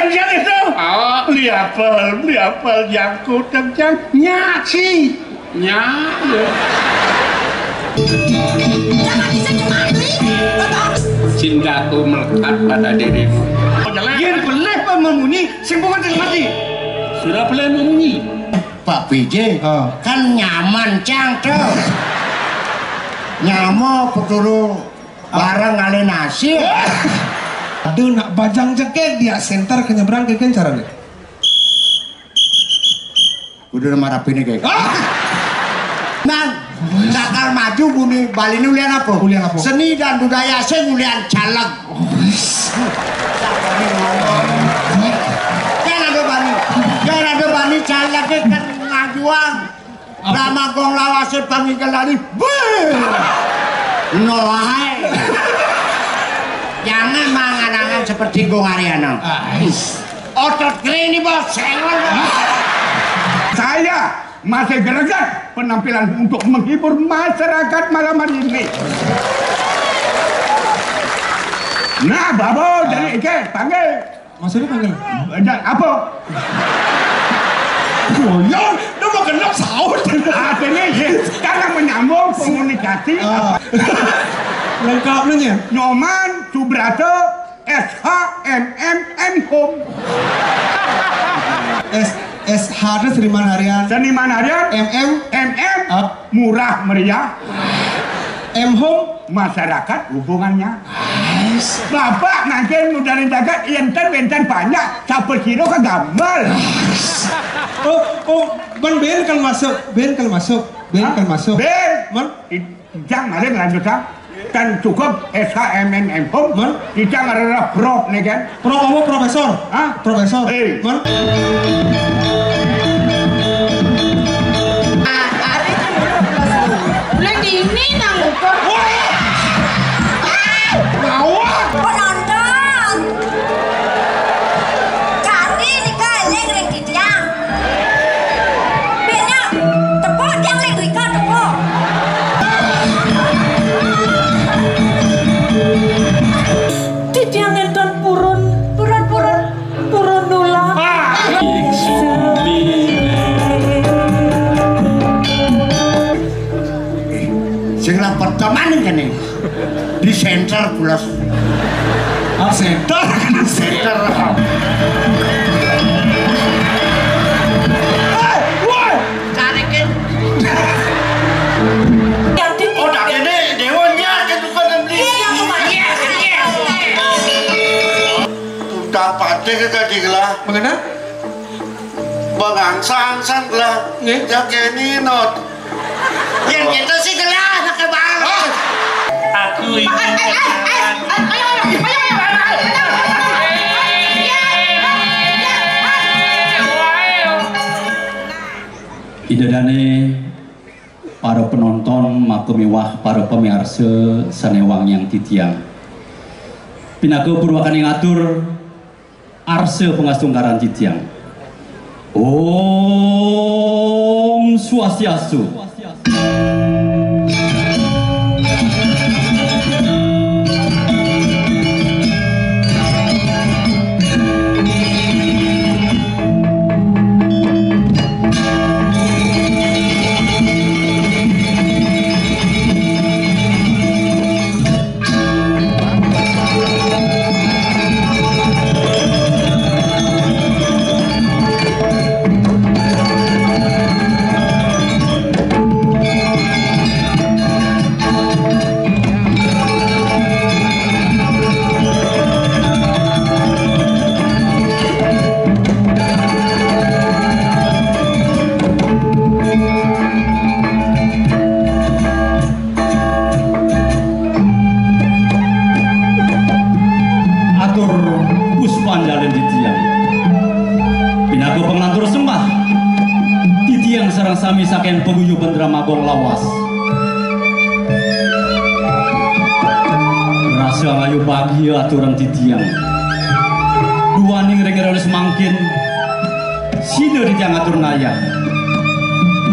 Yang itu. Oh, beli apel yang kudang jang nyaci. Nyak. Cintaku melekat pada dirimu. Yang boleh memunyi, sembuhan yang mati. Sudah boleh memunyi. Pak BJ, kan nyaman cang tuh. Nyamo peturu barang kali nasi. Aduh nak bajang cekek dia senter ke nyebrang ke caranya. Udah marah ini kayak. Nang, nakal maju buni Bali ini ulian apa? Ulian apa? Seni dan budaya saya ulian caleg. Jangan ada Bali caleg kan ngajuan. Drama gong lawase panggilan dari. Nolai. Jangan mangan-mangan seperti Gong Ariana. Otot keren nih bos, senggol. Saya masih greget penampilan untuk menghibur masyarakat malam hari ini. Nah, Babo dari Ike, panggil. Maksudnya panggil? Apa? Oh ya, lu mau kenal sahur. Artinya ya, karena menyambung komunikasi. Lengkap lu nya? Nyoman Subrata SHMM Home. SH itu Seniman Harian. Seniman Harian. MM murah meriah. M Home masyarakat hubungannya. Bapak nanti mudahin dagat enten banyak. Capel kilo ke gambar. Ben kalau masuk. Ben. Man? Jangan ada lanjutan. Kan cukup SHMM Home. Man? Kita ngarep prof nih kan. Prof apa profesor? Hah? Profesor. Man? Ini nang ukur. Ngawak. Penonton. Kali ni kaleng leng di tiang. Benar. Tepuk tiang leng rika tepuk. Di tiang enten purun nula. Sing pertama nih kan di center plus. Center. Center. Woi, Carikin. Oh, dah ini dewannya kan bukan beli. Udah pati ke kadiglah. Mengenai? Bangangsa-angsan lah. Ya kini not. Yang itu sih gelas nak bang. Aku ingin. Idadane para penonton makumiwah para pemirsa sanewang yang titiang. Pinaku purwakan yang atur arse pengasungkaran titiang. Om Swastiastu. Sami saken paguyuban Dramagong lawas. Rasa ngayu pagi aturan titiang. Dua ning rengere semangkin. Sida titiang atur naya.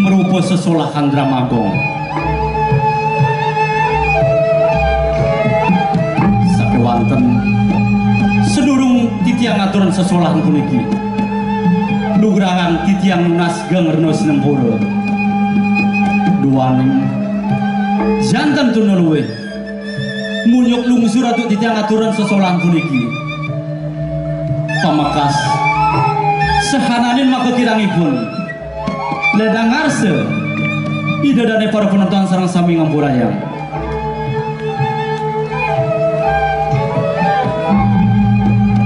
Merupa sesolahan Dramagong. Sakewanten sedurung titiang titiang aturan sesolahan puniki nugrahan titiang nunas gengerno sinempura duaning jantan tunuluwe munyuk lungsur atau titiang aturan sesolahan puniki pamakas sehananin maka kirangipun ledang arse ida dan para penonton sarang sami ngampurayang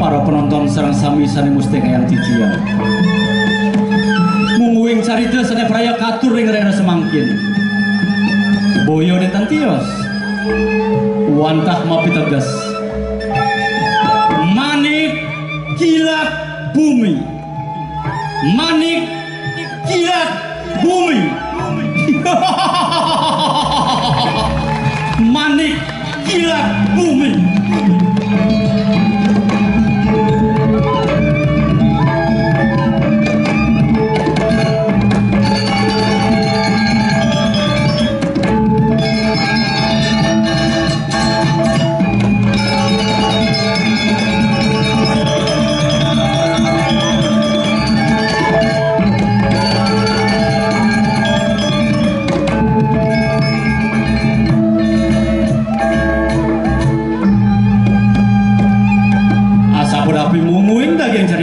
para penonton sarang sami sani musteka yang titiang mungguing carita sani praya katur ring rena semangkin boyo de tantios wantah mapi tegas manik kilat bumi manik kilat bumi manik kilat bumi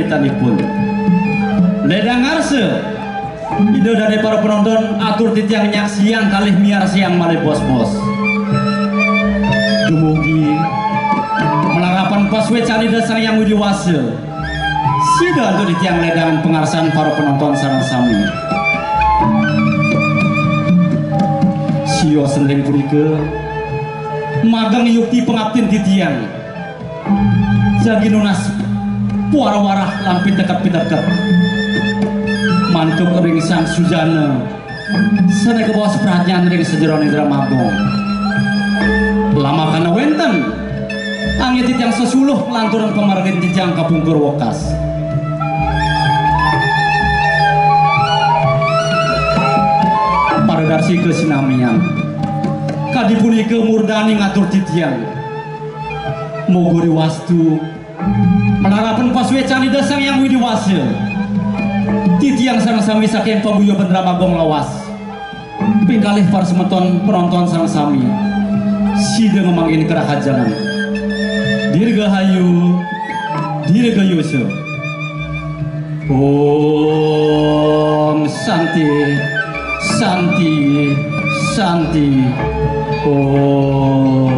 caritanipun ledang arse ide dari para penonton atur titiang nyaksian kalih miar siang malih bos-bos dumugi melarapan paswe cani dasar yang widiwase sida untuk titiang ledang pengarsan para penonton sarang sami sio sendring purike magang yukti pengabtin titiang jagi nunas puara-warah lampin dekat-dekat mantuk ring sang sujana sana ke bawah seperhatian ring sejeroni Dramagong lama kana wenten angin yang sesuluh lanturan pemargin tijang kapungkur wokas pada darsi kesinamian kadipuni ke murdani ngatur titiang mogori wastu menarapan paswe cani dasang yang widiwase titiang sarang sami saking pabuyo Dramagong lawas pingkalih para semeton penonton sarang sami sida ngemangin kerahajangan dirgahayu dirgayusu om santi santi santi om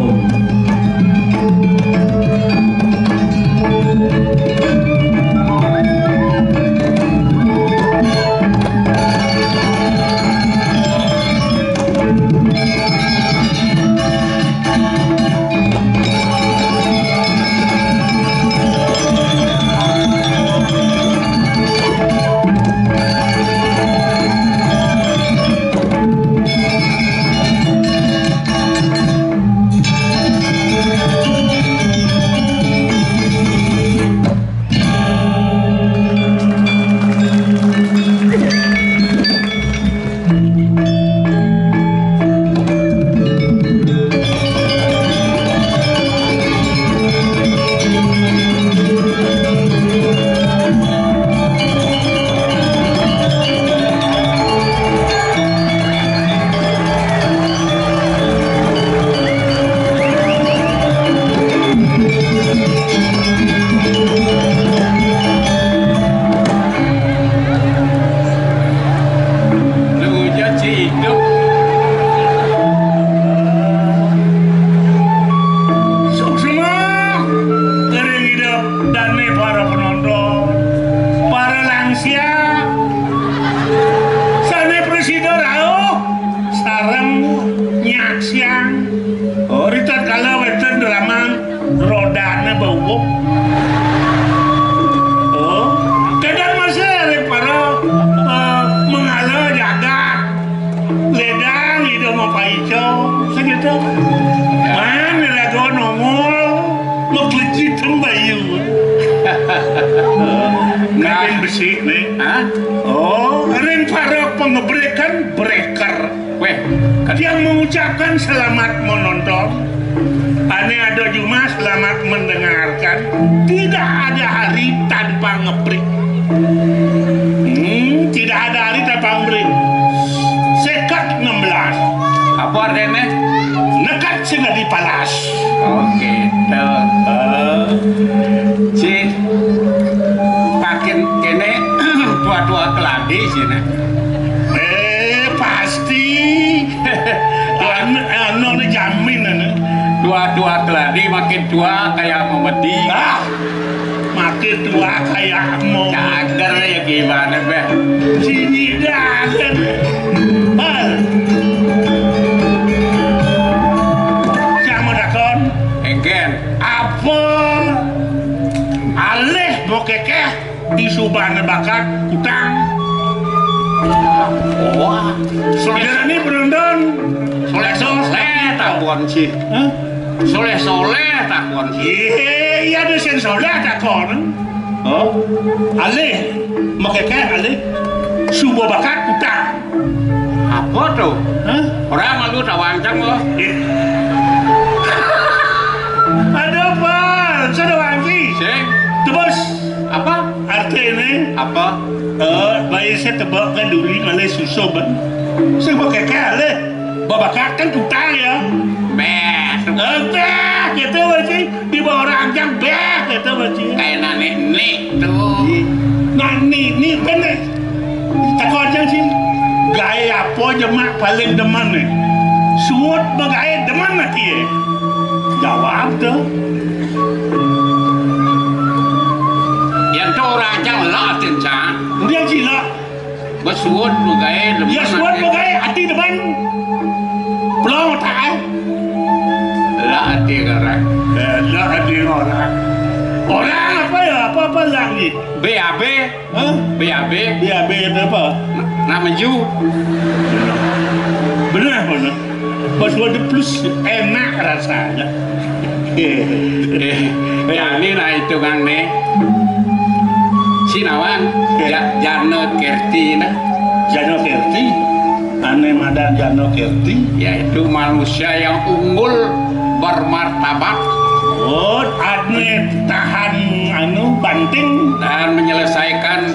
Dia mengucapkan selamat menonton Aneh ada Juma, selamat mendengarkan. Tidak ada hari tanpa ngeprik. Tidak ada hari tanpa ngeprik. Sekat 16. Apa artinya? Nekat sehingga dipalas. Oke, si pakin kene tua-tua keladi sini. Pasti. Anu jamin anu. Dua-dua keladi makin tua kayak memedi. Makin tua kayak mau. Cager ya gimana beh? Sini dagan. Siapa dakon? Egen. Apa? Alih mau kekeh di subana bakat utang. Wah, Saudara ini berundang. soleh takon sih. Soleh takon sih. Iya ada sen soleh dakon. Oh, alih mau kekeh alih subuh bakat utang. Apa tuh? Orang malu tawancang loh. Ada apa? Sudah wangi. Sing, Terus apa? artinya Apa? bayi saya tebak kan duri ngalih susu ban. Saya pakai kale. Babakat kan utang ya. Beh, Beh, gitu baci. Di bawah orang jam beh, gitu baci. kayak nenek tuh. Nah ni bener. Takut aja sih. Gaya apa jemak paling demen nih? Suut bagaya demen nanti ya. Jawab tuh. Yang tuh orang aja latin cang. Dia gila. Bersuut bagai lemas. Ya suut bagaya hati demen. Pulau tak? Lati kerang. Lah hati orang. Orang apa ya? Apa lagi? BAB, Hah? BAB, Dia beda apa? nama Ju. Benar benar. Pas ada plus enak rasanya. Yang ini lah itu kan nih. Sinawan, Jano Kerti nah. Jano Kerti, aneh madan Jano Kerti. Yaitu manusia yang unggul bermartabat Oh, aneh tahan anu banting. dan menyelesaikan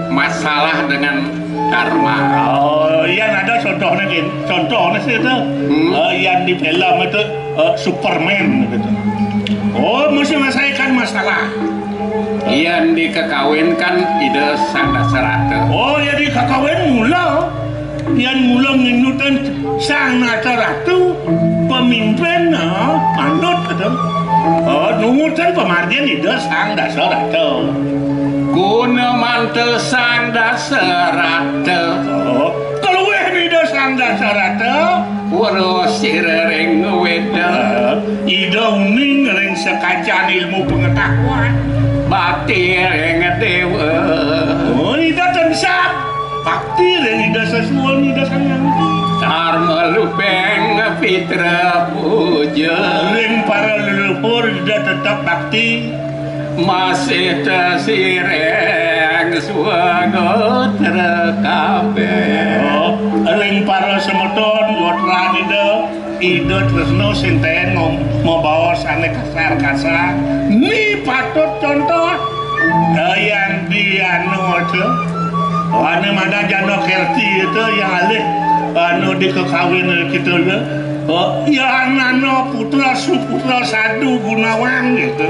masalah dengan dharma. Oh, yang ada contohnya gitu. Contohnya sih itu, yang di film itu Superman gitu. Oh, mesti menyelesaikan masalah. Yang dikekawinkan ide sang dasarata. Oh, ya di kakawin mula. Yang mula nginutan sang ratu pemimpin manut gitu. Oh, nungutan pemargian ide sang dasarata. Guna mantel sang dasarata. Oh, kalau ide sang dasarata, Urus sirering weda. ide uning ring sekacan ilmu pengetahuan. Bakti ring dewa. Oh, ide tensap. Bakti ring ide sesuai ide sayang. Dharma lupeng fitra puja. Ring para leluhur ide tetap bakti. Masih tersireng swago terkabe. Oh, ring para semeton lotran ide tresno sinten mau bawa sana kasar-kasar. Ni patut contoh yang di anu itu. Anu mana Jano Kerti itu yang alih anu dikekawin gitu ya. Oh, ya nano putra suputra sadu Gunawan gitu.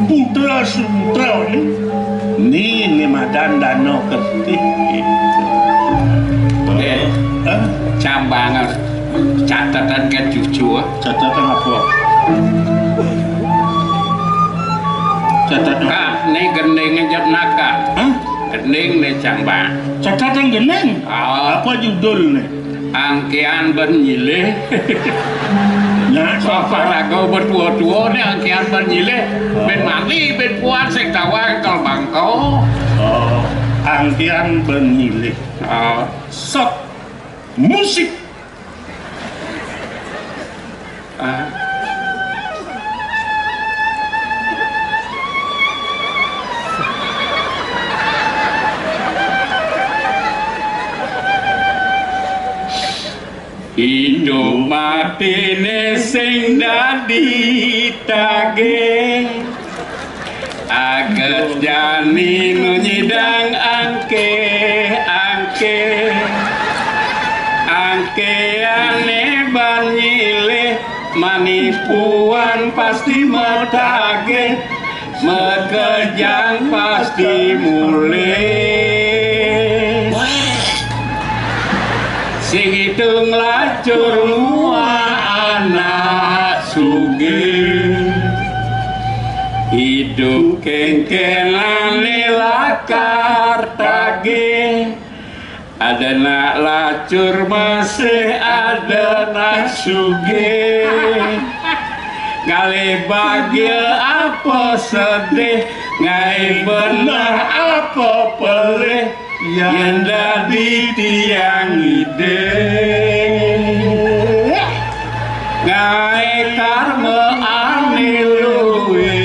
Putra suputra ini madan Jano Kerti gitu. Cambangan catatan ke cucu. Catatan apa? Catatan Kak, ini gendeng ngejap naka. Hah? Gendeng nih cambang. Catatan geneng? Oh, Apa judulnya? angkian bernyileh. Nah, Bapak rago bertua-tua nih angkian bernyileh. Ben mali, ben puan sek tawang kal bangko. Oh, angkian bernilai. Oh, Sok musik. ah. Hidup matine sing dadi tage aget jani nu nyidang angke ane banyile manipuan pasti metage mekejang pasti mulai sing hitung lacur mua anak sugih hidup kengkenane lakar tagih ada nak lacur masih ada nak sugih kali bahagia apa sedih ngai benar apa pelih yang dadi tiang ide ngai karma ane luwe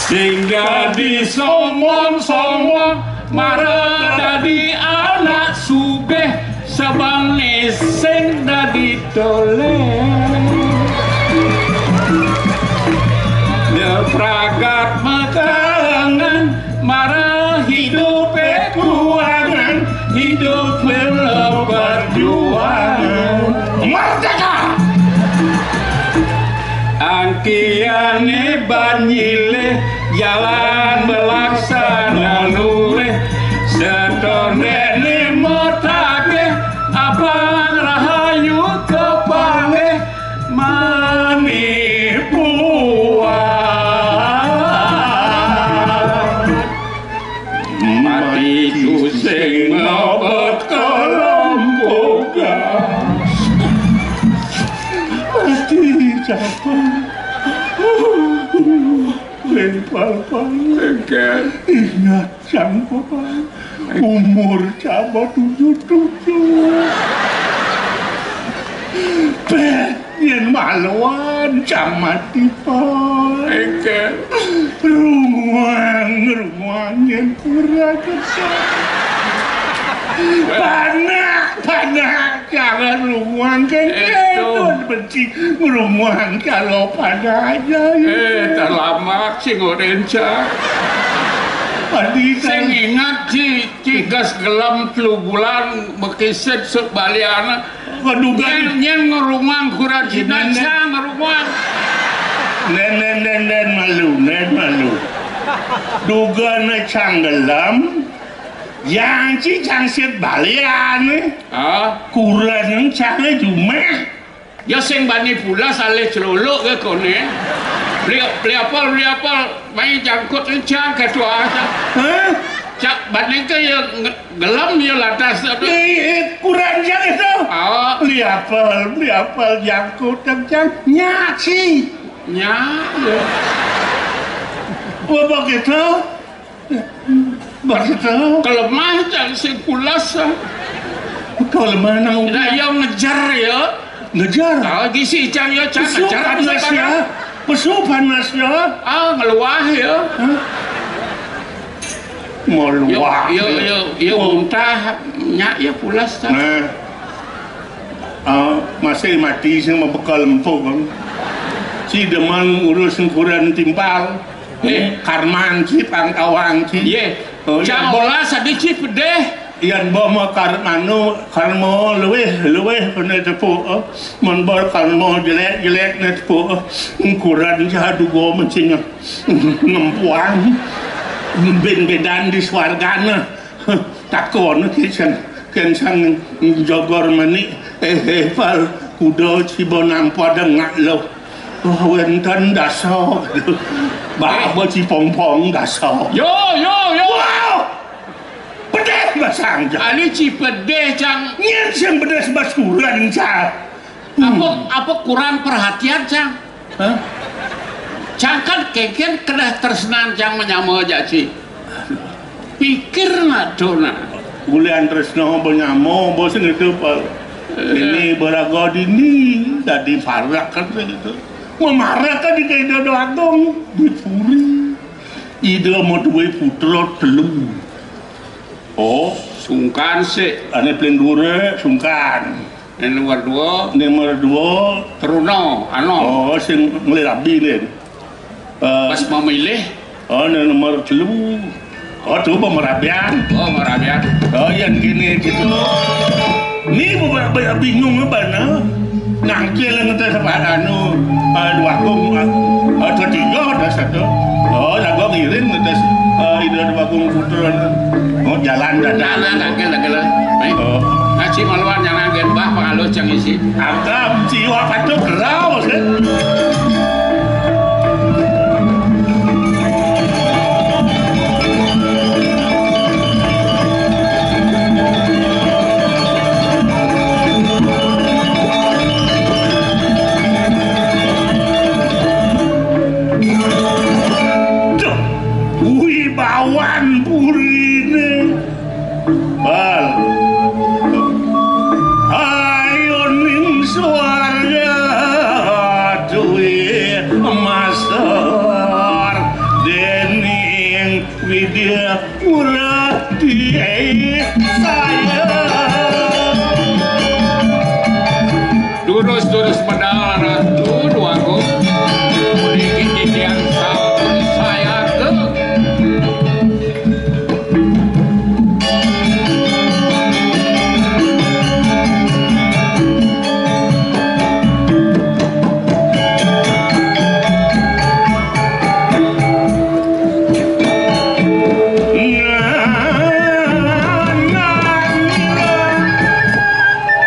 sehingga di somong marah dadi anak sugih sabane sing dadi toleh pragat makanan marah hidup kuangan hidup berjuangan merdeka angkiane banyile jalan melaksana lureh setondene motake abang rahayu kepale sing ngobot kolomboga pasti capek lempal-pal ingat sang papa umur cabut 77 yen maluan camati pal ruang yen kurang panak jangan ruang kan benci ruang kalau pada aja terlamak sing orenca sing ingat cigas gelam 3 bulan bekiset sebaliana kedugaan nyen ngerumang kurang jinasa ngerumang nen malu dugana canggelam yang cangsit balian kurang cange cuma ya sing bani pula saleh celuluk ke kone beli apel main jangkut encang ketua cak bani ke ya gelam ya latas kurang jang itu beli apel jangkut encang nyaci begitu kelemah jang sing pulas kelemah nang yang ngejar ya gisi cang ya cang ngejar panas ya ngeluah ya mau luah ya muntah nyak ya pulas masih mati sing membekal empuk si deman urus ukuran timpal karman si pangkawang si cang olah sadi si pedeh yan bomo karmo luweh kena tepuk menbor karmo jelek na tepuk ukuran jadu go mencinya ngempuang ben-bedan di swargana takon kensang jogor mani pal kudo cibonang padang ngalo wenten daso babo cipong-pong daso yo wow pedeh basang ali cipedeh cang nyen sing pedes basuran cang apa kurang perhatian cang cang kan keken kena tersenan cang menyamo jaci pikir dona bulan tresno menyamo bosen itu ini berago dini tadi farak kan itu memarah kan di kaido doang dipuri ide mau duwe putra telu Oh, sungkan sih ane paling dure sungkan. nomor 2 Nomor 2 Truno ano oh sing ngelirabi nih. pas memilih Oh, nomor 3. Oh, tuh pemerabian. oh merabian Oh, yang gini gitu. Ini beberapa bingung apa nah? Ngangkil ngetes apa anu? Dua kong, 3 ada 1. Oh, lagu ngirim ngetes ide dua kong putra. Oh, jalan jalan dadah. lagi Oh, ngaji maluan yang agen bah pengalus yang isi agam jiwa patuh gerau sih. Wibawan purine bal ayo ning swarga duwe masar dening widya murati saya durus padahal ratu dua aku dikit yang sampun saya ke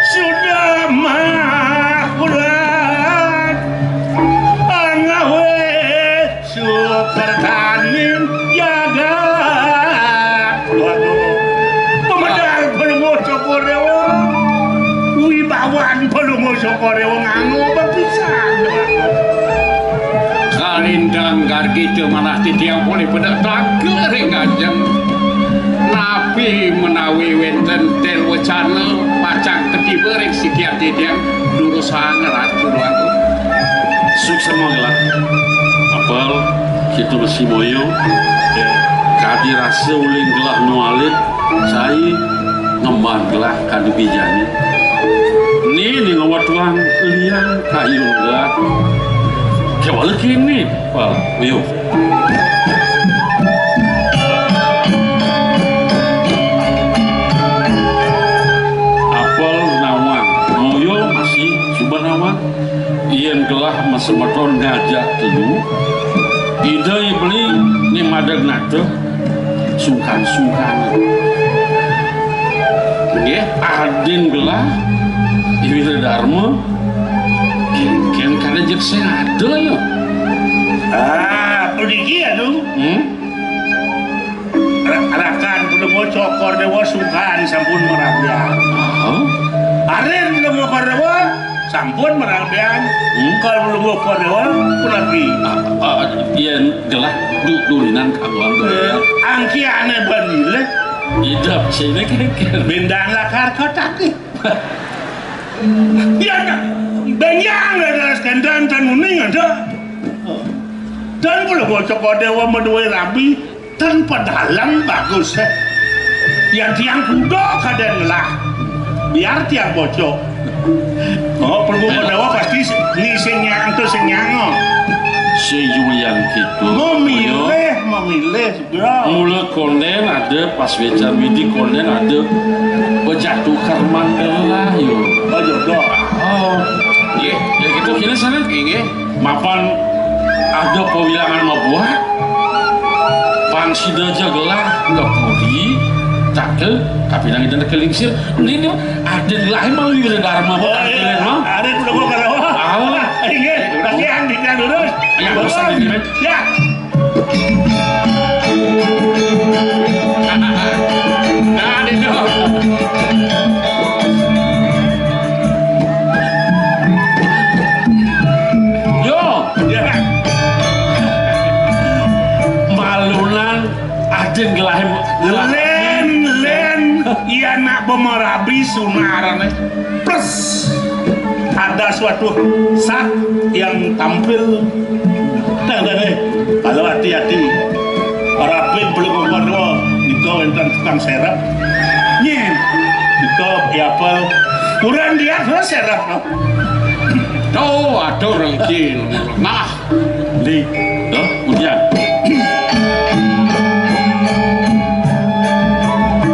sudah makulat angawe sukertanin jaga waduh pemedal pelungu sokorewo wibawan pelungu sokorewo nganggo bepisan kalindang gargi itu malah titiang boleh pada tager ngajeng nabi menawi wenten tel wacana pacang ketiba rek sikiat titiang lurus hangerat dulu aku sukses manglah apal kita besi moyo kadi rasa uling gelah nualit saya ngemban gelah kadu bijani ni ngawat tuang liang kayu gelah kewala kini pal moyo apal nawang moyo masih coba nawang ian gelah masemeton ngajak dulu ide beli ni madag nate sungkan-sungkan nggih adin gelah iwira dharma ken kada jek sing ada yo pediki ya dong arakan pelungu cokor dewa sungkan sampun merabian aren pelungu dewa sampun merabian kalau pelungu dewa pulapi ian gelah durinan kaguan angki aneh banile idap sini kan bendaan lakar kotak ya benyang ada skendan dan uning ada dan kalau bocok dewa menuai rabi tanpa dalam bagus yang tiang kudo kadang lah biar tiang bocok oh perlu dewa pasti ni senyang tu senyango si Julian gitu memilih segera mula konden ada pas wecan widi konden ada bejatuh karman gelah yo jodoh oh ya gitu kini sana nggih mapan ada pewilangan mabuat pan sida jagalah nggak pudi takel tapi nang itu kelingsir ini ada lain mau bisa dharma ada pelungu dewa ini udah kian dikira lurus ya bosan ini ya nah itu yo ya malunan aden gelahem len iya nak pemerabi sunaran plus ada suatu saat yang tampil kalau hati-hati Rapin belum memperlo itu Iko enten tukang serap. Nyen. Iko apel. Kurang dia serap no. Oh, ada orang kecil. Nah, Di. hujan.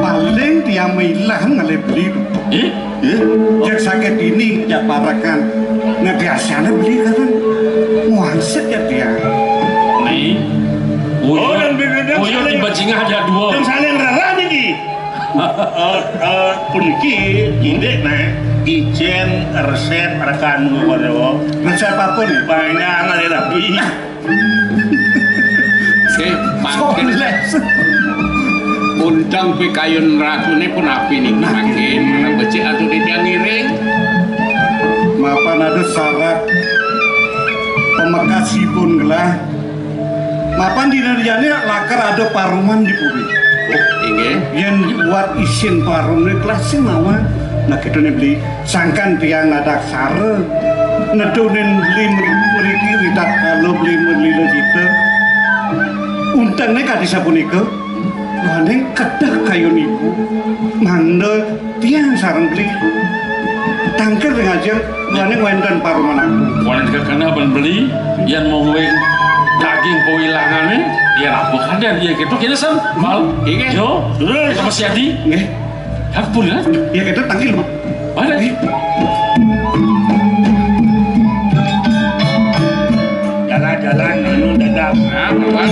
Paling dia milah ngalih beli. Yang sakit ini ya parakan. Nah biasanya beli kan muanset ya dia. Nih. Dan beda-beda Uyo di bajingan ada dua. Dan saling rara niki. Puniki indek nah ijen resep rekan ngono. Resep apa nih? Banyak ngalih rabi. Oke, makin undang pi kayun ragune pun api nih makin mana becik atau di tiang ngiring. Mapan ada syarat pemekas pun gelah. Mapan di nariannya lakar ada paruman di puri. Inge. Yang buat isin parumnya kelasnya mawa. Nah kita beli sangkan tiang ada sare. Nedunin beli meriki ridak kalau beli merlilo kita. Untangnya kadi sapunika. Wane kedah kayu niku. Manda tiang sarang beli. Tangker dengan aja. Wane wenten paruman aku. Walau juga kena beli yang mau daging pewilangannya dia rapukan dan dia gitu kita sam mal inge yo terus sama si Adi Nggih. aku pun lah Ya kita tangkil mah. mana nih Jalan-jalan anu dadap. apa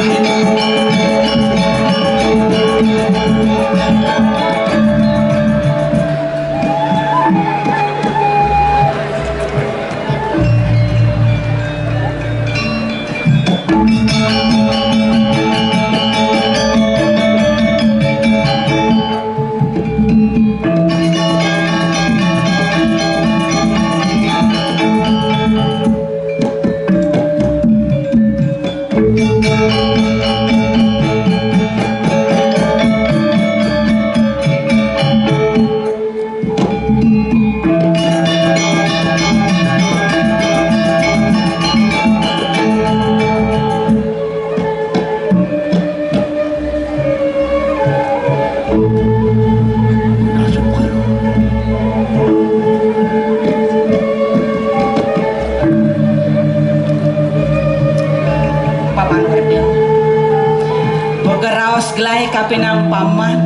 kapinang paman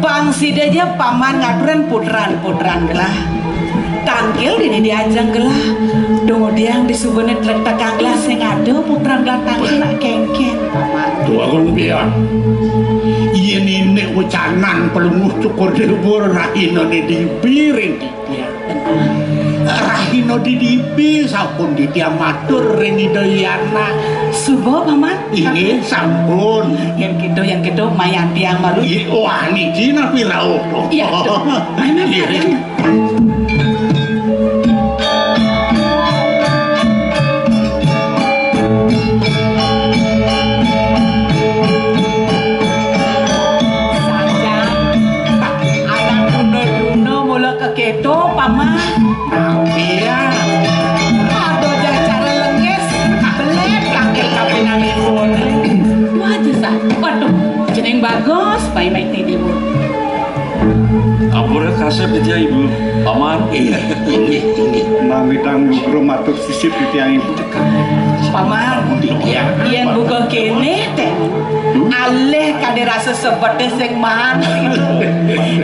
pangsi aja paman ngaturan putran gelah tangkil dini diajang gelah kemudian disubuhnya trek tekang gelah sing ada putran gelah tangkil nak kengken paman Dua biar. Iya nenek ucanan pelunguh cukur debur rahino di piring dia. Rahino di dipi sampun di dia matur reni doyana. sugo paman Ini sampun. yang gitu mayan tiang malu Wah niki napi rauh. iya tuh mana Iya. keto paman Iya. aduh jangan cara lenges belek kakek kapinang ibu aja sah waduh jeneng bagus baik-baik tidur ampun kasep dia ibu paman Iya. Mami tanggung matur sisip di tiang ibu. paman yang buka kene teh aleh kade rasa seperti sing man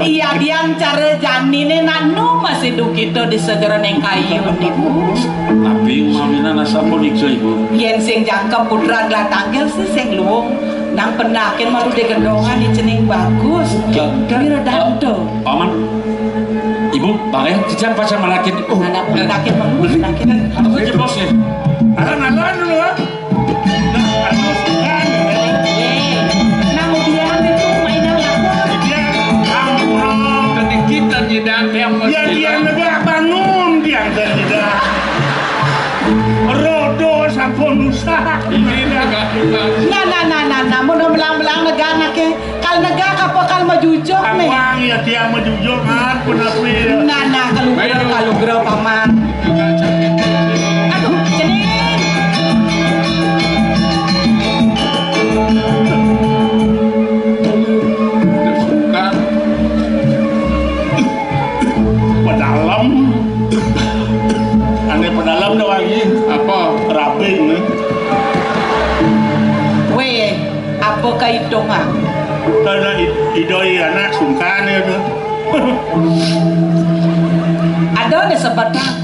iya diang cara janine nanu masih du kita di segera neng kayu niku tapi mamina nasa pun ikso ibu yen sing jangkep putra gelah tangkel sih sing luwung nang penakin malu di gendongan di cening bagus kira danto paman ibu bangnya kijang pacar malakin anak penakin malu penakin apa saja bos ya Alan dulu. Nah, anu kan. nang udian itu mainan lapor Dia ampun. dan kita tidak yang Ya dia negara bangun dia tidak. Rodo sampun usaha. ini agak nah mudah belang-belang negara ke kal negara apa kal majujok nih Awang ya dia menjujur kan penapi. nah kalau gerau paman aduh cening apa kaidongan Karena idoi anak sungkan ya tuh. ada nih sepedang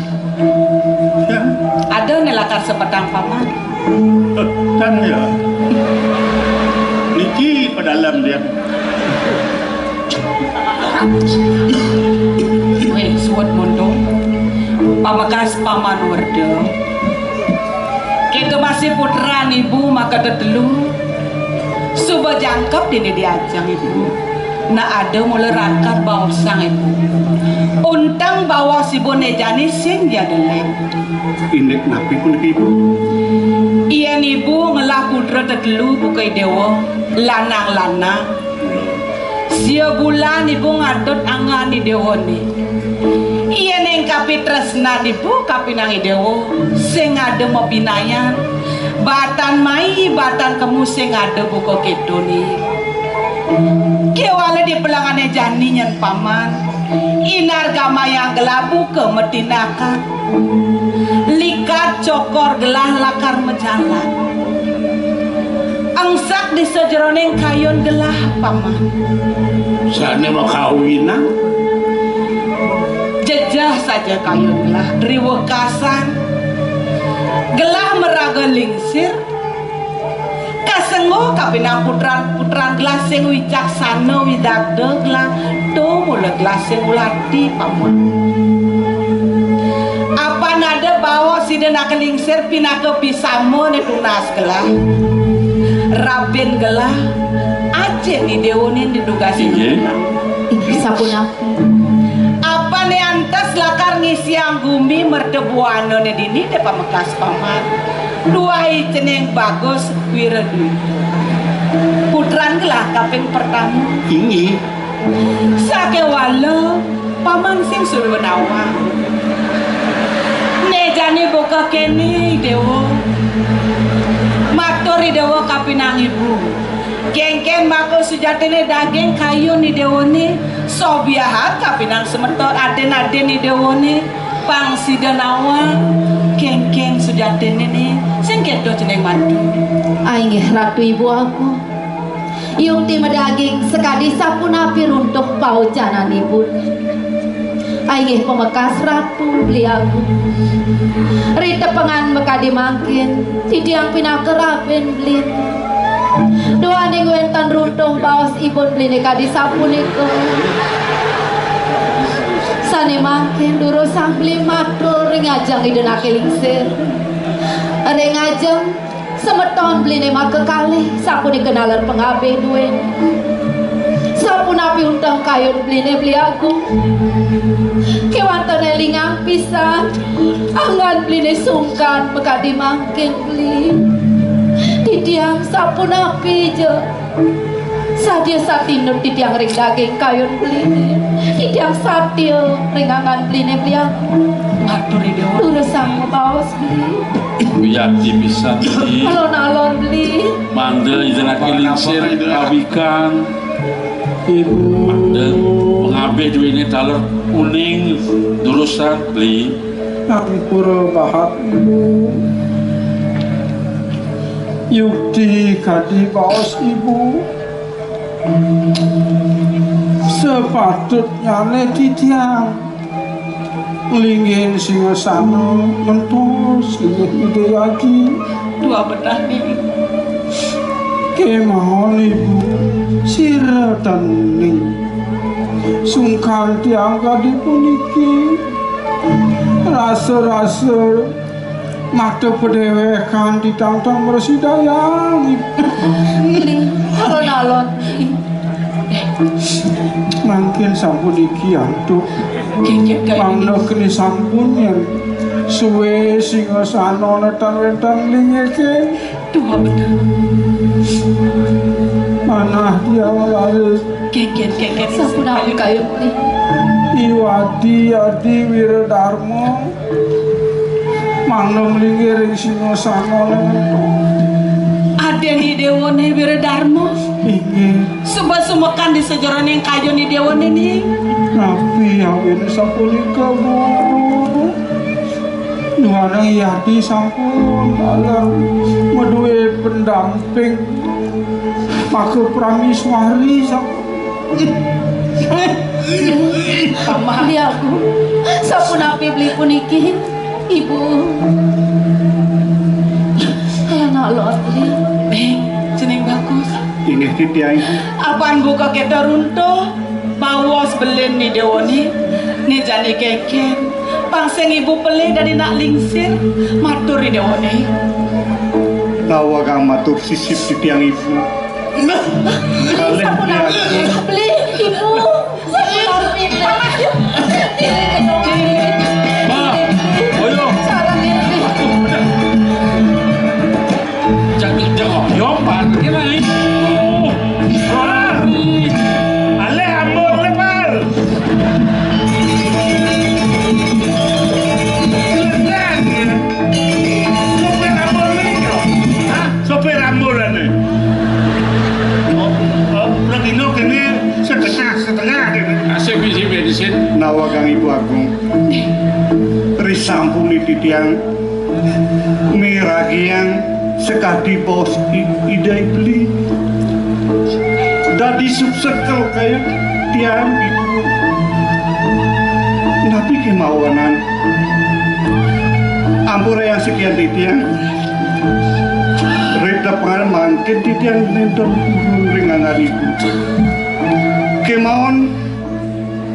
Ya, ada nih lakar sepedang paman kan ya. Niki ke dalam dia. weh suwet mondo pamakas paman warda kita masih putra ibu maka tetelu suba jangkep dini diajang ibu na ada mulai rangkat bawa sang ibu untang bawa si bonejani sing dia deleng Indek napi pun ke ibu. iya ibu ngelah putra tetelu bukai dewa lanang-lanang sia bulan ibu ngadot angani dewa ni iya neng kapi tresna ibu kapi nangi dewa sing ada mau binayan batan mai batan kamu sing ada buka kedo ni kewala di pelangane jani nyen paman inar gama yang gelabu ke metinakan likat cokor gelah lakar mejalan angsak di sejeroneng kayon gelah paman Sana mau kawinan. jejah saja kayon gelah riwekasan gelah meraga lingsir kasengo kapinang putran gelah sing wicaksana widagda gelah do mula gelah sing ulati paman apa nada bawa sidena kelingsir pinaka pisamo ne tunas gelah Rabin gelah aja nih dewonin didugasi Sabun aku. apa nih antas lakar ngisi anggumi merdebuano nih dini de pamekas paman dua ceneng bagus wiredu putran gelah kaping pertama Ini sake wala paman sing suruh nawa nejane boka kene dewo matori dewo kapinang ibu gengken mako sujatine daging kayu ni dewone sobiahat kapinang semetor aden-aden ni dewone pang sidanawa gengken sujatine ni sing kedo jeneng madu Ainggih ratu ibu aku. Yung tim daging sekadi sapun api runtuh paujanan ibu. Ainggih pemekas ratu beli aku. Rita pengan mekadi mangkin tidiang pinakerapin beli. Doa ning wentan runtuh bawas ibun beli kadi sapun iku. Sane mangkin duru sang beli matur ring ajang idenake lingsir. Ring ajeng semeton beli maka kali sapun dikenalan pengabe duwe. Sapun api untang kayun beli aku. Kewantan elingang pisan angan beli sungkan mekadi mangkin beli. Tidiang sapun api je sadia satinun tidiang ring daging kayun beli. Tidiang satil ringangan beli aku. matur dewo Terus sang bawas beli. Wiyati bisa di Alon-alon beli. mandel idenake lingsir kawikan Ibu mandel pengabe duwene daler kuning durusan beli Ngapura bahat ibu Yukti kadi baos ibu Sepatutnya tidiang Linggin singasana mentus Linggin ide lagi dua bedah nih Kemahon ibu Sira taning Sungkan tiang kadi puniki Rasa-rasa Mata pedewekan ditantang bersidayang Alon-alon Mungkin sampun iki antuk gengken kayak Mangno kini sampunnya Suwe singasana netan-netan lingeke dua bedah Manah dia lalu gengken sapun api kayun beli. Iwadi Adi Wiradharma Mangno mlingiring singasana aden ni dewone Wiradharma Inggih Suba sumekan di sejaran yang kayu ni dewone nih Nabi awin sapunika bu Nuhana Yadi sampun alam Meduwe pendamping pakai prameswari Paman beli aku sapunapi beli puniki ibu anak lotli jeneng bagus Inggih Titiang. apaan buka kita runtuh bawas belen ni dewoni ni jani keken pangseng ibu pelih dari nak lingsir matur ni dewoni Tawa kang matur sisip Titiang ibu. sapunapi beli ibu sapunapi Ayo. Jangan yopan ini. Ale ambon lepal. Sopir ambon ini. Hah? Sopir ambon ini. Lagi no kene setengah kene. Asik bisi bensin. Nawa kang ibu agung. Risampuni Titiang. Miragiang sekadi bos idai beli. Dadi subsekel kayak tiang ibu. Nabi kemauanan. Ampura yang sekian Titiang. Reda pengaruh mangkin Titiang nonton burung ringanan ibu. Kemauan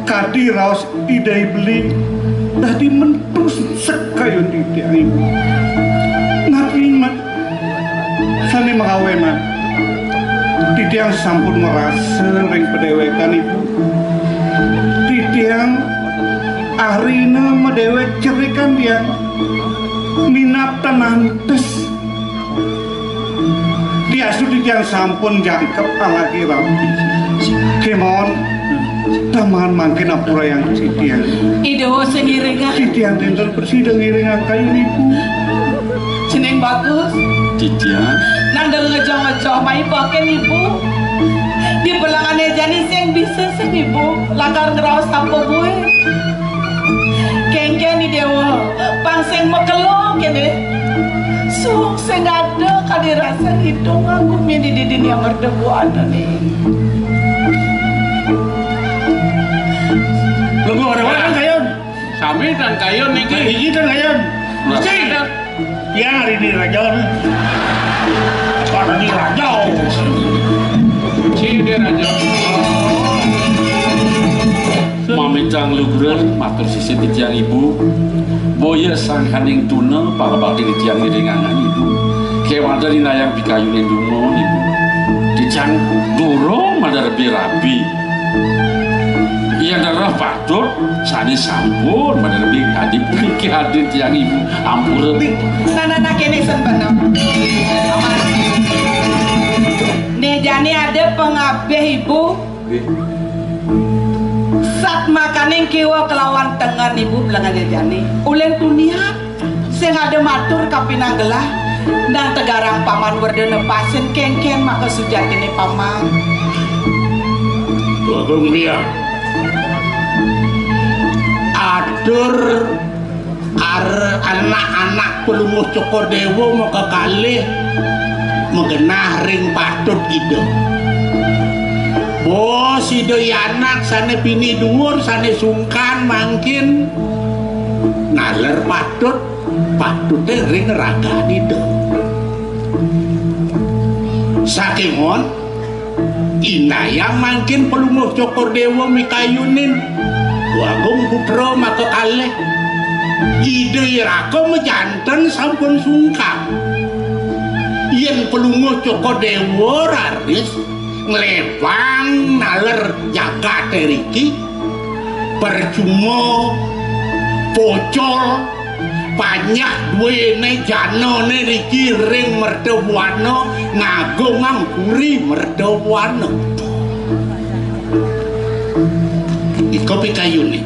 kadi raos idai beli. Dadi mentus sekayun Titiang ibu. Nabi sani mengawenan. Titiang sampun merasa ring pedewekan ibu. Titiang arina medewek cerikan dia minat tenantes. Diasu Titiang sampun jangkep alagi rapi. Kemon taman mangkin apura yang Titiang. idewo sengiringan Titiang tentu bersih dengan iringan kayu ibu. jeneng bagus Titiang. nandang ngejong-ngejong mai pakai ibu di belangannya jani sing bisa sing ibu langgar ngerawas apa gue kengken di dewa pangseng mekelo kene sung sing ada kadirasa hidung aku mini didin yang merdebu ada nih Lagu orang kayun. Sami dan kayun niki. Gigi dan kayun. Mesti. Ya hari ini raja. Orang ini raja. Cide raja. Mamicang lugren matur sisi Titiang ibu. Boya sang haning tuna para bakti Titiang iringangan ibu. Kewan dari nayang bikayunin dungo ibu. Titiang durung madar birabi. Iya darah patut sani sampun madar bi kadip iki hadir Titiang ibu. Ampura. nana kene sempenem nih jani ada pengabeh ibu saat makanin kiwa kelawan tengan ibu belangan jani ulen dunia sing ada matur kapinang gelah dan tegarang paman werdene pasen kengken maka sujatine paman Bagong dia. Atur anak-anak pelumuh Cokodewo mau kekalih mengenah ring patut ide. Bos ide anak sana bini dhuwur sana sungkan mangkin naler patut ring raga ide. Saking on inaya mangkin pelumuh Cokodewo mikayunin Wagung putra maka kalih ide irako mejanten sampun sungkap yen pelunguh Cokodewo raris ngelewang naler jagat riki percuma pocol banyak duwene janane riki ring merdawana ngagung ngangkuri merdawana iko pikayune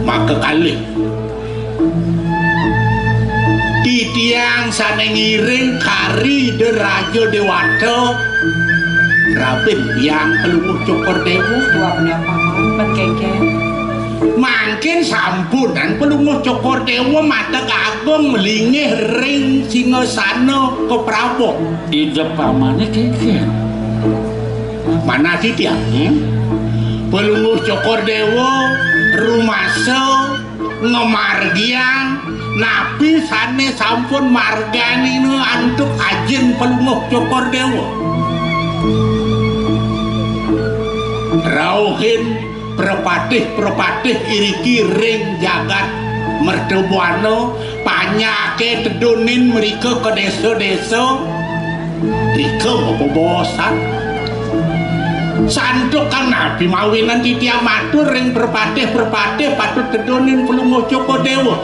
maka kalih Titiang sana ngiring kari deraja dewata rapin yang pelumuh Cokodewo tuapnya paman penkengken mangkin sampunan pelunguh Cokordewa mateg agung melingih ring Singasana ke Prabu. Ide pamane keke. Mana titiang? Pelunguh Cokordewa rumasa ngemargian nabi sane sampun margani antuk ajen pelunguh Cokordewa. Rauhin perpatih iriki ring jagat merdebuana panyake tedunin mereka ke desa-desa rika bobosan sanduk kan nabi mawinan titiang matur ring perpatih patut tedunin pelunguh Cokordewa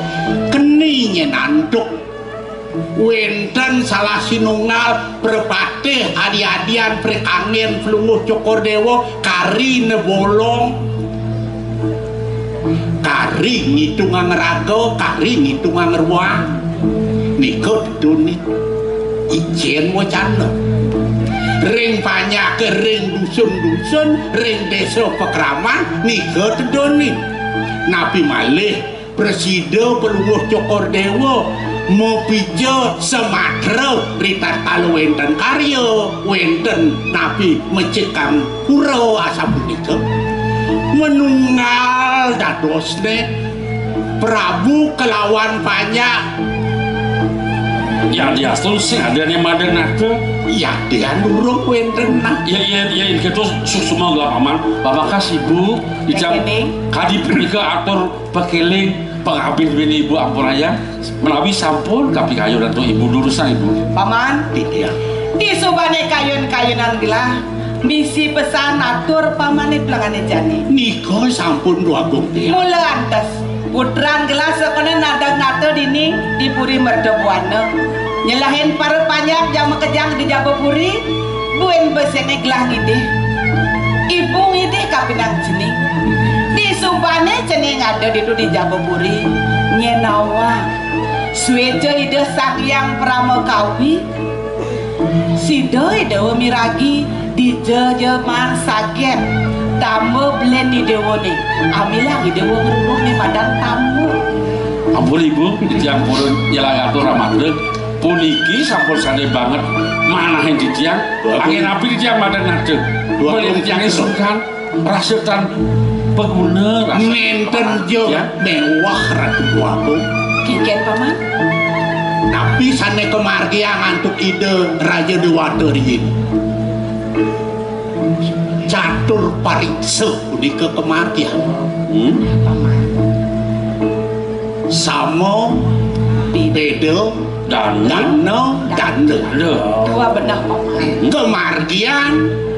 keninya nanduk wenten salah sinunggal perpatih adi-adian prekangin pelunguh Cokordewa kari nebolong kari ngitungan ngeraga kari ngitungan ngeruang nika dudunit ijen wacana ring banyak ke ring dusun-dusun ring desa pekraman nika dudunit nabi malih presiden pelunguh Cokordewa mau pijo Sumatera ritar kalau wenten karya wenten nabi mencekam kuro asam punika menunggal dadosne Prabu kelawan banyak ya dia sih ada nih maden nate ya dia nurung wenten nah ya itu semua gelap aman bapak kasih bu dicam kadi pernikah atur pekeling pengabin bini ibu ampuraya menawi sampun kapi kayu dan tuh ibu durusan ibu paman iya di subane kayun-kayunan gelah misi pesan atur pamane pelangane jani niko sampun dua bukti mula antes putran gelas sekone nadang-nate dini di puri merdebuana nyelahin para panjang yang mekejang di Jabapuri buen besene gelah ngidih ibu ngidih kapinang jening di subane ceneng ada di Jabapuri nyenawa sueja ide sakyang pramokawi sido ide miragi di jejeman saget tamu belen di dewone amilah di dewo ngeruh nih padan tamu ampun ibu ditiang purun jalan atur ramadhan puniki sampun sane banget manahin ditiang angin api ditiang madan nade boleh ditiang isukan rasetan pengguna nenten jo mewah ratu buaku kiken paman tapi sane kemargian ngantuk ide Raja Dewata rin catur pariksa di kemargian sama beda dano dua benar paman kemargian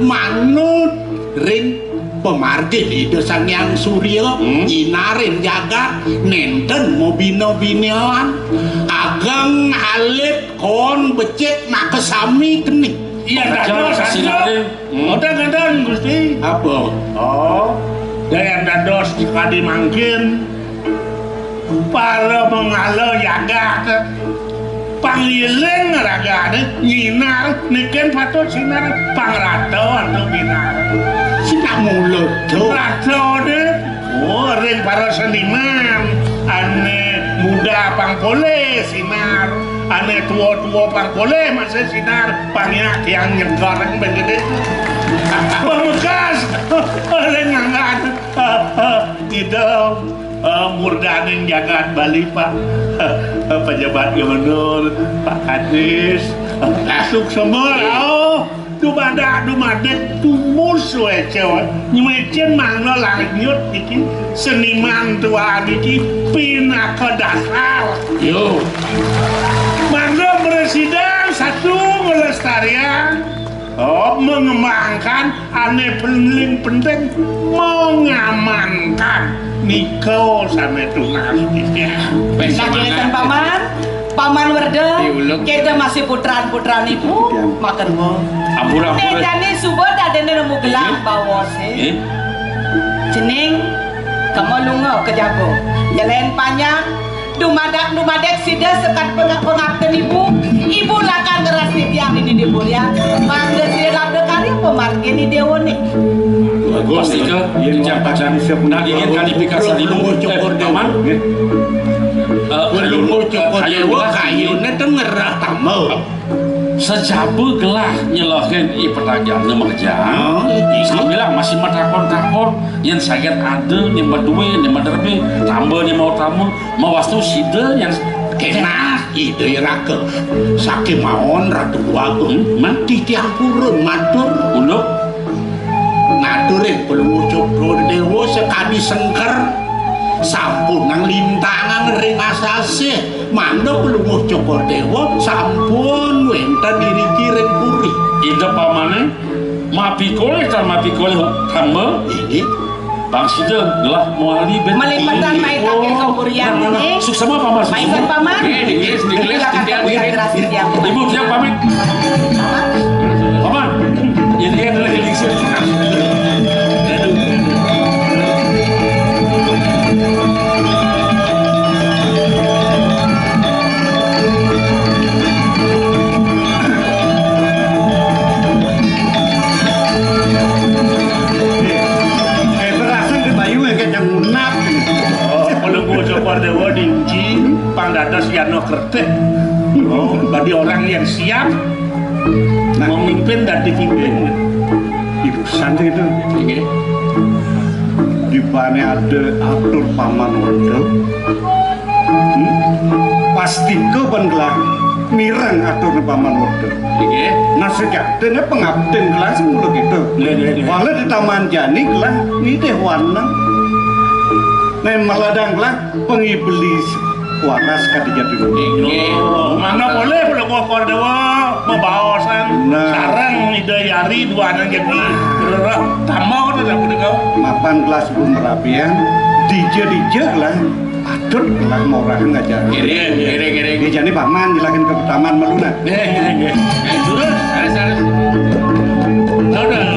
manut rin pemargin ide sang yang surya nyinarin jagat nenten mau bino-binoan ageng alit kon becek nak kesami kening iya dados kadang-kadang Gusti apa oh daya dados kadi mangkin para mengalo jagat pangiling ragane nyinar niken patut sinar pangrato atau binar sinak mulut rato deh oh ring para seniman ane muda pangpole sinar ane tua-tua pangpole masih sinar pangyak yang nyegareng begede pemekas oleh ngangat itu murdaning jagat Bali Pak pejabat gubernur Pak Kadis masuk semua dumadek tumus we cewek nyemecen mangno lanjut iki seniman tua iki pindah ke dasar yo mangno presiden satu melestarian mengembangkan aneh penting mengamankan Niko sama tunas nah paman Werda kita masih putran ibu makan mo ampura-ampura jani subot ada nemu gelang bawa sih jening kamu lungo kejago jalan panjang dumadek sida sekat pengabten ibu lakan keras tiang ini di bulia mangga sida labda kali pemargin di dewone pasti ke dijang pacan nah ingin kalifikasi dulu paman kayunya tuh ngerah tamu sejabu gelah nyelohin i pertanyaan mengerjaan saya bilang masih metakon-takon yang sakit ada yang berdua yang berderbi tambah yang mau tamu mau wastu sida yang kena ide rake sakit maon ratu agung mati tiang purun matur untuk naturin belum ucap dewa sekali sengker sampun nang lintangan ring asase mandok belum ucap dewa sampun wenten diri kiring puri ide pamane mapi koleh hamba ini Bang Sida gelah muali ben melipetan main kakek kauburian ini suksema paman mainkan paman digelis silakan ibu siap pamit paman ini adalah elixir Dewa diuji pangdadas Yano Kerteh bagi orang yang siap memimpin dan dipimpin ibu santri itu di mana ada atur paman wede pasti ke pengelah mirang atur paman wede nah sejatinya pengabden gelas mulu gitu walau di taman jani gelah ini deh warna nah meladang gelah pengiblis waras kadijat dulu mana boleh belum ngokor dewa membawasan sarang ide yari dua anak jadi tamau kan ada pun kau mapan gelas belum merapian dija gelah atur gelah mau rahan ngajar kiri jadi paman jelakin ke taman meluna terus harus udah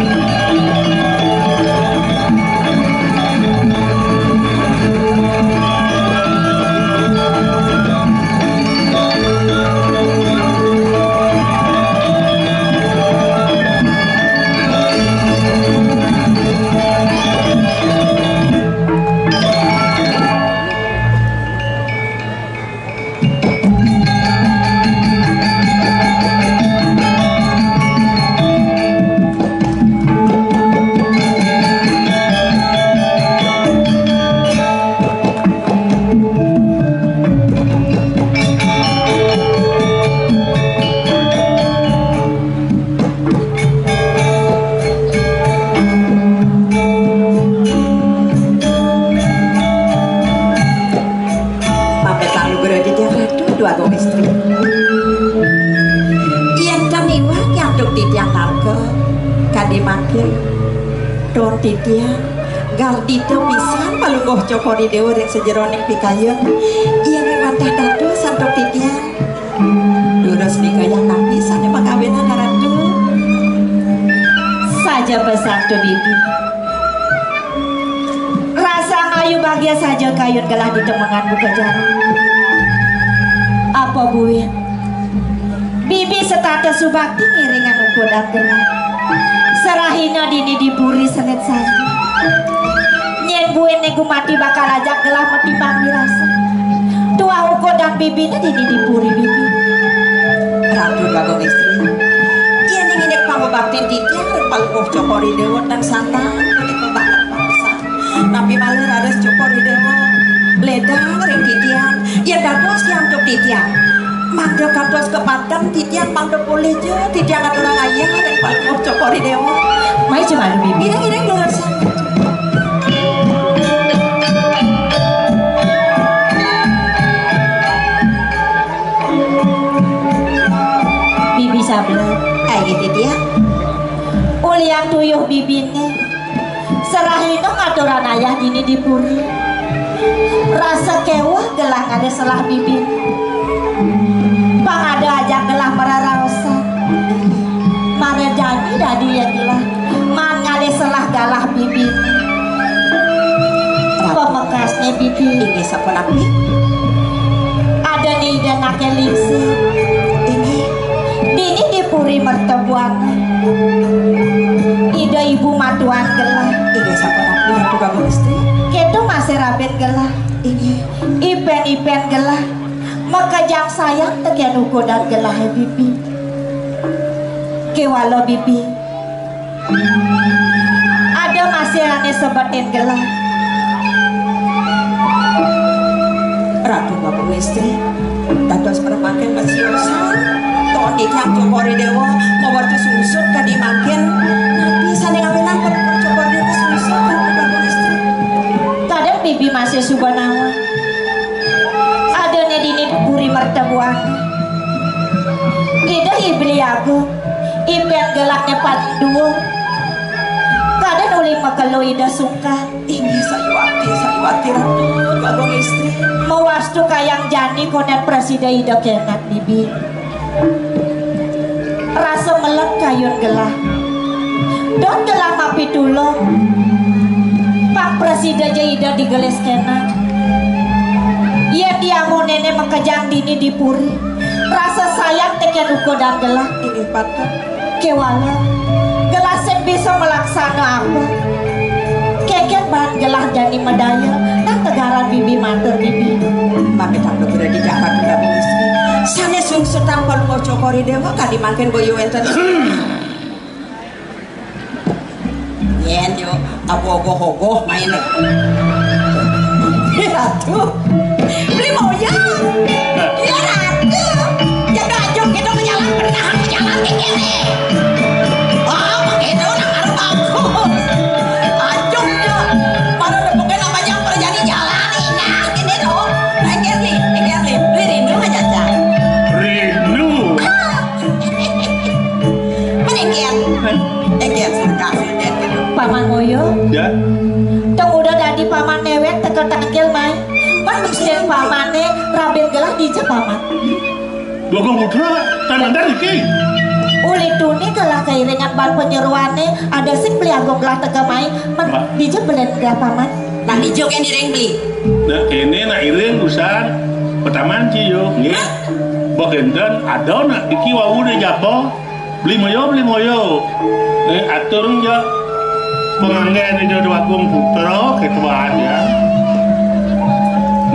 Titian gardito pisan palungguh cokori dewa yang sejeroning pikayun iya ngewatah dadu santok titian duros pikayang nabi sana pengkawinan ratu saja pesan tu bibi rasa kayu bahagia saja kayun gelah ditemengan buka jalan apa buin bibi setata subakti ngiringan ukur dan gelah serahina dini dipuri senet saja nyen buin nego mati bakal ajak gelah metimbang dirasa tua uko dan bibinya dini dipuri bibi ratu bagong istri iya ningin pangobakti titian palungguh cokori dewa dan santan menikah banget pangsan tapi malah ada cokori dewa ledang ring titian iya dados yang untuk titian mangga kantos kepadam titian mangga boleh je titian aturan ayah dan palungguh cokori dewa mai cuma bibi ini luar sana bibi sabar ayo titian uli yang tuyuh bibine serahino ngaturan ayah dini dipuri rasa kewah gelah ada salah bibi pang ada aja gelah merarausa mare janji dadi ya gelah man ngale salah galah bibi pemekasnya bibi ini saponapi ada nih dan elixir ini dini dipuri mertebuan Ida ibu matuan gelah. Ini siapa ratu ratu kamu istri? Kedo masih rabet gelah. Ini ipen gelah. Maka jang sayang tegian ukodan gelah ya bibi. Kewalo bibi. Ada masih ane sebatin gelah. Ratu kamu istri. Dados permakin masiosan. Toh ikhang cokori dewa mau bertu susut kadi makin. Nabi sane ngamenan per cokori dewa susut ratu kamu istri. Kadang bibi masih subanawa. Adanya dini buri mertebuan. Ida ibli aku. Ipen gelaknya pandu. Kadang uli makalo ida sungkan. Ini sayuati ratu kamu istri. Mewastu kayang jani konen presiden ida kenat bibi. Rasa melek kayun gelah. Don gelah mapi dulu. Pak presiden ida digelis kenat. Ia diamu nenek makajang dini dipuri. Rasa sayang teken uko dan gelah ini patut. Kewala gelah sen bisa melaksana apa. Keket bahan gelah jani medaya. Dan tegaran bibi matur bibi. Maka tak udah di jalan udah istri. Sana sungsut tanpa lu cokori dewa kadi makin boyo enten. Yen yo abogoh-ogoh mainnya. Ratu. Beli mau ya. Ya ratu. Jaga ajong kita menjalan pernah menjalan ke kene. Ah, begitu nak arep aku. Ajong ya. Pada pokoknya namanya perjani jalan nah ini tuh. Engger rindu aja cak. Rindu. Engger sangka. Paman Moyo. Ya. Tong udah dadi paman newek tekel tangkil mai. Pan mesti pamane rabin gelah di paman. Gogong putra tanah dari ki. Uli tuni gelah kairingan ban penyeruane ada sing beli agong gelah teka mai. Man dijak belen gelah paman. Nang dijak yang direng beli. Nah ini nak iring urusan pertama ciyo. Nggih. Bagenden ada nak iki wau de japo. Beli moyo. Atur ya. Penganggen itu dua gong putra ketuaan ya.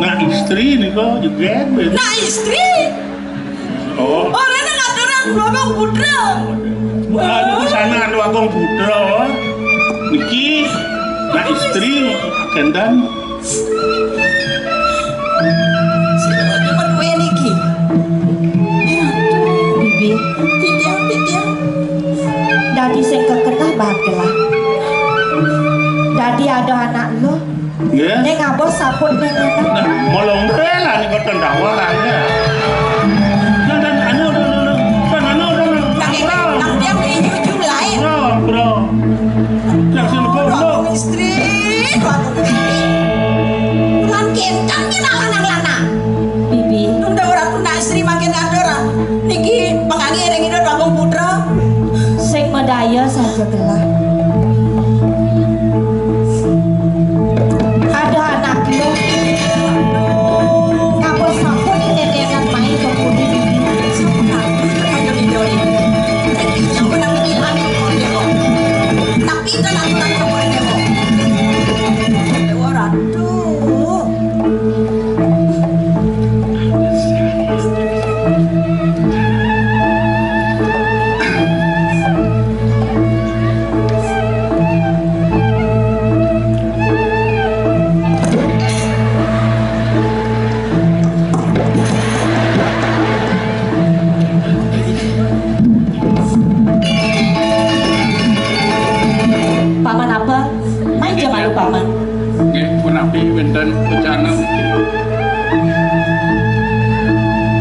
Nah istri nih kok juga. Nah istri. Oh. Orang nak aturan dua gong putra. Ada di sana dua gong putra. Niki. Nah istri kendan. Siapa cuma dua niki. Bibi. Tidiang. Dadi sing kekenah bagelah. Dadi ada anak lo. Ya. Neng abos sapun nenek. Nah, molong rela nih kau tendawaran ya. Dan anu. Nang dia menuju lain. Bro. Yang sini Dua istri. Lan kentang kita lana. Bibi. Udah orang tunda istri makin ada. Niki pengangi yang itu bangun putra. Sing medaya saja gelah.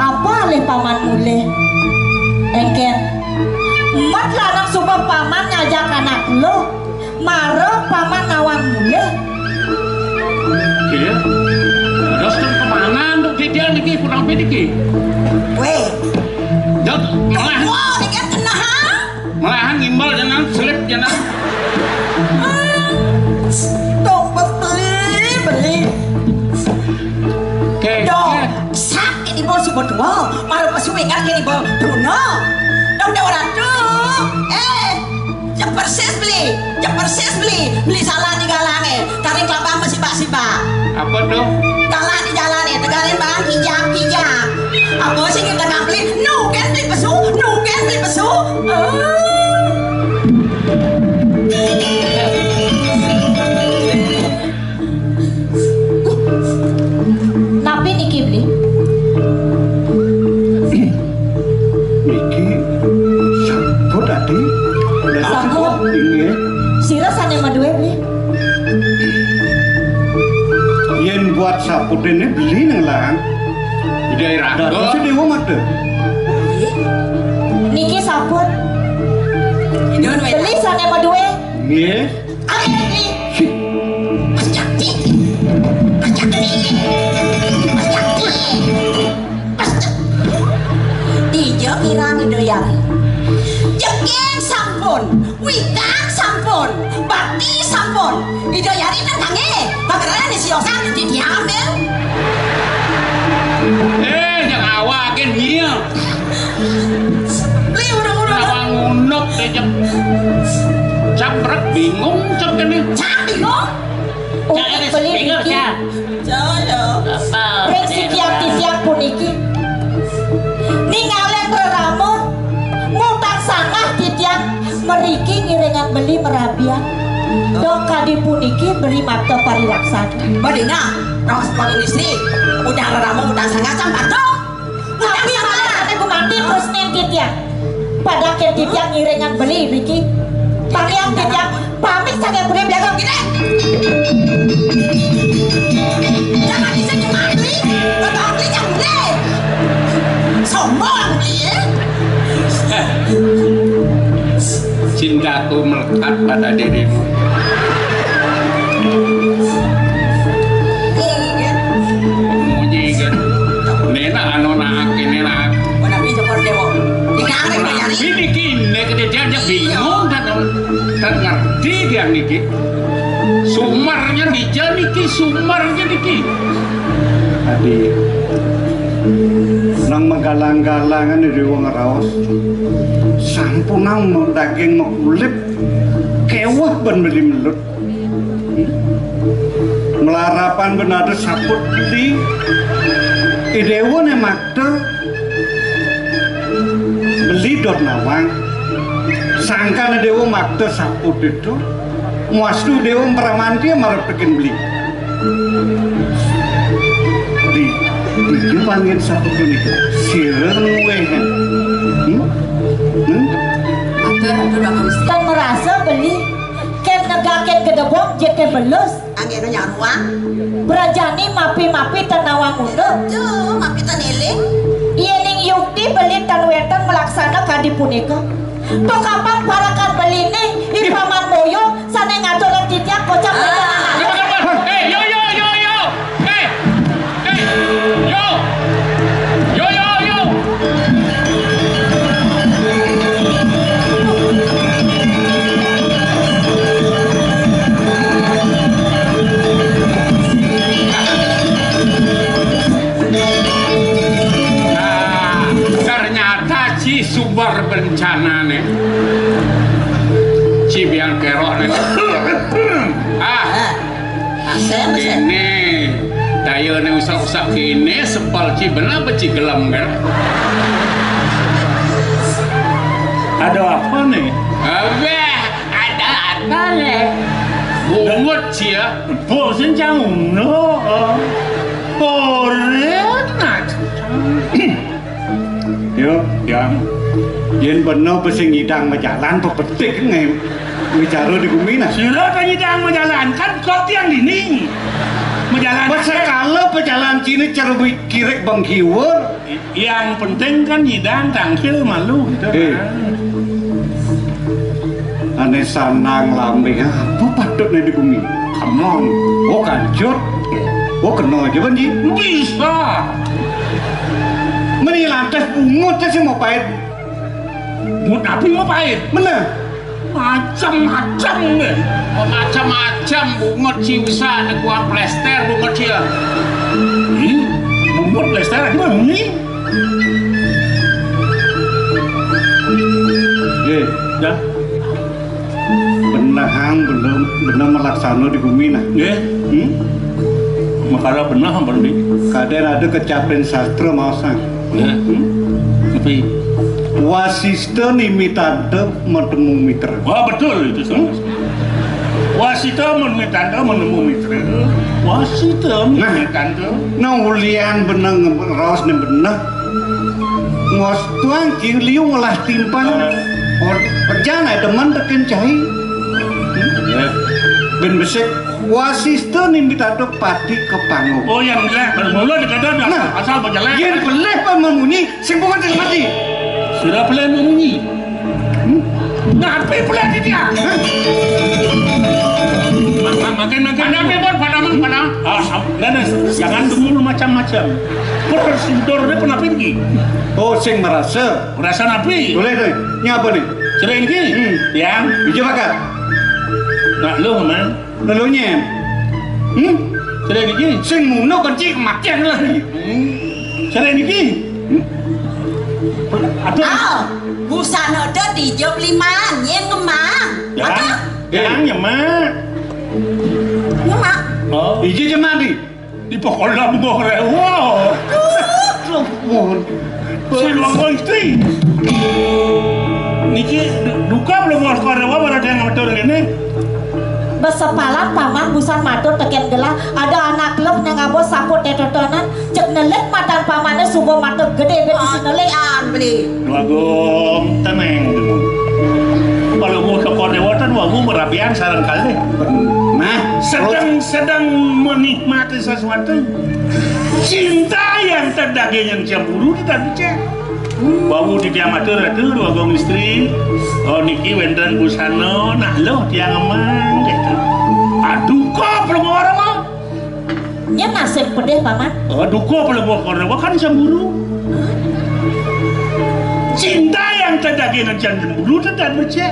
Apa alih paman mulih? Engken. Mat lanang supaya paman ngajak anak lo. Maro paman nawang mulih. Iya. Terus kemana untuk dia niki kurang pediki? Weh. Jod malahan. Wah, dikit kena ha? Malahan gimbal jangan selip jangan. Dong beli. Dong, sak ini bos si berdua. Maro pasuwi kan ini bos Bruno. Dong dewa ratu. beli salah di galange tarik kelapa masih pak. Apa tuh? Kalah di jalan nih, tegarin bang, kijak. Apa sih kita nggak beli? Nuken beli pesu. Napi niki beli? Niki samput tadi. Samput? Iya. Sira sane madue beli? Yen buat saput ini beli nang lang. Di daerah. Ada sih di rumah tuh. Niki saput? Jangan wait. Beli sane madue? Iya. Ayo beli. Mas Jakti. Ijo kirang doyan. Jengking sampun, wikang sampun, bakti sampun. Ijo yari nang kange. Pangeran si Osan diambil. Yang awakin dia. Beli udah. Awang unuk deh caprek bingung cak kene. Cak bingung. Beli niki? Jaya. Rek si tiang puniki. Ningalen reramu mutang sangah titiang meriki ngiringan beli merabian dong kadi puniki beri mata parilaksana Badina, rawas sebagai istri udah reramu udah sangat sampai dong. tapi malah aku mati terus nih titiang pada titiang ngiringan beli Riki pariang titiang pamit sangat beri belakang Gini. Jangan disini mati, betul beli yang beli. Sombong beli. Cintaku melekat pada dirimu. Muji kan. Nena anu naake nena. Nabi jokor dewo. Dikare nyari. Ini kini dia bingung dan ngerti dia niki. Sumarnya dia niki, sumarnya niki. Tadi nang magalang-galangan di wong raos. Sampun nang daging makulip kewah ben beli melut. Melarapan benade saput di idewo ne makte beli dot nawang sangka ne dewo makte saput itu muastu dewo meramanti marep tekin beli di panggil saput ini sireng weh dan merasa beli ken negaken gedebong jeke belus Angin nyaruang. berajani mapi-mapi tenawang unduk Tuh, mapi taniling. iening yukti beli tanwetan melaksana kadi punika to kapan parakan beli nih ipaman moyo sana ngatur titiak kocak Hey, yo. Hey. Yo. Ternyata ci sumber bencana nih. Ci biang kerok nih. Asem. Ini daya nih usah-usah kini sepal ci benar beci gelam kan? ada apa nih? Ada nih. Bungut ci ya. Bosen jauh no. Korenat. Yo, yang yen bener pesing ngidang majalan pepetik nge bicara di kumina. Sudah penyidang majalan kan kau yang dini. Majalan. Sekala pejalan cini cara kirek bang kiwur. Yang penting kan nyidang tangkil malu gitu. Aneh sanang lambe apa patutnya di bumi? Come on. Oh kancut. Oh kena aja banji. Bisa. Meni lantas bungut sih mau pahit. Bungut api mau pahit. Mana? Macam-macam deh. Oh, macam-macam bungut ci bisa ada gua plester bungut ci ya. Bungut plester aja mah ini. Dah. Nahang belum benar melaksana di bumi nah. Nggih. Makara benar hampir di. Kader ada kecapen sastra mau sang. Ya. Tapi Wasista nimitante menemu mitra. wah betul itu sama. Wasita menitanda menemu mitra. Wasita menitanda. Nah ulian benang raos ni benah. Ngos tuang king liu ngolah timpan. Perjana teman tekan cai. Ya. Ben besek wasista nimitante pati kepango. Oh yang jelek bermula dikatakan asal berjelek. Yen peleh pamangunyi sing bukan sing mati. Sudah pelai memunyi. Ngapain pelai dia? Makin ada pun pada. Jangan dulu macam-macam. Persintor dia pernah pergi. Oh sing merasa. Merasa napi. Boleh deh. Nyapa nih? Cerai ini. Yang. Bija bakar. Nak lu man. Lalunya. Cerai ini. Sing muno kencing kematian lah. Cerai ini. Aduh, busana ada di job liman, yang ngemang. Yang nyemak. Ngemak. Oh, Iji jemadi. di pokok lambung wow. Seluang istri. Niki duka belum mau sekolah apa ada yang ngatur ini. Besepalan paman busan matur teken gelah ada anak lem yang ngabos saput detotonan cek nelet matan pamannya subuh matur gede beli sinelean beli Wagum tenang dulu. Kalau mau sekolah dewatan wagum merapian sarang kali. Nah, sedang menikmati sesuatu. Cinta yang terdaging yang cemburu tidak bisa. Wawu di diamatur itu wagum istri. Oh niki wenden busano, nah lo dia ngemang gitu. Aduh kok belum orang mau. nya nasib pedih paman. Aduh kok belum orang kan cemburu. Cinta yang terdaging yang cemburu tidak bisa.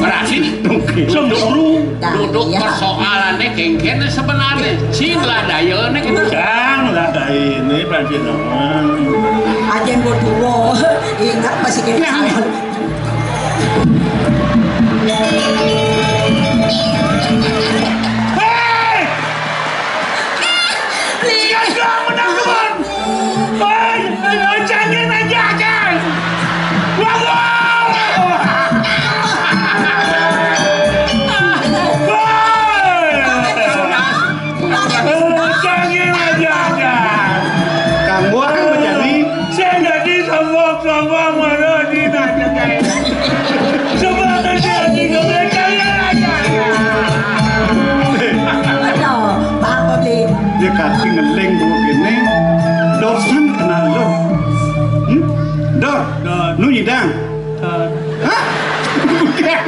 Berarti Cemburu. duduk persoalannya kengken sebenarnya cinta dayanya gitu. Janganlah ini berarti nama. Ajen berdua ingat masih kayak saya. Hei! Lihat kamu teman. Hei, jangan aja, jangan. Sombong mana di nanya kayak sombong terjadi kebenaran aja. Aduh, Pak Beli. dia kasih ngeleng begini, dosan kenal lo. Dor, nu nyidang. Hah? Bukan.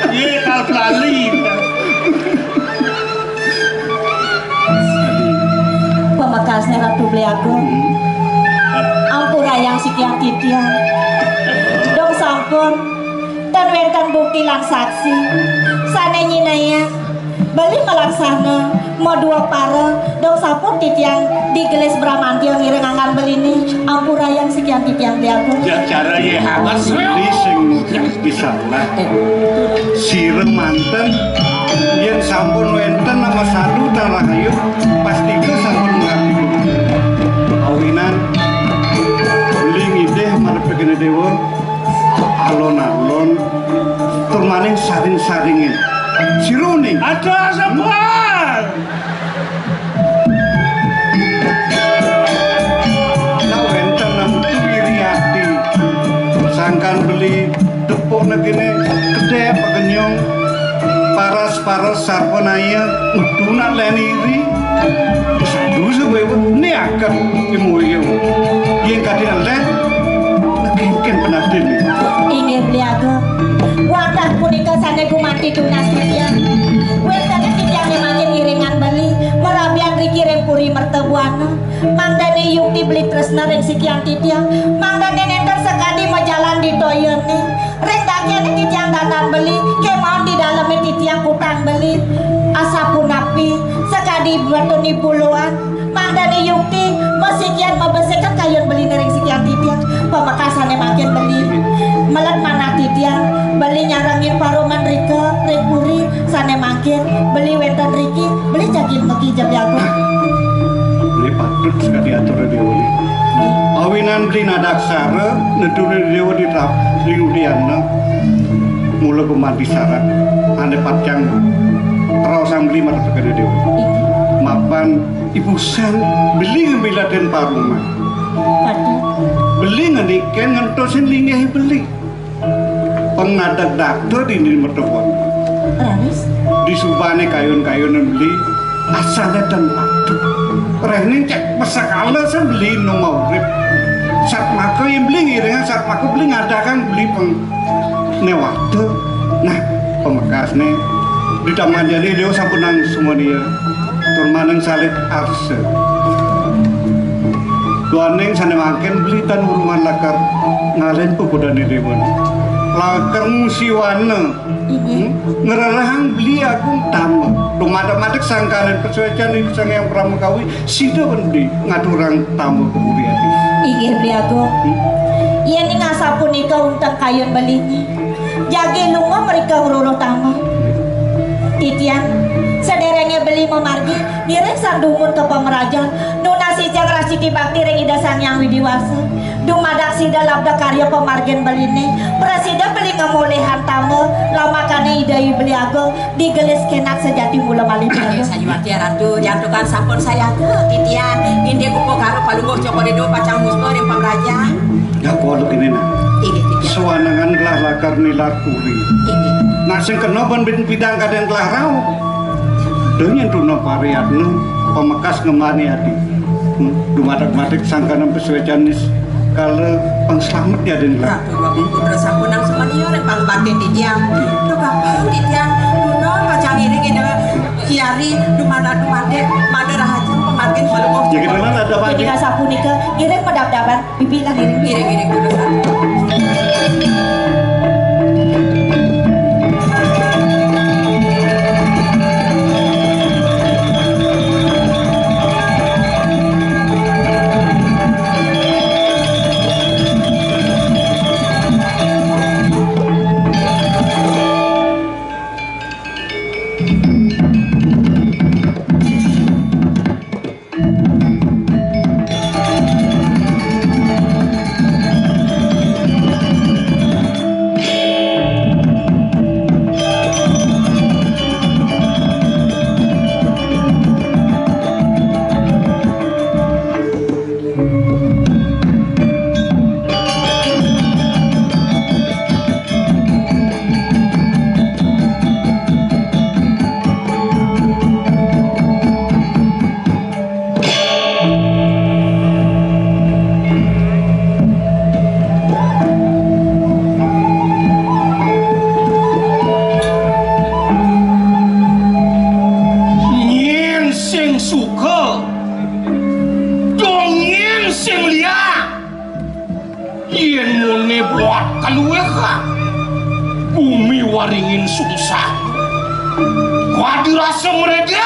Iya kalau kali. Pemekasnya Ratu Bleagung ampura yang sekian titian dong sampun dan wenten bukti lan saksi sana nyinaya beli melaksana mau dua para dong sampun titian di gelis Bramantio ngirengangan belini ampura yang sekian titian Bleagung Ya cara ye hangat Jadi sing disalah. Sirem manten yang sampun wenten nama sadu tarahayu pasti ke sampun mengerti. Awinan beli ide marepekene dewa alon-alon turmaning saring-saringin. Siruning ada sebuah. nah wenten nam Wiriati sangkan beli tepuk negene gede pegenyong paras-paras sarpanaya udunat leniri sadu sewewe ini akan imuyo yang kadian len mungkin pernah dini inggih Bleagung wadah punika sana gumanti tunas titian wetane titiannya makin ngiringan beli merabian rikiring puri mertebuana mangdane yukti beli tresna ring sikian titian mangdane nenter sekadi majalan di toyone rek dakiane titian danan beli kemauan di dalamnya titian kutang beli asapun api sekadi bertuni puluhan mangdane yukti masikian mabesekan kayon beli nering sikian titian pemekasannya makin beli melet mana titian margin beli wenten riki beli cagin mekijab yago. Ini patut sekali atur dewa ini. Awinan beli nadaksara neduri dewa di trap ringudiana mula kumati syarat ane patjang terusang beli mata sekali dewa. Mapan ibu sen beli ngambil dan paruma. Beli ngeniken ngentosin linggih beli. Pengadak dakter di mertepon. Di subane kayun-kayunan beli asalnya dan patut. Rehning cek pesakala saya beli no maghrib. Saat maka yang beli ngiringan saat maka beli ngadakan beli peng newaktu. Nah pemekas nih di taman jadi dia sampunang semua dia. Turmaneng salit arse. Duaneng sana makin beli tan uruman lakar ngalen pukudane dewan. Lakar musiwana ngerarahang beli aku tamu lumadak-madak sangkalan persuacan ini sang yang pramukawi sida bendi ngaturang tamu kemudian inggih beli aku iya nih ngasapu nikah untang kayun belinya jagi lunga mereka ururuh tamu titian sederengnya beli memargi nireng sandumun ke pemerajan nunasi jang rasidi bakti reng idasan yang widiwasa dumadak sida labda karya pemargen beline presida beli ngemulihan tamu lamakane idai beli aku digelis kenak sejati mula malih ayo sayuwati ratu jantukan sampun saya ke titian inde kupo karo palungguh joko dedo pacang musma ring pamraja ya kolok ini nak inggih titian sewanangan telah lakar nilar kuri inggih nah sing kena ban bidang kadang telah rau dengan tuna pariatna pemekas ngemani hati dumadak-madak sangkanan pesuecanis kalau pengselamat ya den lah. Ratu babi putra sapunang semuanya rek pangbatin titian. Duh kapan titian duno pacang iring ide iari dumana dumade madara haja pemargin palungguh. Ya kita mana ada jadi ngasapu nikah iring medap-dapan bibilah iring duno ratu. waringin susah wadi rasa mereka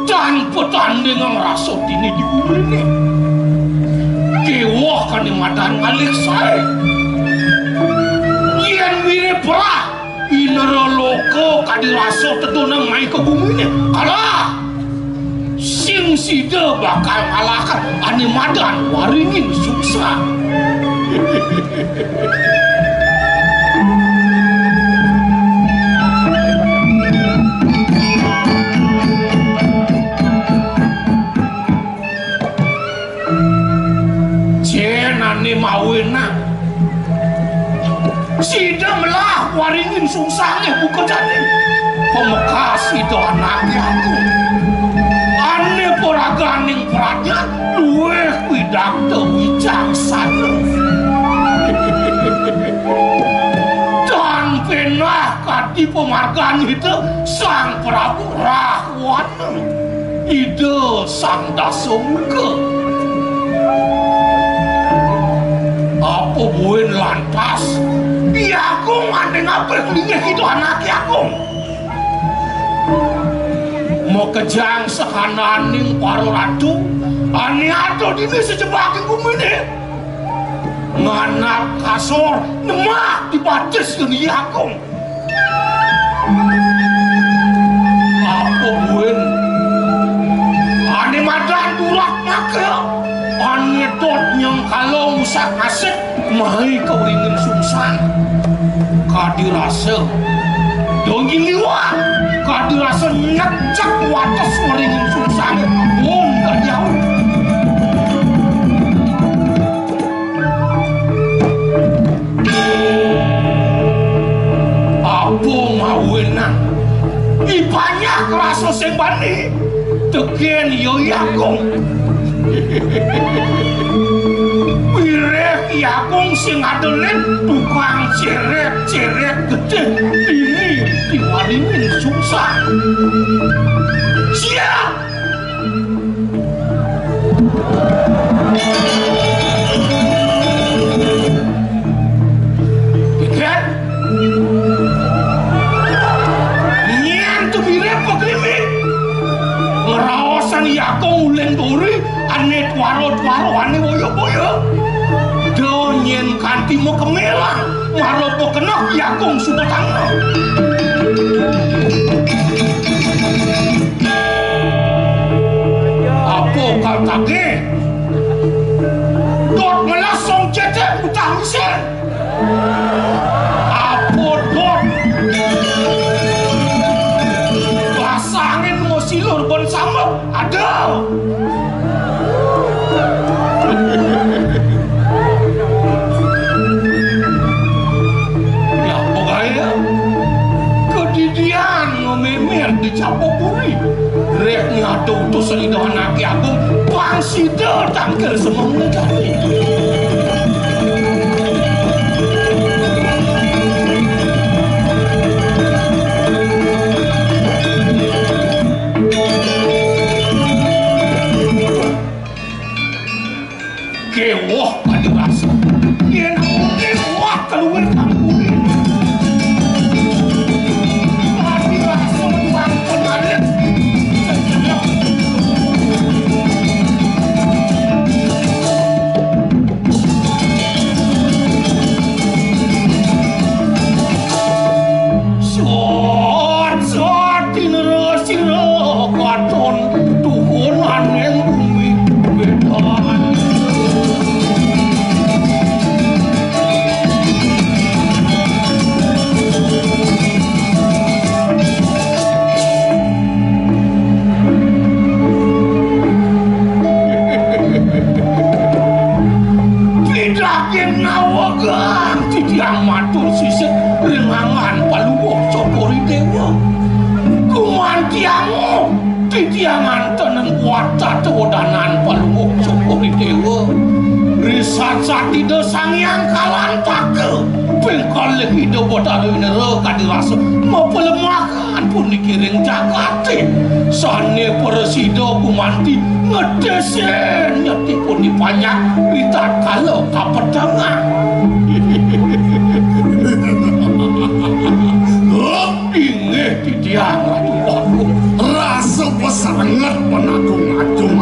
dan petanding ang rasa dini di bumi ini kewah kan madan alik saya yang wiri perah inara loko kadi rasa tetunang mai ke bumi ini kalah sing sida bakal ngalahkan ane madan waringin susah jenane mawena sida melah waringin susahnya buka janin pemekas itu anaknya aku ane poraganing peraja luweh widak tewijaksana dan penah kadi pemargaan itu sang Prabu Rahwana ide sang Dasamuka apa buin lantas dia aku ngandeng apa yang itu anaknya aku mau kejang sehananing para ratu ani atau dini sejebakin bumi ini nganak kasor nemak dibatis dunia aku buen ane madan durak maka ane dot nyang kalong sak asik mahai kau ingin sungsan kadirasa dongi liwa kadirasa ngecak watas meringin sungsan gak jauh apa mawenang banyak rasa sing bani teken yo yakung pirek yakung sing adolen tukang ceret-ceret gede ini diwaringin susah siap pikiran ngerawasan yakong uleng duri ane twaro-twaro ane boyo-boyo donyen kanti mo kemelang maropo kenok yakong subatangno apa katake dot melasong cecek utang sen apa dot basangin mo silur bon sama ada ya pokoknya kedidian ngomemer di Capopuri rek ngadu tuh selidah anak aku pangsi tertangkel semua negari kewah pada rasa yang kewah keluar kampung ini pada rasa tuang penarik sot tinero katon tuhunan yang bumi bedan yang matur sisik rengangan paluwok cokori dewa kumantiamu titiangan teneng wata tewodanan paluwok cokori dewa risat sati desang yang kalantake pengkal hidup bodaru nero kadirasa mapelemakan pun dikiring jagate sane peresido kumanti ngedesen nyeti pun dipanyak ritat kalau kapedangan ingeh titiang adu aku rasa pesarengat penagung-agung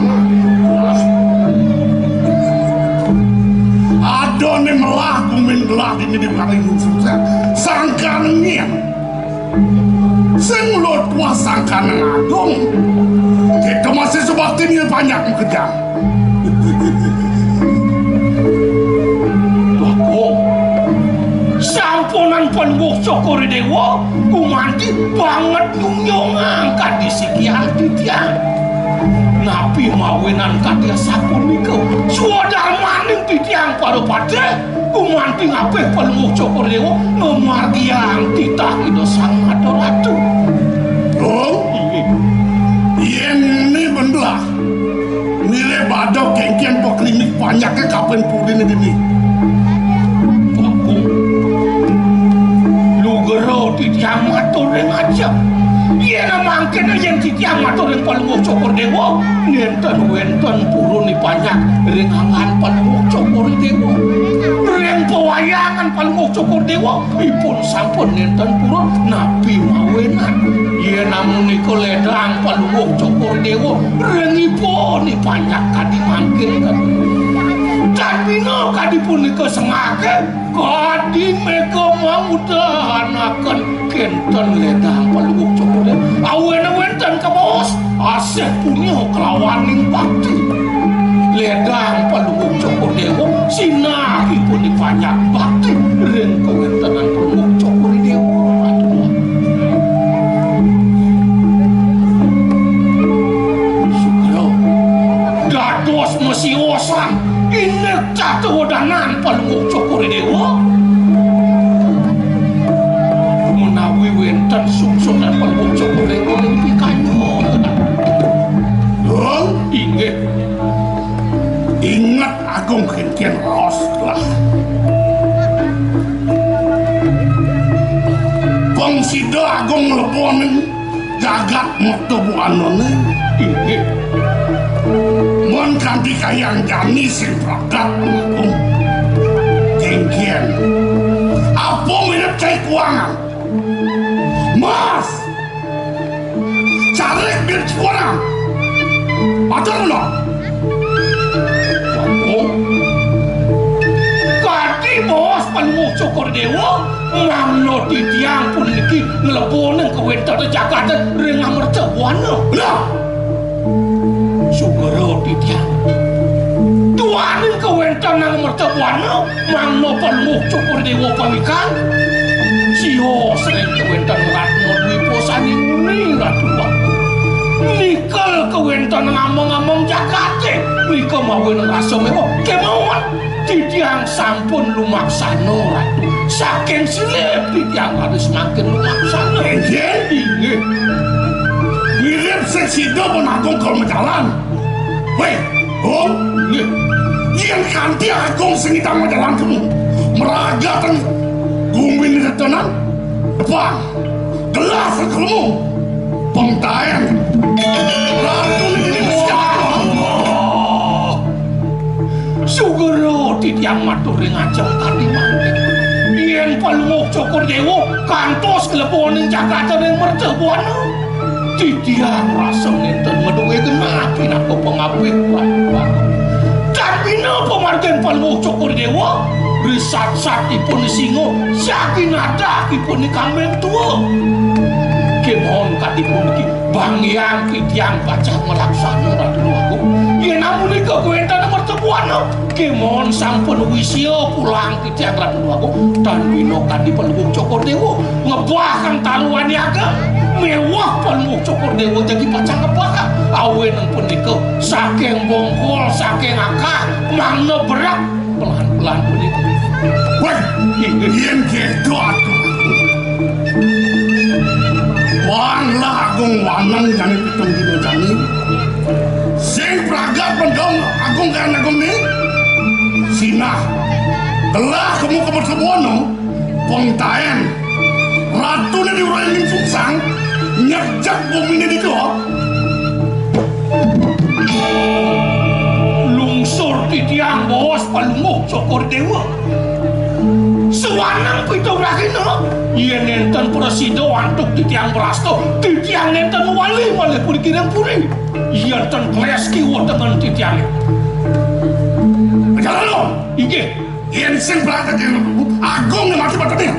adone melaku mengelah ini di paling susah sangkannya sing lo tua sangkan agung kita masih sebaktinya banyak mengejar sampunan penwuk cokori dewa kumanti banget nyung angkat di sikian titian napi mawinan katia sapun niko suadar maning titiang pada pada kumanti ngape penwuk cokori dewa ngemargiang titah itu sangat ratu yang ini benelah nilai badok kengkian peklinik banyaknya kapan pulin ini gero titiang matur yang aja iya namangkin yang titiang matur yang palungok cokor dewa nenten wenten purun ni banyak rengangan palungok cokor dewa reng pewayangan palungok cokor dewa ipun sampun nenten purun napi mawenan iya namun niko ledang palungok cokor dewa reng ipun ni banyak kadimangkin kan dan bina kadi punika sengake kadi mega mangudahanaken kenten ledang Palungguh Cokorde awen-wenten ka bos asih punya kelawaning bakti ledang Palungguh Cokorde sinahipun banyak bakti ring kawentenan Palungguh Cokorde dados mesiosan inek catudanan Palungguh Cokorde menawi wenten sungsunan Palungguh Cokorde ing pikanyo ingat Agung Kentian Ros lah Bang Sida Agung leboning jagat mertobuanone inggih mon kanthi kayang jani sing pragat Agung Kentian apa minat cai kuangan mas carek bir kuangan atur lo kaki bos Palungguh Cokorde mangno titiang pun iki nglebonen kawenten Jakarta ring amertebuana lah sugero titiang tuanin kawenten nang amertebuana mangno Palungguh Cokorde pawikan sio sering kawenten Ratno Dwi Posani muni ratu nikel kawenten ngamong-ngamong Jakarta nika mawon rasa mewo kemawon titiang sampun lumaksana ratu saking silih titiang harus makin lumaksana inggih mirip sesido pun Agung kalau jalan weh nggih yen kanthi Agung sing itang jalan kamu meragatan gumin retenan depan gelas kamu pengtayan ratu ini sugero titiang matur ring ajeng tadi mangke yen Palungguh Cokorde kantos kleboning Jakarta ring mertebuana titiang rasa nenten meduwe genah pinaka pengabeh tapi napa margen Palungguh Cokorde risat-satipun singo saking adakipun kambing tua kemon kadipun iki bangyang titiang bacah melaksana ratu Agung yen namun ika kawenten mertebuana kemon sampun wisya pulang titiang ratu Agung dan bino kadi Palungguh Cokorde ngebahkan taluan niaga mewah Palungguh Cokorde jadi pacang ngebahkan awen punika saking bongkol saking akah mangno berak pelan-pelan punika weh yen kedo atuh wanlah Agung wanang jani pitung dino jani sing pragat pendong Agung kan Agung ni sinah telah kamu ke Mertobuana pengtayan ratu na diurangin sungsang nyerjak bumi di ko lungsur titiang bos Palungguh Cokorde sewanang pitung rahina yen nenten presido antuk titiang berasto titiang nenten wali malih pun kirang puri yen ten kleski dengan titiang jalan lo inggih yen sing berangkat Agung mati batanya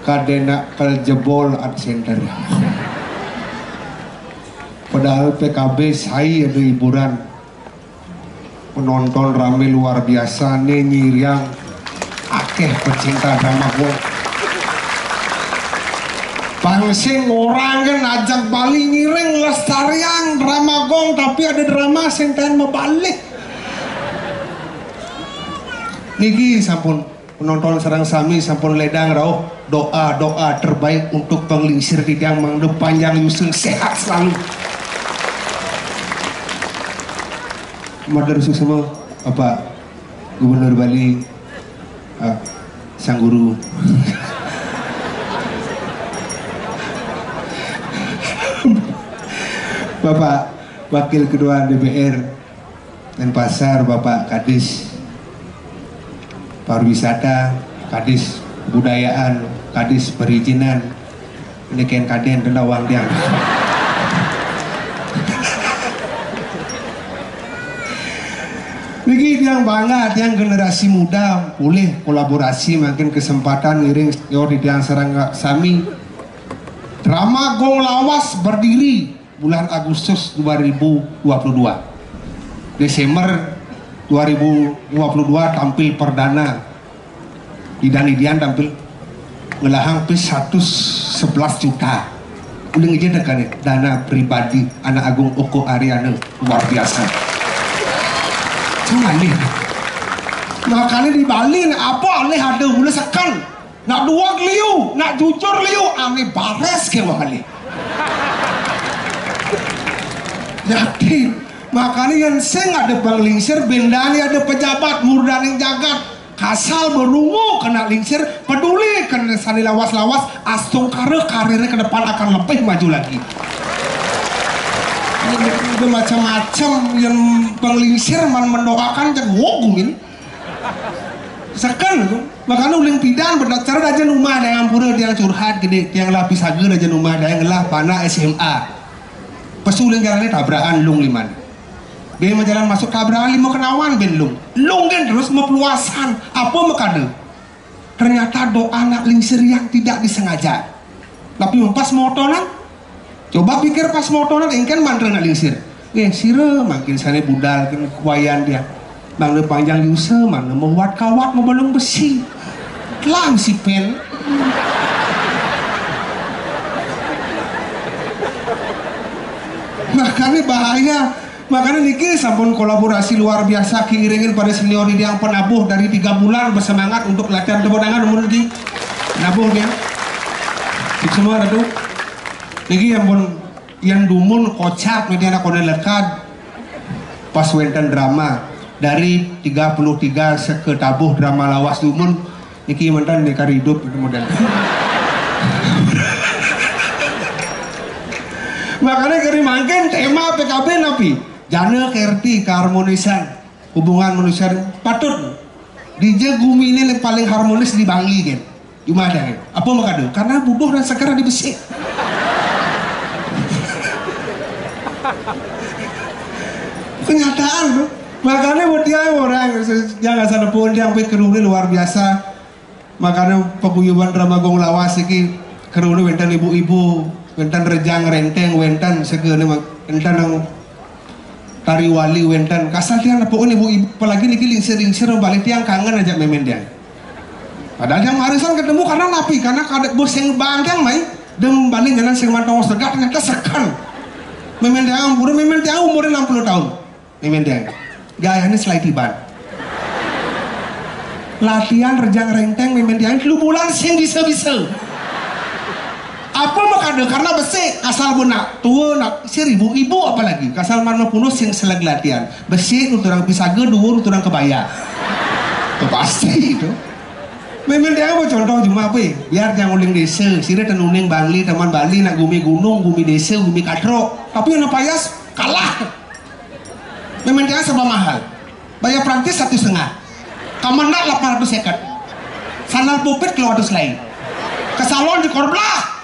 kadena keljebol art center. Padahal PKB saya ada hiburan, penonton rame luar biasa nih nyiriang akeh pecinta drama gong. Pangsing orang kan ajak Bali ngiring lestarian drama gong, tapi ada drama senten membalik. Niki sampun penonton sareng sami sampun ledang rauh doa terbaik untuk penglingsir di tiang mangde panjang yusung sehat selalu. Matur semua Bapak Gubernur Bali, Sang Guru. Bapak Wakil Ketua DPR Denpasar, Bapak Kadis Pariwisata, Kadis Kebudayaan, Kadis Perizinan, ini kan kaden relawang diang. Niki yang banget yang generasi muda boleh kolaborasi makin kesempatan ngiring di tiang serang sami. Drama Gong Lawas berdiri bulan Agustus 2022. Desember 2022 tampil perdana. Idan tampil ngelahang plus 111 juta. Udah ngejeda kan dana pribadi anak Agung Oko Ariana luar biasa. Cuman nih, makanya di Bali apa aneh ada mulai sekan, nak dua liu, nak jujur liu, aneh bares ke Bali. Jadi makanya yang seng ada penglingsir, bendani ada pejabat, murdaning jagat, kasal berungu kena lingsir, peduli kena sani lawas-lawas, astung karirnya ke depan akan lebih maju lagi. Itu macam-macam yang penglingsir mendoakan cek wogumin sekan makanya uling pidan berdasar aja rumah ada yang pura dia curhat gede yang lapis agar aja rumah ada yang lah pana SMA pas uling jalannya tabrakan lung liman dia mau jalan masuk tabrakan lima kenawan ben lung kan terus mau peluasan apa makade ternyata doa anak lingsir yang tidak disengaja tapi pas motonan coba pikir pas motonan ingin mandra nak lingsir sira makin sana budal kan kuayan dia bang panjang yusa mana membuat kawat membalung besi lang si pen makanya bahaya makanya niki sampun kolaborasi luar biasa kiringin pada senior yang penabuh dari 3 bulan bersemangat untuk latihan tebadangan umur lagi nabuh dia semua itu niki yang dumun kocak media anak kode lekat pas wenten drama dari 33 seketabuh drama lawas dumun iki mentan nekar hidup itu model makanya keri makin tema PKB napi jana kerti keharmonisan hubungan manusia patut DJ Gumi ini paling harmonis di Bangi kan gimana kan apa makanya karena bubuh dan sekarang dibesik kenyataan tuh makanya buat dia orang yang nggak sadar pun dia sampai keruni luar biasa makanya paguyuban drama Gong Lawas ini keruni wentan ibu-ibu wentan rejang renteng wentan segala wentan yang tari wali wentan kasar tiang pokoknya ibu-ibu apalagi niki lingsir balik tiang kangen aja memen dia padahal yang marisan ketemu karena napi karena kadek bos yang bangkang main dem balik jalan sing mantau segak ternyata sekan memen dia umurnya 60 tahun memen dia gaya ini selai tiban latihan rejang renteng memen dia lu bulan sing bisa-bisa apa makanya karena besi asal benak tua nak seribu ibu apalagi kasal mana punuh sing selag latihan besi untuk orang pisaga dua untuk orang kebaya itu pasti itu memen dia apa contoh cuma apa biar yang uling desa sini dan uling Bali teman Bali nak gumi gunung gumi desa gumi katro tapi yang payas kalah memen dia serba mahal bayar Prancis 1,5 Kamendak 800 sekat sandal pupit keluar dus lain ke salon di korblah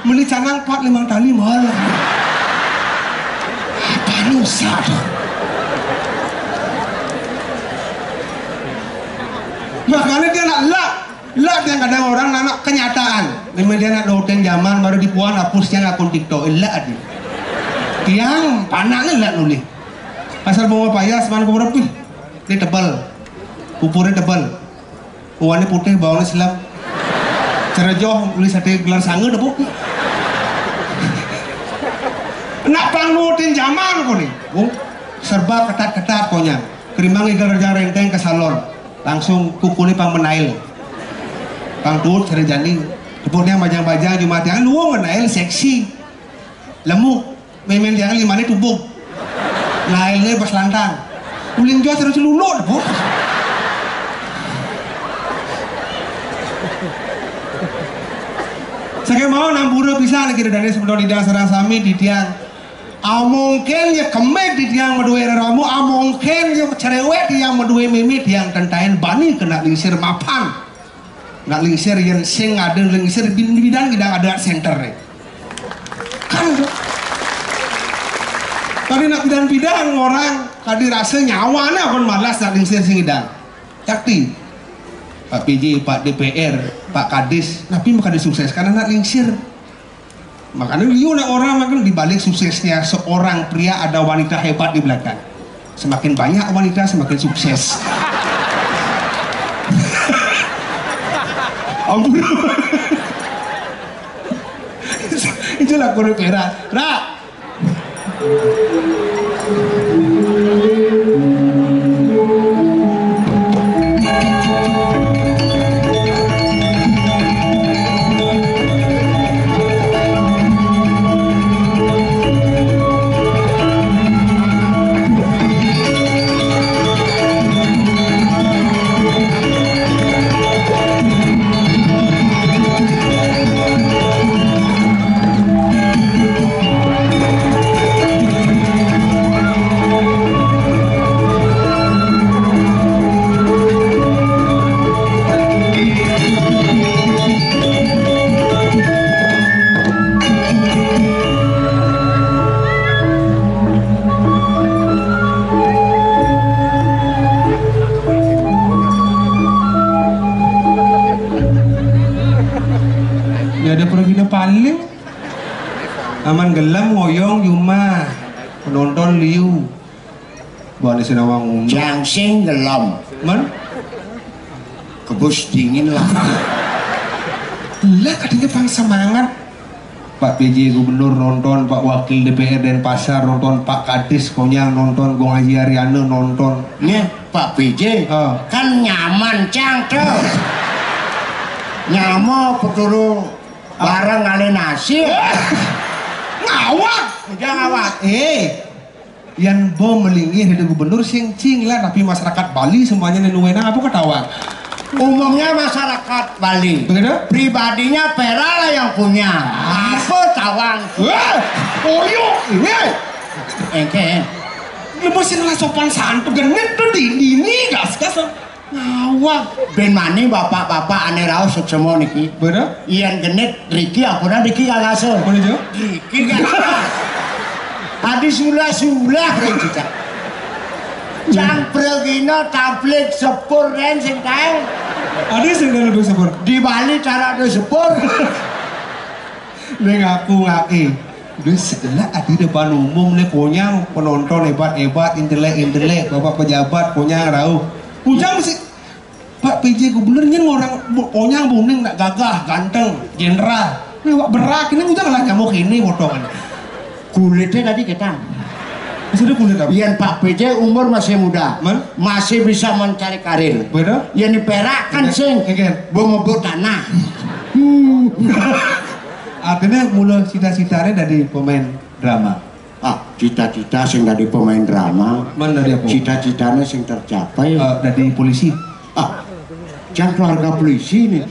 beli canang 4-5 tali mahal apa nusa makanya dia nak lak Lah yang kadang orang anak kenyataan. Memang dia nak loteng zaman baru dipuan hapusnya akun TikTok. Lah adi. Tiang panaknya lah nulis. Asal bawa payah seman ke berapa? Dia tebal. Pupurnya tebal. Uangnya putih, bawangnya silam. Cerejoh nulis sate gelar sangga debuk. Nak pangnutin zaman kau nih. Serba ketat-ketat konya. Kerimbang igal rejang renteng ke salon. Langsung kukulnya pang menail. Pang tuut sering jani. Tepuknya bajang-bajang Jumat yang lu menail seksi. Lemuk. Memen jangan lima ini tubuk. Nailnya pas lantang. Uling jauh terus lulur. Saya mau nambura bisa lagi dari sebelum tidak serang sami di tiang. Mungkin ya kemet di tiang medue ramu, mungkin ya cerewet yang medue mimit yang tentain bani kena lingsir mapan. Nak lingsir yang sing ada lingsir di bidang tidak ada center kan tadi nak bidang orang tadi rasa nyawana pun malas nak lingsir sing idang cakti Pak PJ, Pak DPR, Pak Kadis tapi makanya sukses karena nak lingsir makanya liu nak orang makan dibalik suksesnya seorang pria ada wanita hebat di belakang semakin banyak wanita semakin sukses ampun itulah kudu perak rak paling aman gelam ngoyong Yuma penonton liu buat di Sinawang jangsing gelam man kebus dingin lah lah katanya pang semangat Pak PJ Gubernur nonton, Pak Wakil DPR Denpasar nonton, Pak Kadis Konyang nonton, Gong Haji Ariana nonton nih Pak PJ kan nyaman cang tuh nyamo peturu bareng ngale nasi ngawak jangan ngawak yang bom melingih dari gubernur sing cing lah tapi masyarakat Bali semuanya nenuena apa ketawa umumnya masyarakat Bali begitu pribadinya Pera lah yang punya aku tawang koyok ini engke lepasin lah sopan santun genit tuh dini gas ngawak ben mani bapak-bapak ane raus semua niki bener ian genit Riki apuna Riki kagase boleh jo Riki kagase adi sulah-sulah rencita jang pergino tablet sepur ren sing kae adi sing lebih sepur di Bali cara ada sepur le ngaku ngake udah setelah adi depan umum le konyang penonton hebat-hebat intelek bapak pejabat konyang rauh ujang sih Pak PJ Gubernurnya orang konyang buning nak gagah ganteng jenderal wak berak ini ujang lah nyamuk ini potongan kulitnya tadi kita sudah kulit apa? Yang Pak PJ umur masih muda masih bisa mencari karir beda? yang di Perak kan sing bumbu tanah artinya mulai cita-citanya dari pemain drama cita-cita sing dari pemain drama mana dari apa? cita-citanya sing tercapai dari polisi jangan keluarga polisi nih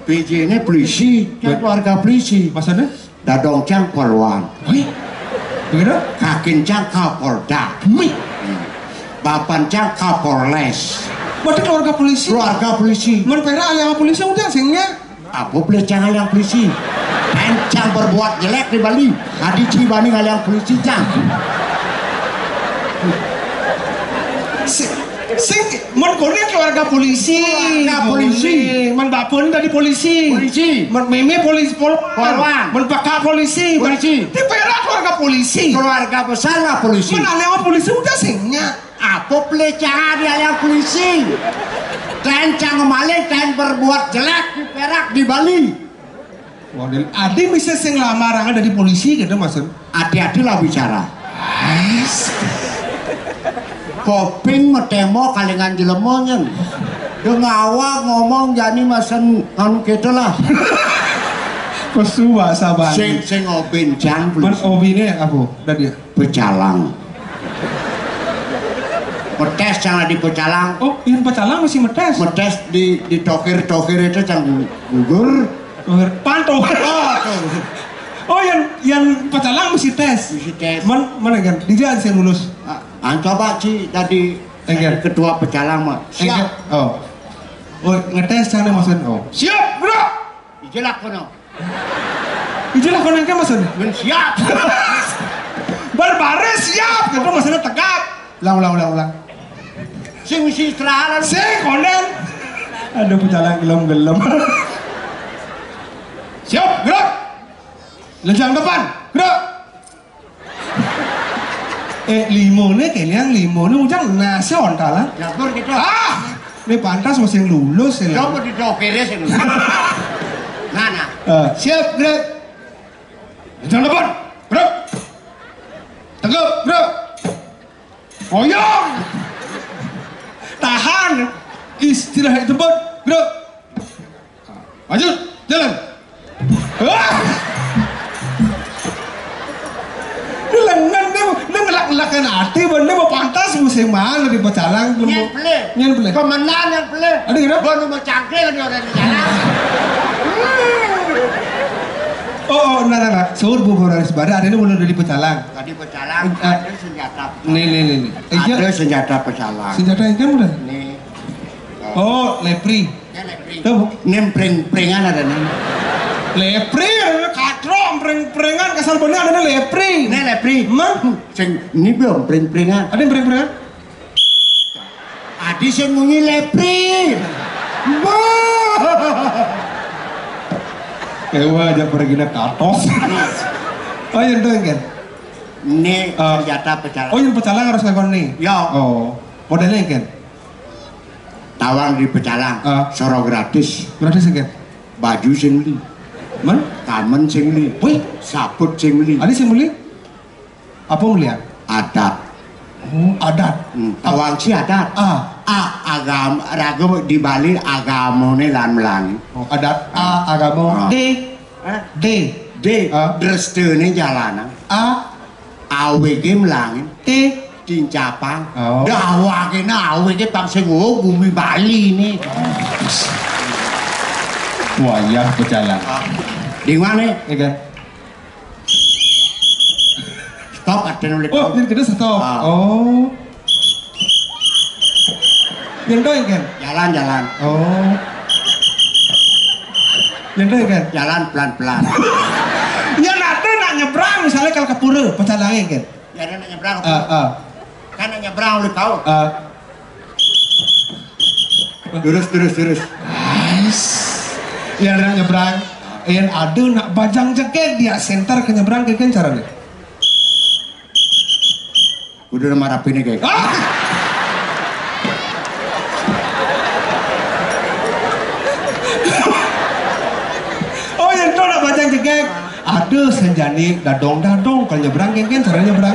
PJ ini polisi jangan keluarga polisi maksudnya? dadong cang polwan begitu? kakin cang kapolda bapan cang kapolres berarti keluarga polisi mana Pera yang polisi udah singnya apa boleh jangan yang polisi encang berbuat jelek di Bali adi cibani yang polisi cang sing Men kone keluarga polisi. Keluarga polisi. Men bapun tadi polisi. Polisi. Men meme polisi Polwan. Men pakak polisi. Polisi. Di Perak keluarga polisi. Keluarga besar lah polisi. Men alih polisi udah singnya. Apa pelecehan di alias polisi? Dan jangan maling dan berbuat jelek di Perak di Bali. Model adi bisa sing lamaran ada di polisi gitu maksud. Hati-hati lah bicara. Koping metemo kalingan jelemonyen. Dengawa ngomong jani masen anu gitu lah. Kosu bahasa Bali. Sing obin jang Men obine apa? Tadi Pecalang. Metes jangan di Pecalang. Oh, yang Pecalang masih metes. Metes di tokir itu jangan gugur. Pantau. Oh, yang Pecalang mesti tes. Mesti tes. Mana kan? Dijadikan saya lulus. Coba Ci tadi ketua Pecalang mah. Siap. Oh. Oh, ngetes sana maksudnya. Oh. Siap, bro. Ijelak kono. Ijelah kono kan maksudnya. Siap. Berbaris siap. Gitu maksudnya tegap. Ulang. Sing misi istirahat. Sing konen. Aduh Pecalang gelem. Siap, gerak. Lenjang depan, gerak. Limone ujang nasi ontalan. Dapur gitu. Ini pantas masih lulus ya. Coba di dokirnya sih. Nah. Siap, gerak. Lenjang depan, gerak. Tegap, gerak. Goyang. Tahan. Istirahat di tempat, gerak. Lanjut, jalan. Lengan dia ngelak-ngelakan hati bener mau pantas musim mana di Pecalang nyen beli kemenangan yang beli ada gitu baru mau cangkir kan orang di jalan nah suruh bubur dari sebada ada ini belum dari Pecalang tadi Pecalang ada senjata nih ada senjata Pecalang senjata yang kan udah nih lepri pring-pringan ada nih lepri katro pring-pringan kasar bener ada lepri ini lepri ini belum pring-pringan ada yang pring-pringan adi sing mungi lepri ewa aja pergi na katos oh yang itu kan ini senjata Pecalang yang Pecalang harus ngakon nih ya modelnya kan tawang di Pecalang soro gratis kan baju sing beli taman sing beli sabut sing beli ada sing beli apa belian adat adat tawang si adat agama ragam di Bali agamane lan melangi adat agama D drestene jalanan awg melangi Cincapang dawake awg pang sing bumi Bali ini wayah Pecalang di mana? Iya stop ada nulis ini kita stop yang itu kan? jalan yang itu kan? jalan pelan-pelan yang ada nak nyebrang misalnya kalau ke Pura Pecalangnya kan? ya ada nak nyebrang kan nak nyebrang lu tahu terus yang ada nyebrang yang ada nak bajang jeket dia center ke nyebrang ke kan caranya udah marah ini kayak yang itu nak bajang jeket ada senjani dadong kalau nyebrang kan caranya nyebrang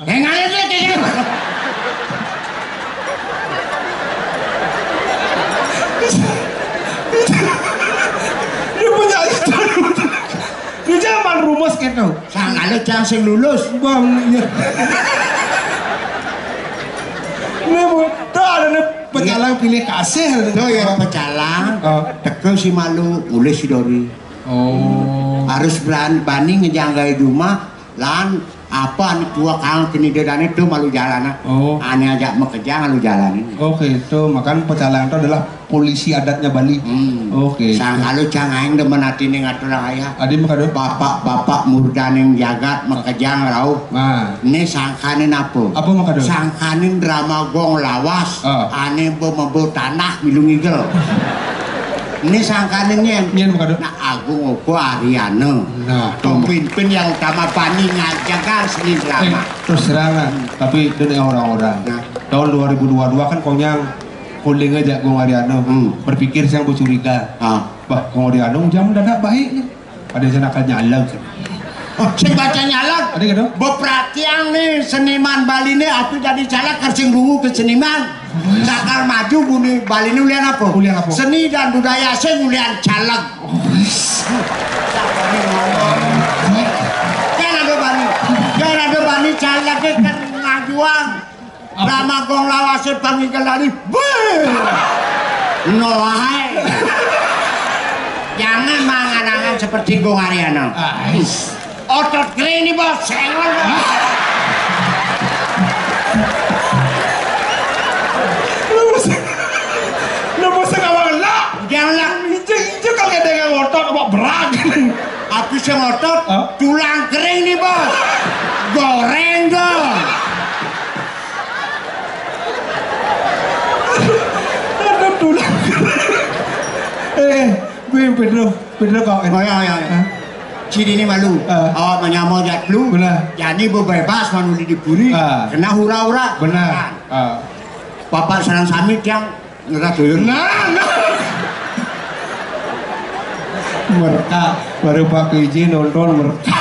aja deh kayak dia punya istri dia zaman rumus gitu sangat ada jangan sing lulus bang ya ini bu tuh ada Pecalang pilih kasih tuh ya Pecalang tekel si malu mulai si Dori harus berani ngejanggai rumah lan Apa nih tua kang kini dedane itu malu jalan. Oh. Aneh aja mekerja malu jalan ini. Oke, itu makan pecalang itu adalah polisi adatnya Bali. Oke. Sang kalau cangaing demen hati nih ngatur ayah. Adi makado. Bapak murdaning jagat mekerja ngerau. Nah. Ini sangkanin apa? Apa makado? Sangkanin drama gong lawas. Aneh membawa tanah milung igel. Ini sangkaninnya nyen makado. Nah Agung Oko Ariana. Nah, pemimpin yang utama Pani ngajakan seni drama. Terus terang tapi dengan orang-orang. Nah. Tahun 2022 kan konyang kuling aja Gong Ariano. Berpikir siang bercuriga. Bah Gong Ariano jam dadak baik nih. Ada yang akan nyalang. Sing baca nyalang. Ada gitu? Beperhatian nih seniman Bali nih aku jadi calak kersing rungu ke seniman. Sakar maju buni Bali ini ulian apa? Ulian apa? Seni dan budaya sing ulian caleg. Kan ada Bali caleg kan ngajuan. Drama gong lawase pangingkel dari. No hai. Jangan mangan-angan seperti Gong Ariano. Otot kering nih bos, sengon. Lu masa ngawang lah. Jangan Injek kalau ada yang ngotot apa berak. aku sing otot tulang kering nih bos. Goreng dong. Ada tulang kering. Pedro kau. Oh ya. Ciri ini malu. Awak menyamau jat lu. Benar. Jadi bebas manuli diburi. Kena hura-hura. Benar. Bapak sarang samit yang ngerak doyun. Nah. Merta baru pakai izin nonton merta.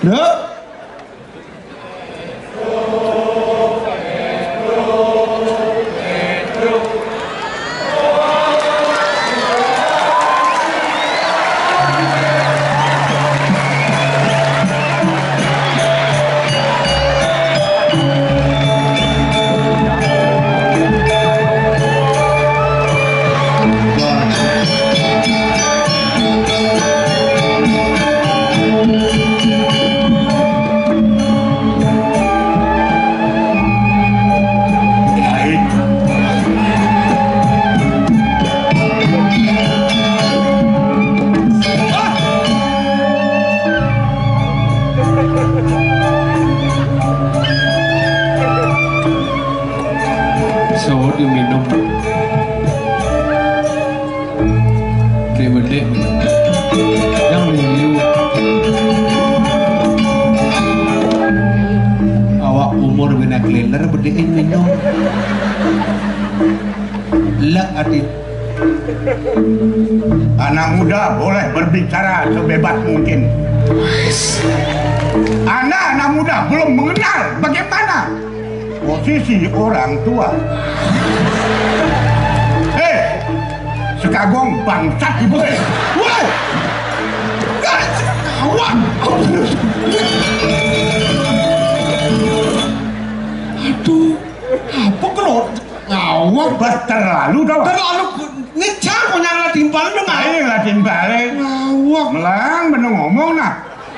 Dok. Anak muda boleh berbicara sebebas mungkin. Anak muda belum mengenal bagaimana posisi orang tua. Sekagong bangsat ibu. Woi, kawan. Aduh, apa kalau ngawak? Terlalu tau. Terlalu ngejar punya lah timpal dong. Lah timpal. Ngawak. Melang bener ngomong nah.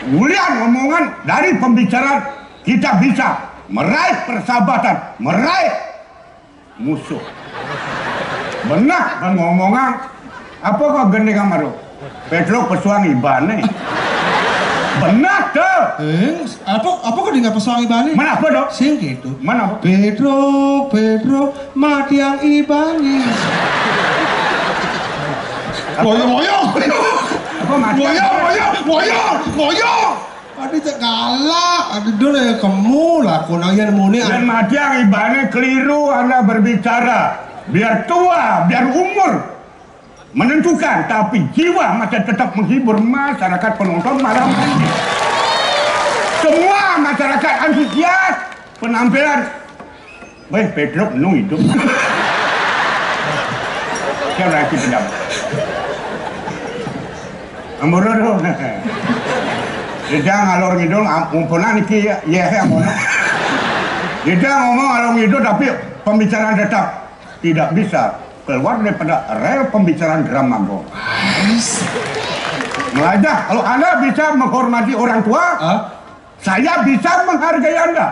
Mulian ngomongan dari pembicaraan kita bisa meraih persahabatan, meraih musuh. Benar kan ngomongan. Apa kau gede kamaru? Petro pesuang ibane. Benar tuh. Apa kau dengar pesuang ibane? Mana apa dok? Sing gitu. Mana apa? Pedro mati yang ibane. Boyo. Apa mati? Boyo. Aduh galak. Aduh dulu ya kamu lah. Konangnya muni. Dan mati yang ibane keliru Anda berbicara. Biar tua, biar umur menentukan, tapi jiwa masih tetap menghibur masyarakat penonton malam ini. Semua masyarakat antusias penampilan. Baik, Pedro penuh hidup. Saya lagi pendam. Amorodo. Dia ngalor ngidul, umpunan iki ya amono. Dia ngomong ngalor ngidul tapi pembicaraan tetap tidak bisa keluar daripada rel pembicaraan drama Gong. Melajah, kalau Anda bisa menghormati orang tua, saya bisa menghargai Anda.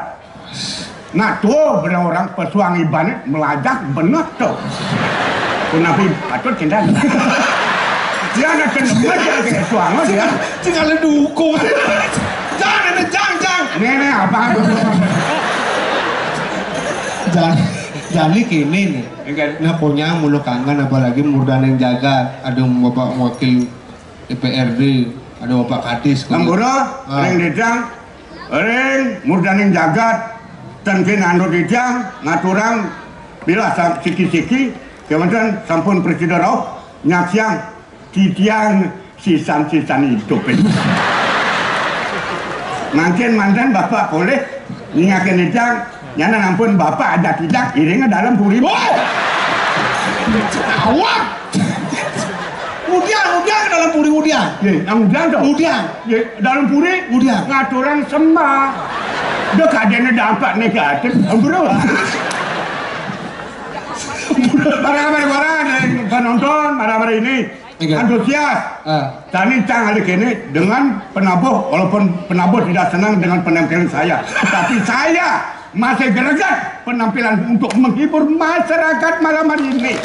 Nah tuh benar orang pesuang ibanet melajah benar tuh. Kenapa patut cinta? Dia nak kena baca ke suang dia. Jangan dukung. Jangan. Nenek apa? Jangan kini nih. Nah punya mulu kangen apalagi murdan yang jaga. Ada bapak wakil DPRD, ada bapak kadis. Nambura, ring dijang, ring murdan yang jagat. Dan kena ando dijang ngaturang bila siki-siki kemudian sampun presiden rauh nyaksiang titiang sisan-sisan hidup itu. Mungkin mantan bapak boleh ningakin dijang nyana nampun bapak ada tidak iringnya dalam puri. Awak. Udiang dalam puri udiang. Udiang dong. Udiang. Dalam puri udiang. Ngaturan sembah. Dia kajiannya dapat negatif. Bro. Marah-marah penonton, marah-marah ini antusias. Tani cang hari ini dengan penabuh, walaupun penabuh tidak senang dengan penampilan saya, tapi saya masih greget penampilan untuk menghibur masyarakat malam hari ini.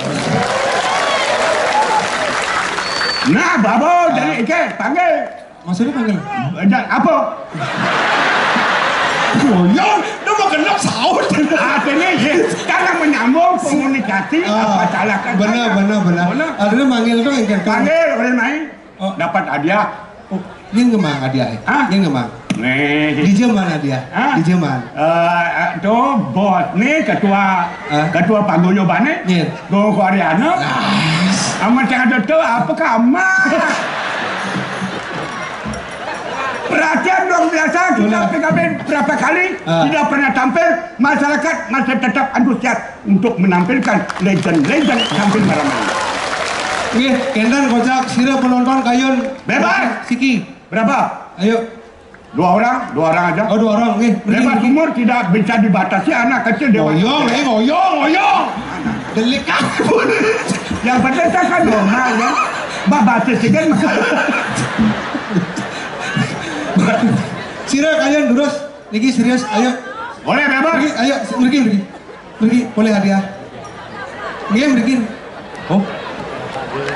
Nah, babo dari Ike panggil. Maksudnya panggil? Apa? Goyong, dia mau kenal sahur. Artinya karena menyambung komunikasi apa salahkan. Benar. Artinya manggil dong yang panggil orang main. Dapat hadiah. Ini ngemang hadiah. Ini ngemang. Nih. Di Jerman hadiah. Di Jerman. Tuh bos nih ketua paguyuban nih. Go Koreano. Amat ada tuh apa kamu? Perhatian dong biasa kita PKB berapa kali tidak pernah tampil, masyarakat masih tetap antusias untuk menampilkan legend-legend tampil malam ini. Oke, Kendan kocak sira penonton kayun bebas. Siki berapa? Ayo. Dua orang aja. Oh 2 orang, oke. Bebas umur tidak bisa dibatasi, anak kecil dewasa. Goyong. Delik aku. Yang penting saya kan normal ya. Babasis kan. Sira kalian durus, niki serius, ayo. Boleh bebas. Ayo, pergi, boleh hadiah. Pergi. Oh,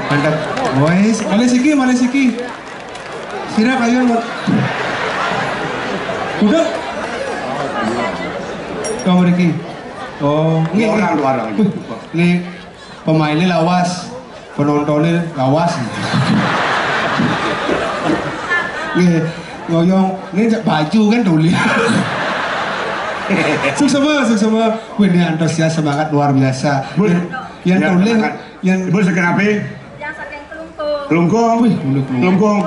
mantap. Boys, boleh siki. Sira kalian, udah. Kamu Riki. Oh, ini orang. Ini pemainnya lawas, penontonnya lawas. Goyong, ini baju kan tulis. Sukses. Ini antusias semangat luar biasa. Yang tulis, yang ibu kenapa? Yang saking kelungkung. Kelungkung.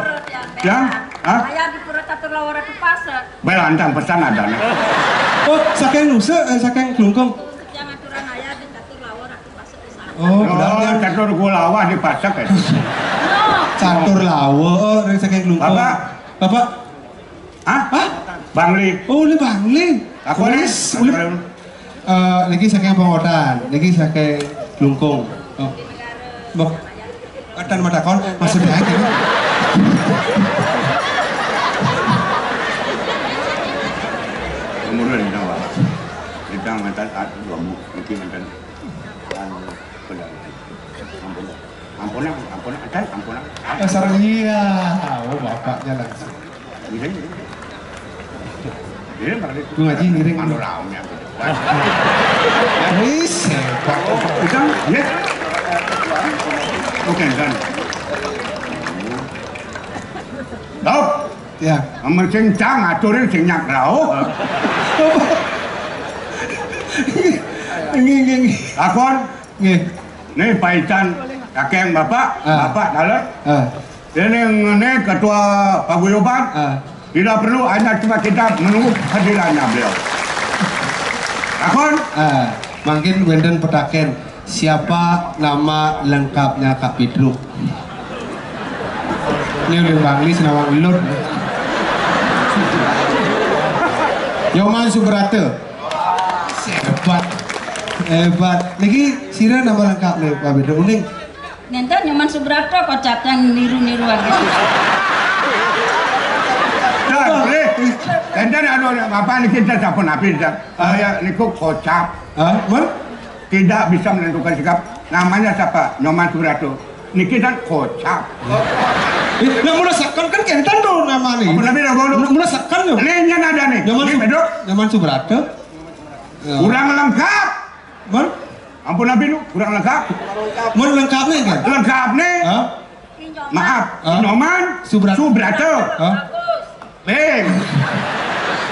Yang? Saya di pura catur lawara ke pasar. Belantang pesan ada nih. Oh, saking kelungkung. Yang aturan ayah di catur lawara ke pasar di sana. Oh, catur gulawah di pasar kan? Catur lawa, dari saking kelungkung. Bapak? Bangli. Oh, ini Bangli. Aku nih. Lagi saking pengotan, lagi saking kelungkung. Oh. Bok. Dan matakon maksudnya aja. Kemudian ini apa? Kita mantan dua bu, nanti mantan ampunan. Sarang iya. Oh, bapaknya langsung. Ini berarti gue ngaji ngiring. Panorama. Wis, Ikan, ya. Oke, kan. Dok. Ya. Amal cincang aturin sinyak rau. Ngi. Akon. Ngi. Nih paitan kakek bapak dalam. Ini ketua paguyuban. Tidak perlu, hanya cuma kita menunggu hadirannya beliau. Akon. Mungkin Wenden petaken siapa nama lengkapnya Kak Pidruk. Ini udah Bangli senawang ulut. Yoman Subrate. Hebat. Lagi sira nama lengkap nih Pak Pidruk. Uning. Nenten Nyoman Subrate kocak yang niru-niru lagi. Enten anu apa niki kita sampun api saya niku kocap. Tidak bisa menentukan sikap. Namanya siapa? Nyoman Subrado. Niki kan kocap. Yang mulai sakkan kan kentan tuh nama nih. Mulai sakkan tuh. Ini ada nih. Nyoman Subrado. Kurang lengkap. Ampun Nabi lu, kurang lengkap. Mun lengkap nih kan? Lengkap nih. Maaf, Nyoman Subrado.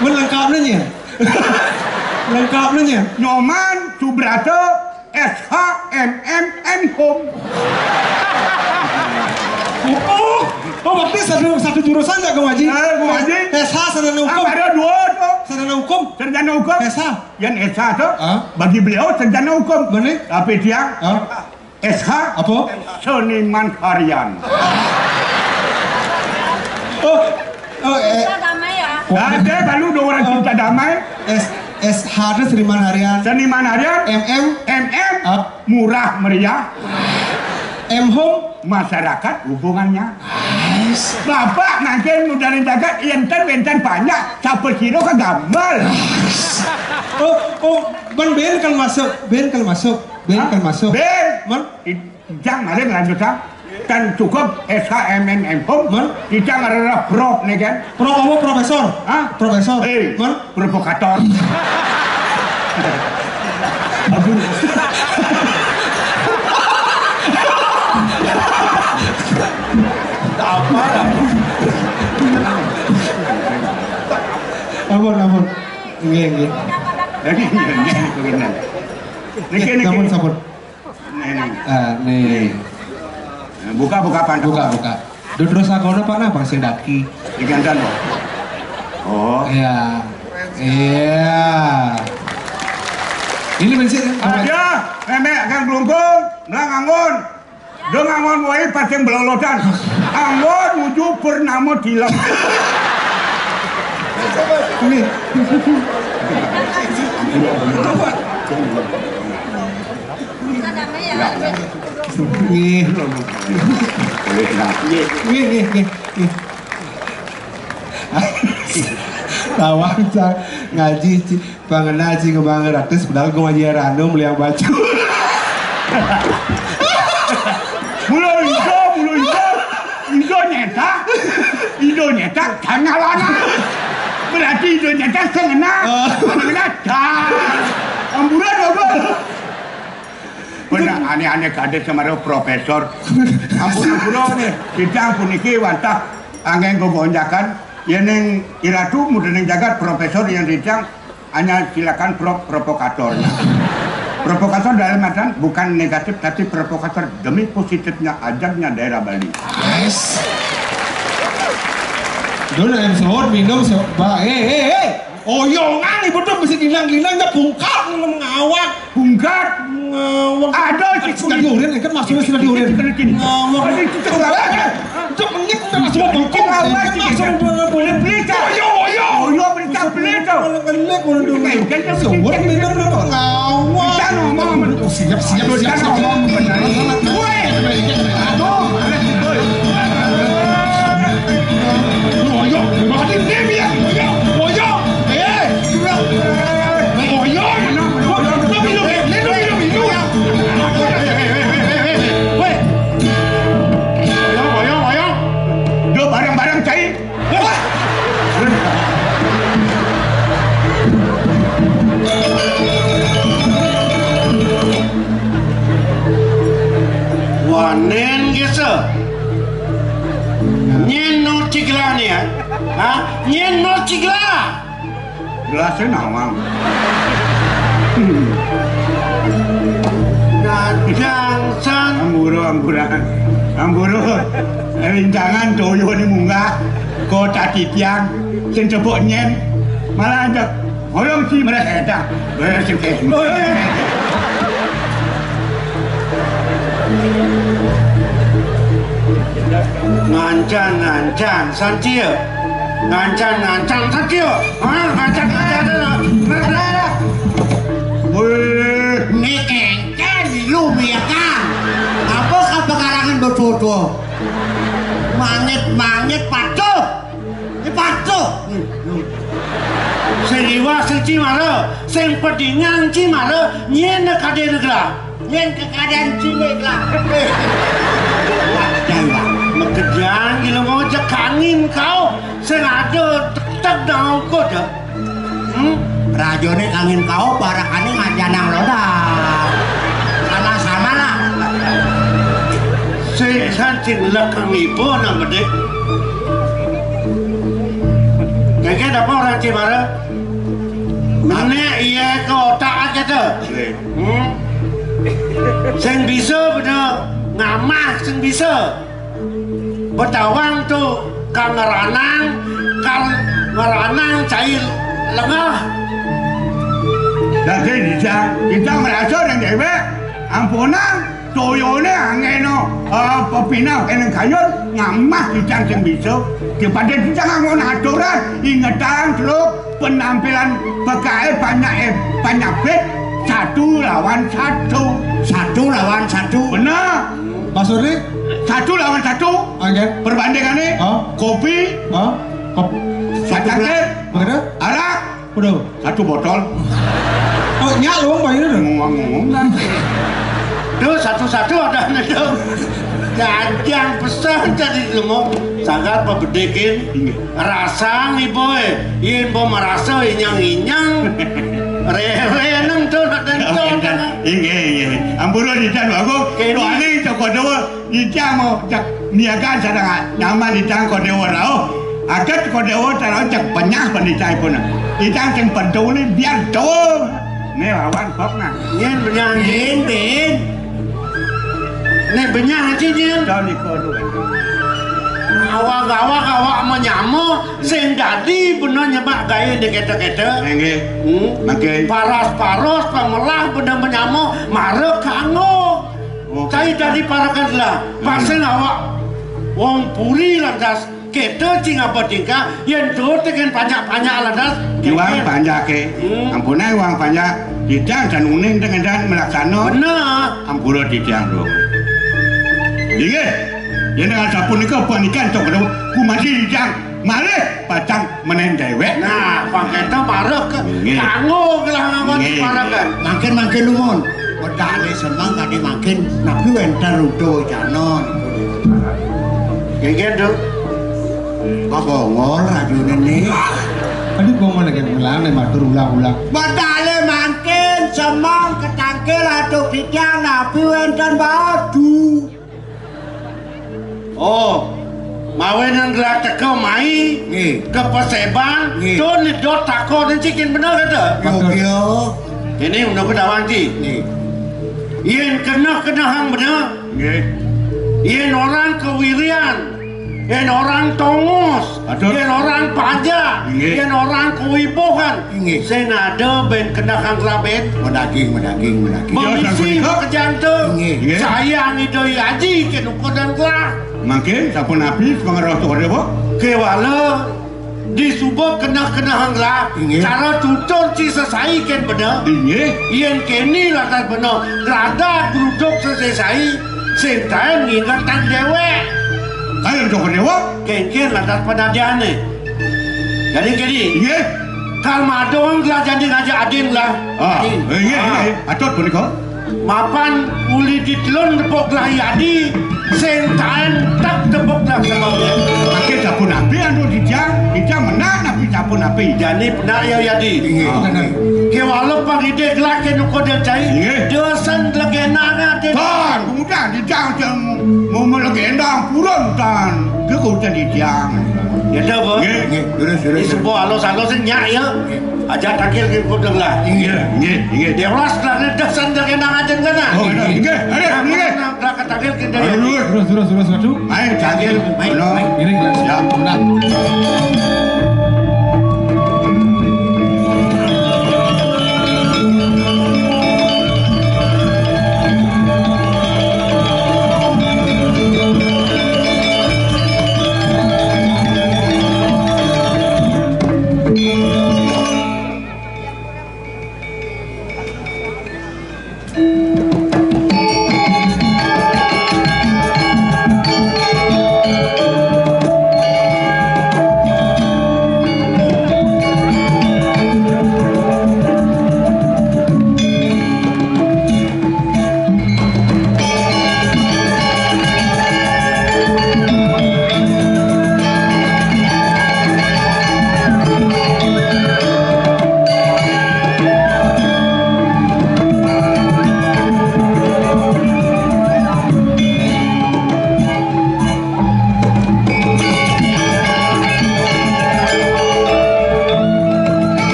Mun lengkap nih. Lengkap nih. Nyoman Subrado SHMM Home. Oh, berarti satu jurusan nggak Kang Haji? Kang Haji. SH sarjana hukum. Ada dua tuh. Sarjana hukum. Sarjana hukum. SH. Yang SH tuh bagi beliau sarjana hukum. Bener. Tapi dia SH apa? Seniman harian. Cinta damai ya. Ada baru dua orang cinta damai. SH itu seniman harian. Seniman harian. MM murah meriah. Home masyarakat hubungannya. Bapak nanti mudah jaga enten banyak capek kilo ke gambar. Ben kan masuk. Ben. Jangan mari lanjutkan. Kan cukup SHMM Home. Kita ngarep prof nih kan. Prof apa profesor? Profesor. Provokator. Ampun. Nggih. Jadi ini Sampun. Nih. Buka pan. Buka. Terus sakono Pak Bang sing daki. Digantan loh. Oh. Iya. Ini bensin. Ada, nenek kan belungkung, melang angon. Dong angon wae pasang belolotan. Angon menuju Purnama Dilem. Ini. Cinta damai ya. Nih. Tawang ngaji pangenal sih kebangan ratus padahal gue ngaji random beli yang baju. Mulu Indo nyeta kangalana. Berarti Indo nyeta sengena. Amburan apa? Benar aneh-aneh kades kemarin profesor. Ampun nih, kita ampun iki wantah angin kegonjakan. Yang iratu mudah jagat profesor yang dijang hanya silakan provokatornya. Provokator dalam artian bukan negatif tapi provokator demi positifnya ajaknya daerah Bali. Yes. Dulu yang sahur minum oyongan ibu tuh mesti gilang-gilangnya bungkar mengawak. Ada sih sudah diurin kan maksudnya sudah diurin. Ngawak ini itu menyik udah langsung bungkuk. Boleh beli oyo berita beli tuh. Kan sahur minum ngawak. Kita ngomong siap. Wanen gitu. Nyen cigla nih ya. Nyen cigla. Gelasnya nawang. Nadang Amburu. Rintangan doyo ni munggah. Kota titiang. Sen cepuk nyen. Malah ajak. Orang si mereka dah. Ngancan santia. Ngancan santia. Ngancan. Ini kengken lu biarkan. Apa pekarangan berfoto? Mangit patuh. Ini patuh. jiwa si Cimara sing pedingan Cimara nyen kade negara nyen kekadaan Cimara wah megedang gila ngojek angin kau sing ada tek dang kau dah rajone angin kau parakane ngajanang loda sama-sama lah sehan cing lekang ibu nama dek kayak apa orang Cimara mana iya ke otak aja tuh sing bisa bener ngamah sing bisa bertawang tuh kang ngeranang cair lengah jadi kita merasa yang dewe ampunan toyone angeno pepinau eneng kayun ngamah kita yang bisa kepada kita ngamon aturan ingatan terus penampilan pakai banyak bet 1 lawan 1 benar maksudnya 1 lawan 1 oke perbandingannya kopi Sacangkir arak udah 1 botol oh nyak lu bayar udah ngomong tuh satu-satu ada itu jajang pesan jadi semua sangat pebedekin rasa nih boy yin bo merasa inyang rewe nang tuh iya ampura dijan aku doane coko dewa dijan mau cak niaga sadang nama dijan ko dewa lao agat ko dewa tarau cak penyah pandicai pun dijan ceng pentu ni biar dewa ne lawan kok nah nyen benyang tin ne benyang aja nyen doni ko du awak menyamu sing dadi bener nyebak gaya dikete-kete nggih makin paras pemelah bener menyamu marek kanggo cai dadi parakanlah pasien awak wong puri lantas kete cing apa tingkah yen tuh tegen panjak-panjak lantas uang panjak ke ampuna uang panjak didang dan uning dengan dan melaksana bener ampura didang dong ingat yang dengan sapun itu panikan cok kedua ku masih didang malih pacang menen dewek nah pangketa marek kanggo kelah ngakon parakan makin lumon wedane seneng kadi makin nabi wenter udo janon kayak gitu apa ngol rajune nih aduh gua mana kayak ulang nih matur ulang wedane makin semang ketangkil aduk didang nabi wenter badu oh mawen yang gerak teko mai ke Paseban tuh nih dot tako dan cikin bener kata yo ini udah kedawang ci yen kena hang bener yen orang kewirian yen orang tongos yen orang pajak yen orang kewibohan sen ada ben kena hang rabet medaging mengisi ke jantung sayang idoi aji ke nukodan kelah makin sapun api pengaruh tuh ada apa kewala disubuk kena hangla cara tutur ci sesai ken bener yen keni latar bener rada gruduk sesai sentain ngingatan dewek kalian tuh dewa ken latar penadiane jadi kal madong lah jadi ngajak adin lah atot pun kau mapan uli ditelon tepuk lah yadi sentain tak tepuk lah sama dia pakai sapun api anu dijang menang tapi sapun api jadi benar ya yadi kewala pagide lah ke nuko dia cai dosan legenanya tan kemudian dijang mau melegenda purun tan ke kau jadi dijang ya dah bo ini sebuah alos nyak ya aja takil ke kudeng lah ingat dewas lah dosan legenanya aja kan ingat lah ketakil ke dia terus aduh ayo takil ini ya benar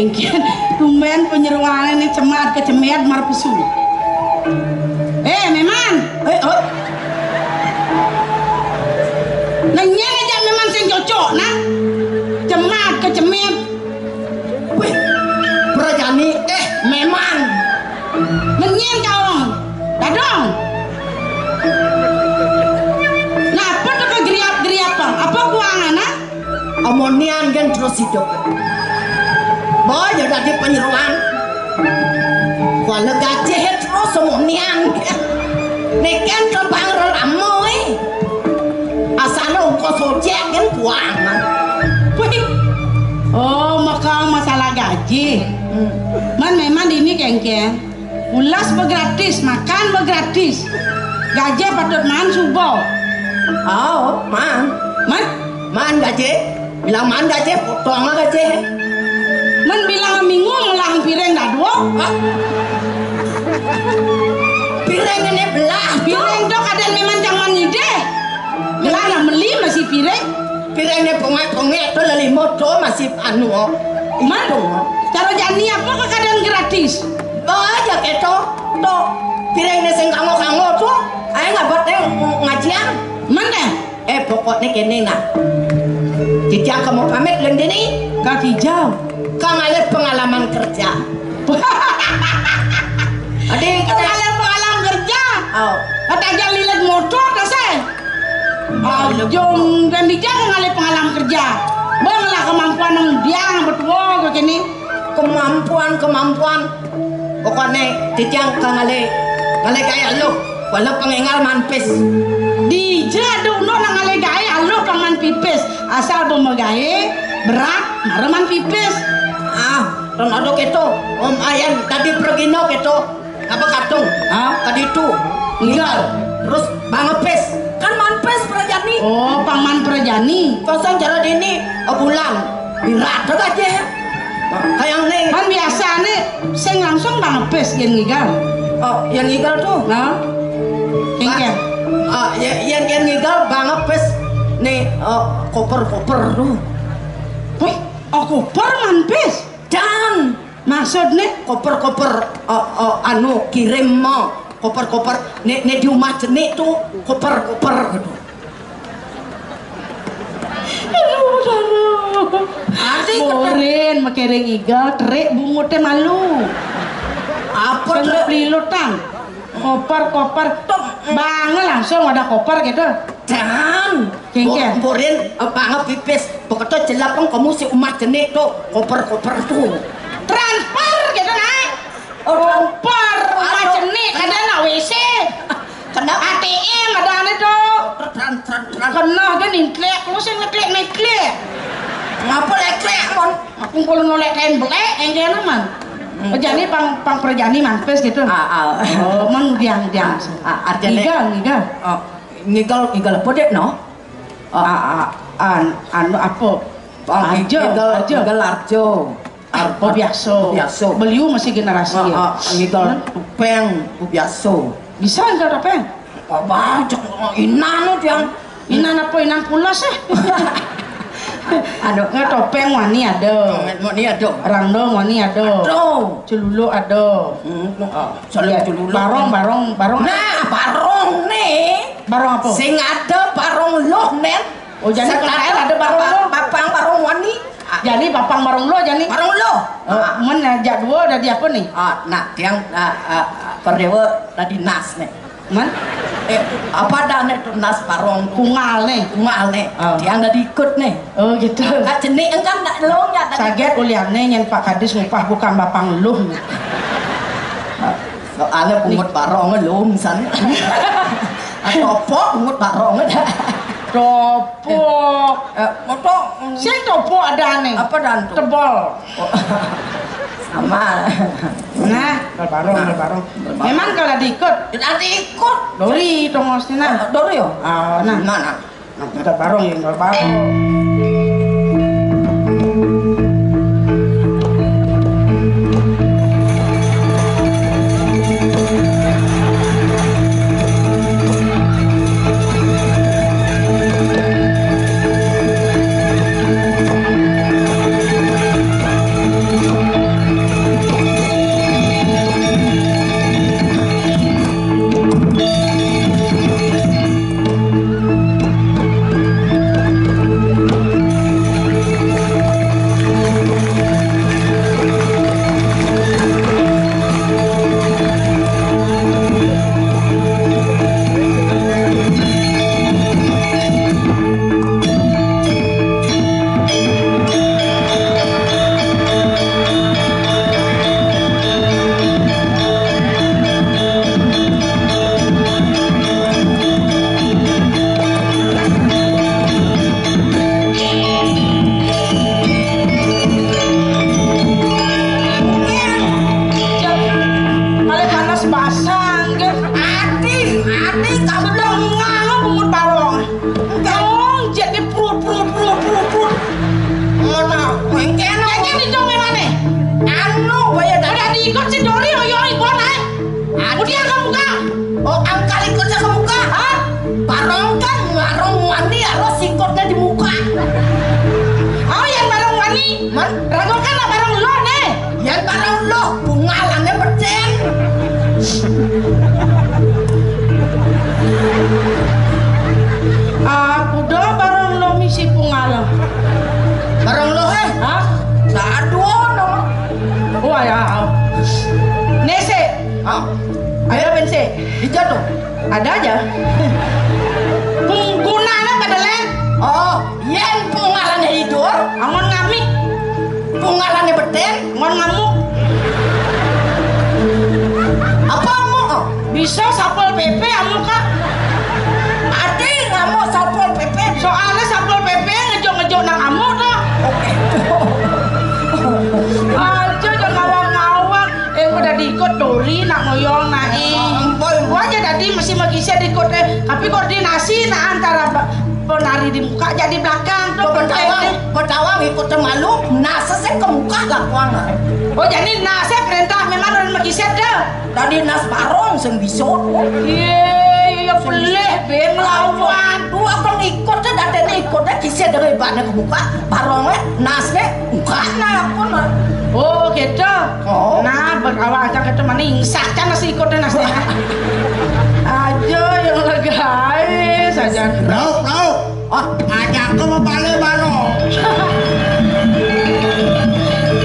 kengkian tumben penyeruangan ini cemat kecemet marpesu. Meman. Nanya aja memang sing cocok nah. Cemat kecemet. Wih, Prajani Meman. Menyen kau. Dadong. Nah, apa tuh kegeriap-geriapan? Apa kuangan ah? Amonian kan terus hidup. Boy ya tadi penyeruan. Kalau gajah terus amonian. Neken terbang relamoy. Asal kau sojek kan kuangan. Oh, maka masalah gaji. Man memang ini kengkeng. Ulas begratis, makan begratis. Gaji patut man subuh. Oh, man gaji. Bilang man gaji, potong gaji. Man bilang minggu melang piring dah dua. Piring ini belah. Piring dok ada memang jangan ide. Belah lah beli masih piring. Piring ini pengek tu lali motor masih anu. Man, cara jani apa keadaan gratis? Banyak itu. Tuh, piring ini sing kango tu. Ayo ngabat ngajian. Mana? Pokoknya kene nak. Jika kamu pamit leng dini, Kak hijau. kang ada pengalaman kerja. Adik, pengalaman kerja. Oh, Kata aja lihat motor tak saya. Jom dan dijang ngalih pengalaman kerja. Banglah kemampuan yang dia betul ke kini. kemampuan. Pokoknya dijang kang ale kayak lu. Walau pengengal manpis. Dija dulu nang ngalih gaya lu paman pipis. Asal bemegaye berat mareman pipis. Dan ada keto. Om Ayan tadi pergi no keto. Apa katung? Tadi tu. Enggak. Terus bangepes. Kan manpes Prajani. Oh, paman Prajani. Kosong cara dini bulan. Berat aja. Kayak nih. Kan biasa nih, sing langsung bangepes yang ngigal. Oh, yang ngigal tuh. Nah. Kengkeng. Yang ngigal bangepes nih koper tuh. Wih, koper manpes. Dan Maksudnya koper anu kirim mo koper nek di rumah jenik tuh koper gitu. Morin makering iga terik bungutnya malu. Apa tuh pelilutang koper banget langsung ada koper gitu. Dan Morin banget pipis pokoknya jelap kamu si umat jenik tuh koper tuh transfer gitu naik koper umat jenik ada nak WC kena ATM ada aneh tuh kena kan inklek lu sih ngeklek ngapa leklek mon aku kalau nolek kain belek yang kaya naman jadi pang perjani manpes gitu oh man diang artinya ngigal apa dek no anu apa arjo biasa beliau masih generasi ya ngigal tupeng biasa bisa ngigal tupeng banyak inan yang inan apa inan pulas ada topeng wani ada randong wani ada celulu ada barong nah barong nih barong apa sing ada barong loh nen jadi sekarang ada barong wani jadi papang barong lo jadi barong lo mana jadwal dari apa nih nah yang perdewa tadi nas nih man apa dah nih nas barong kungal nih dia nggak diikut nih oh gitu jenik enggak nggak lo ya saget uliannya yang Pak Kadis ngupah bukan bapang lu soalnya pungut barong lo misalnya topok pungut barong topok motok sih topok ada nih apa dan tebal sama nah barong memang kalau diikut dori tongosnya dori yo nah mana kita barong yang barong Oh yang barang wani, ragokan lah barang lo nih. Yang barang lo bungalannya beceng. Aku dah barang lo misi pungalang. Barang lo Hah? Sadu no. Wah ya. Nese. Ada bense. Hijau tuh. Ada aja. Penggunanya pada lain. Oh, yang pungalannya hidur, Angon ngamik, pungalannya beceng. ngon ngamuk. Apa mu? Bisa sapol PP amuk kak. Adi ngamuk satpol pp. Soalnya sapol PP ngejok-ngejok nang amuk dah. Aja jangan ngawang-ngawang. Udah diikut Dori nak ngoyong naik. Gua aja tadi masih magisnya diikut tapi koordinasi nah antara penari di muka jadi belakang tuh Berdawang ikut malu, nasa saya ke muka lah kuanga. Oh jadi nase perintah memang orang magisnya dah. Tadi nas barong sing bisot. Iya boleh be melawan. Dua kan ikut dah dan ikut dah kisah dari banyak ke muka. Barongnya nasnya muka nah pun. Oh gitu. Oh. Nah berawal aja ke mana ingsak kan nasi ikut dan nasi. Aja yang legais saja. Raup. Oh, ajak ke balik barong.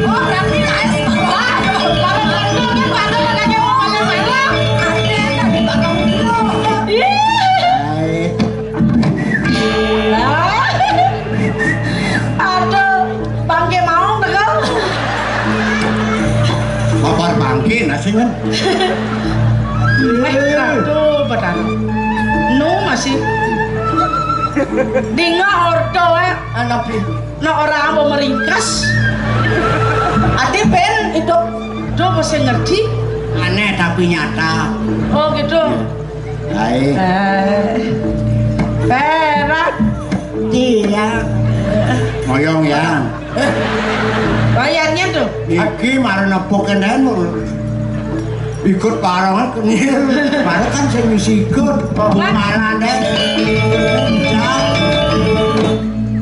Oh, berarti nais barong. Barang kandungnya barang lagi mau barang. Ada tadi barong dulu. Aduh, bangke mau dengar. Kabar bangki nasi kan? Aduh, benar. Nu masih. Dinga ordo Anak pin. na orang mau meringkas. Adi pen itu. Do masih ngerti. Aneh tapi nyata. Oh gitu. Baik. Perak. Iya. Moyong ya. Bayarnya tuh. Iki marah nepok kenemu. Ikut barang kan marah kan saya misi ikut. Malah deh.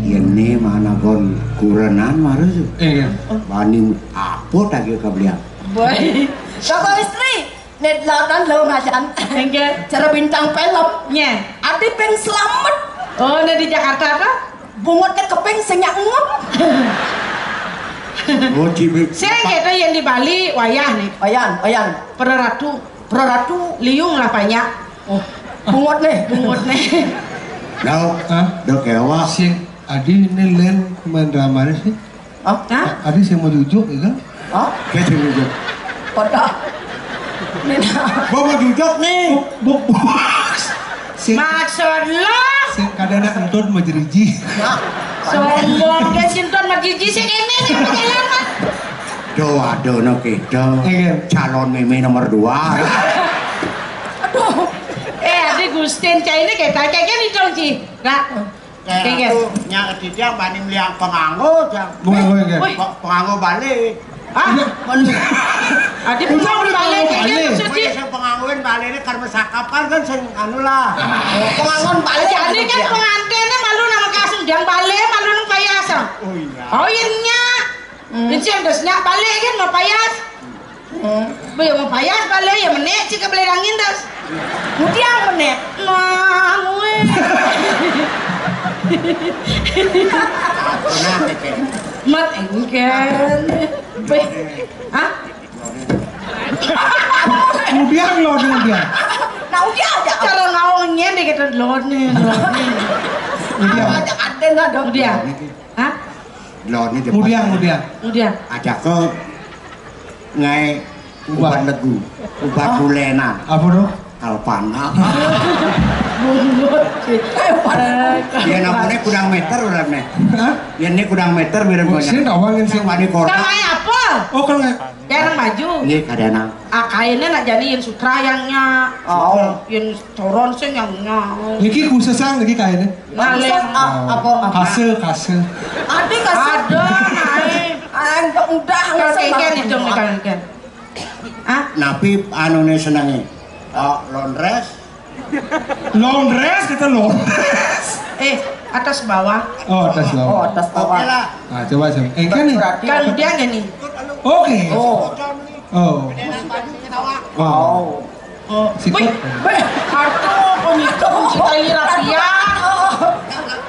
Ini mana kon kurenan marah tuh. Bani apa tadi kebelian. Boy. Kakak istri, net lautan lo ngajan. Enggak. Cara bintang film. Nya. Adi pen selamat. Oh, di Jakarta apa? Bungotnya kepeng senyak ngep. Oh cibik. Saya gitu yang di Bali wayah nih. Oyan. Pereratu. Peratu Liung lah banyak. oh, bungot nih. Bungut nih. Dok kewa. Si Adi ini len main drama sih. Hah? Adi saya mau jujuk ya kan? Hah? Kayak cibik. Pada. Nena. Gua mau jujok nih. Si Maksud lo? kadang entut mau jeriji. Sombong ke sinton magiji sing ini sing pengalaman. Aduh no kita. Calon meme nomor 2. Aduh. Adik Gustin cah ini kayak nih dong Ci. Lah. Kayak itu nyak dia banding liang penganggo jang. Penganggo balik. Ah, adik pulang balik kayak maksud Ci. Sing penganggoin balik ini karena sakapan kan sing anu lah. Pengangon balik. Jadi kan pengantinnya malu nama kasih jangan balik malu nang payas. Oh iya. Oh iya nyak. Ini yang desnya balik kan mau payas. Bayar mau payas balik ya menek sih kebeli angin das. Kemudian menek. Nah, gue. Nah, keke. Mat engken. Hah? Kemudian lo dengan dia. Nah udah aja. Cara ngawangnya deh kita lone. Ada nggak dong Udah. Hah? Lo ini Kemudian. Udah. ajak ke ngai ubat legu, ubat bulenan, Apa dong? kalpana. Bungut. Ya namanya kudang meter udah nih. Hah? Ya ini kudang meter biar Oh, sih nawangin sih. wani kota. Namanya apa? Oh kalau nggak. Jarang baju. Ini kadang Kainnya nak jadi yang sutra yangnya. Oh. Yang toron sih yangnya. Niki khusus sang niki kayaknya. Ngaleng. Apa? Kase. Adi kasih. Ada naik. Udah Kalau kayak gitu nih kan. Ah? napi anu nih senangnya. Londres. Long dress kita long dress. atas bawah. Oh, atas bawah. Oh, atas bawah. Nah, coba sih. Kan nih. Kalau dia gini. Oke. Oh. Oh. Wow. Oh. Sikut. Kartu punito si tali rapia.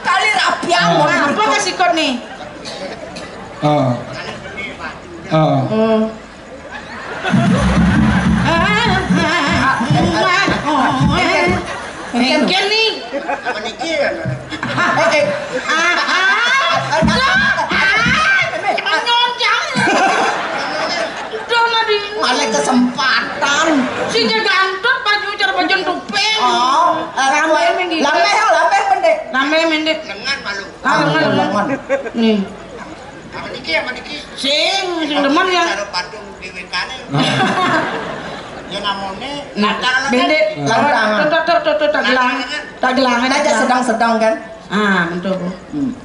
Tali rapia. Apa ka sikot nih? Oh. Oh. Engkel nih. Malah kesempatan. Si gantut baju cara baju tupeng. Oh, lambe pendek. Lambe mendek. Lengan malu. Lengan. Nih. Maniki. Sing demen ya. Karo patung dhewe kane. Ya namone Pendek. Lantangan. Tak gelang. Aja sedang-sedang kan. Ah, betul.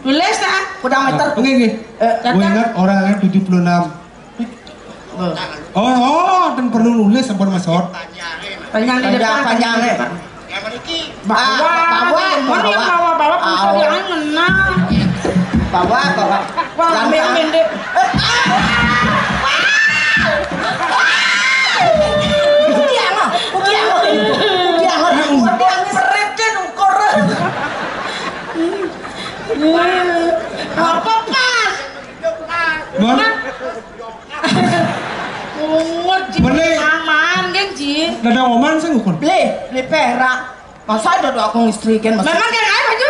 Tulis tak? Kudang meter. Oke, oke. Gue ingat orangnya 76. Oh, dan perlu nulis sampun masor. Panjang di depan. Panjangnya. ya maniki. Bawa. Mana yang bawa pulsa dia ngena. Bawa. Lambe pendek. Apa pas? Mana? Beli. Aman geng Ji. Dada oman saya ngukur. Beli perak. Masa ada aku istri kan masa. Memang kan air baju.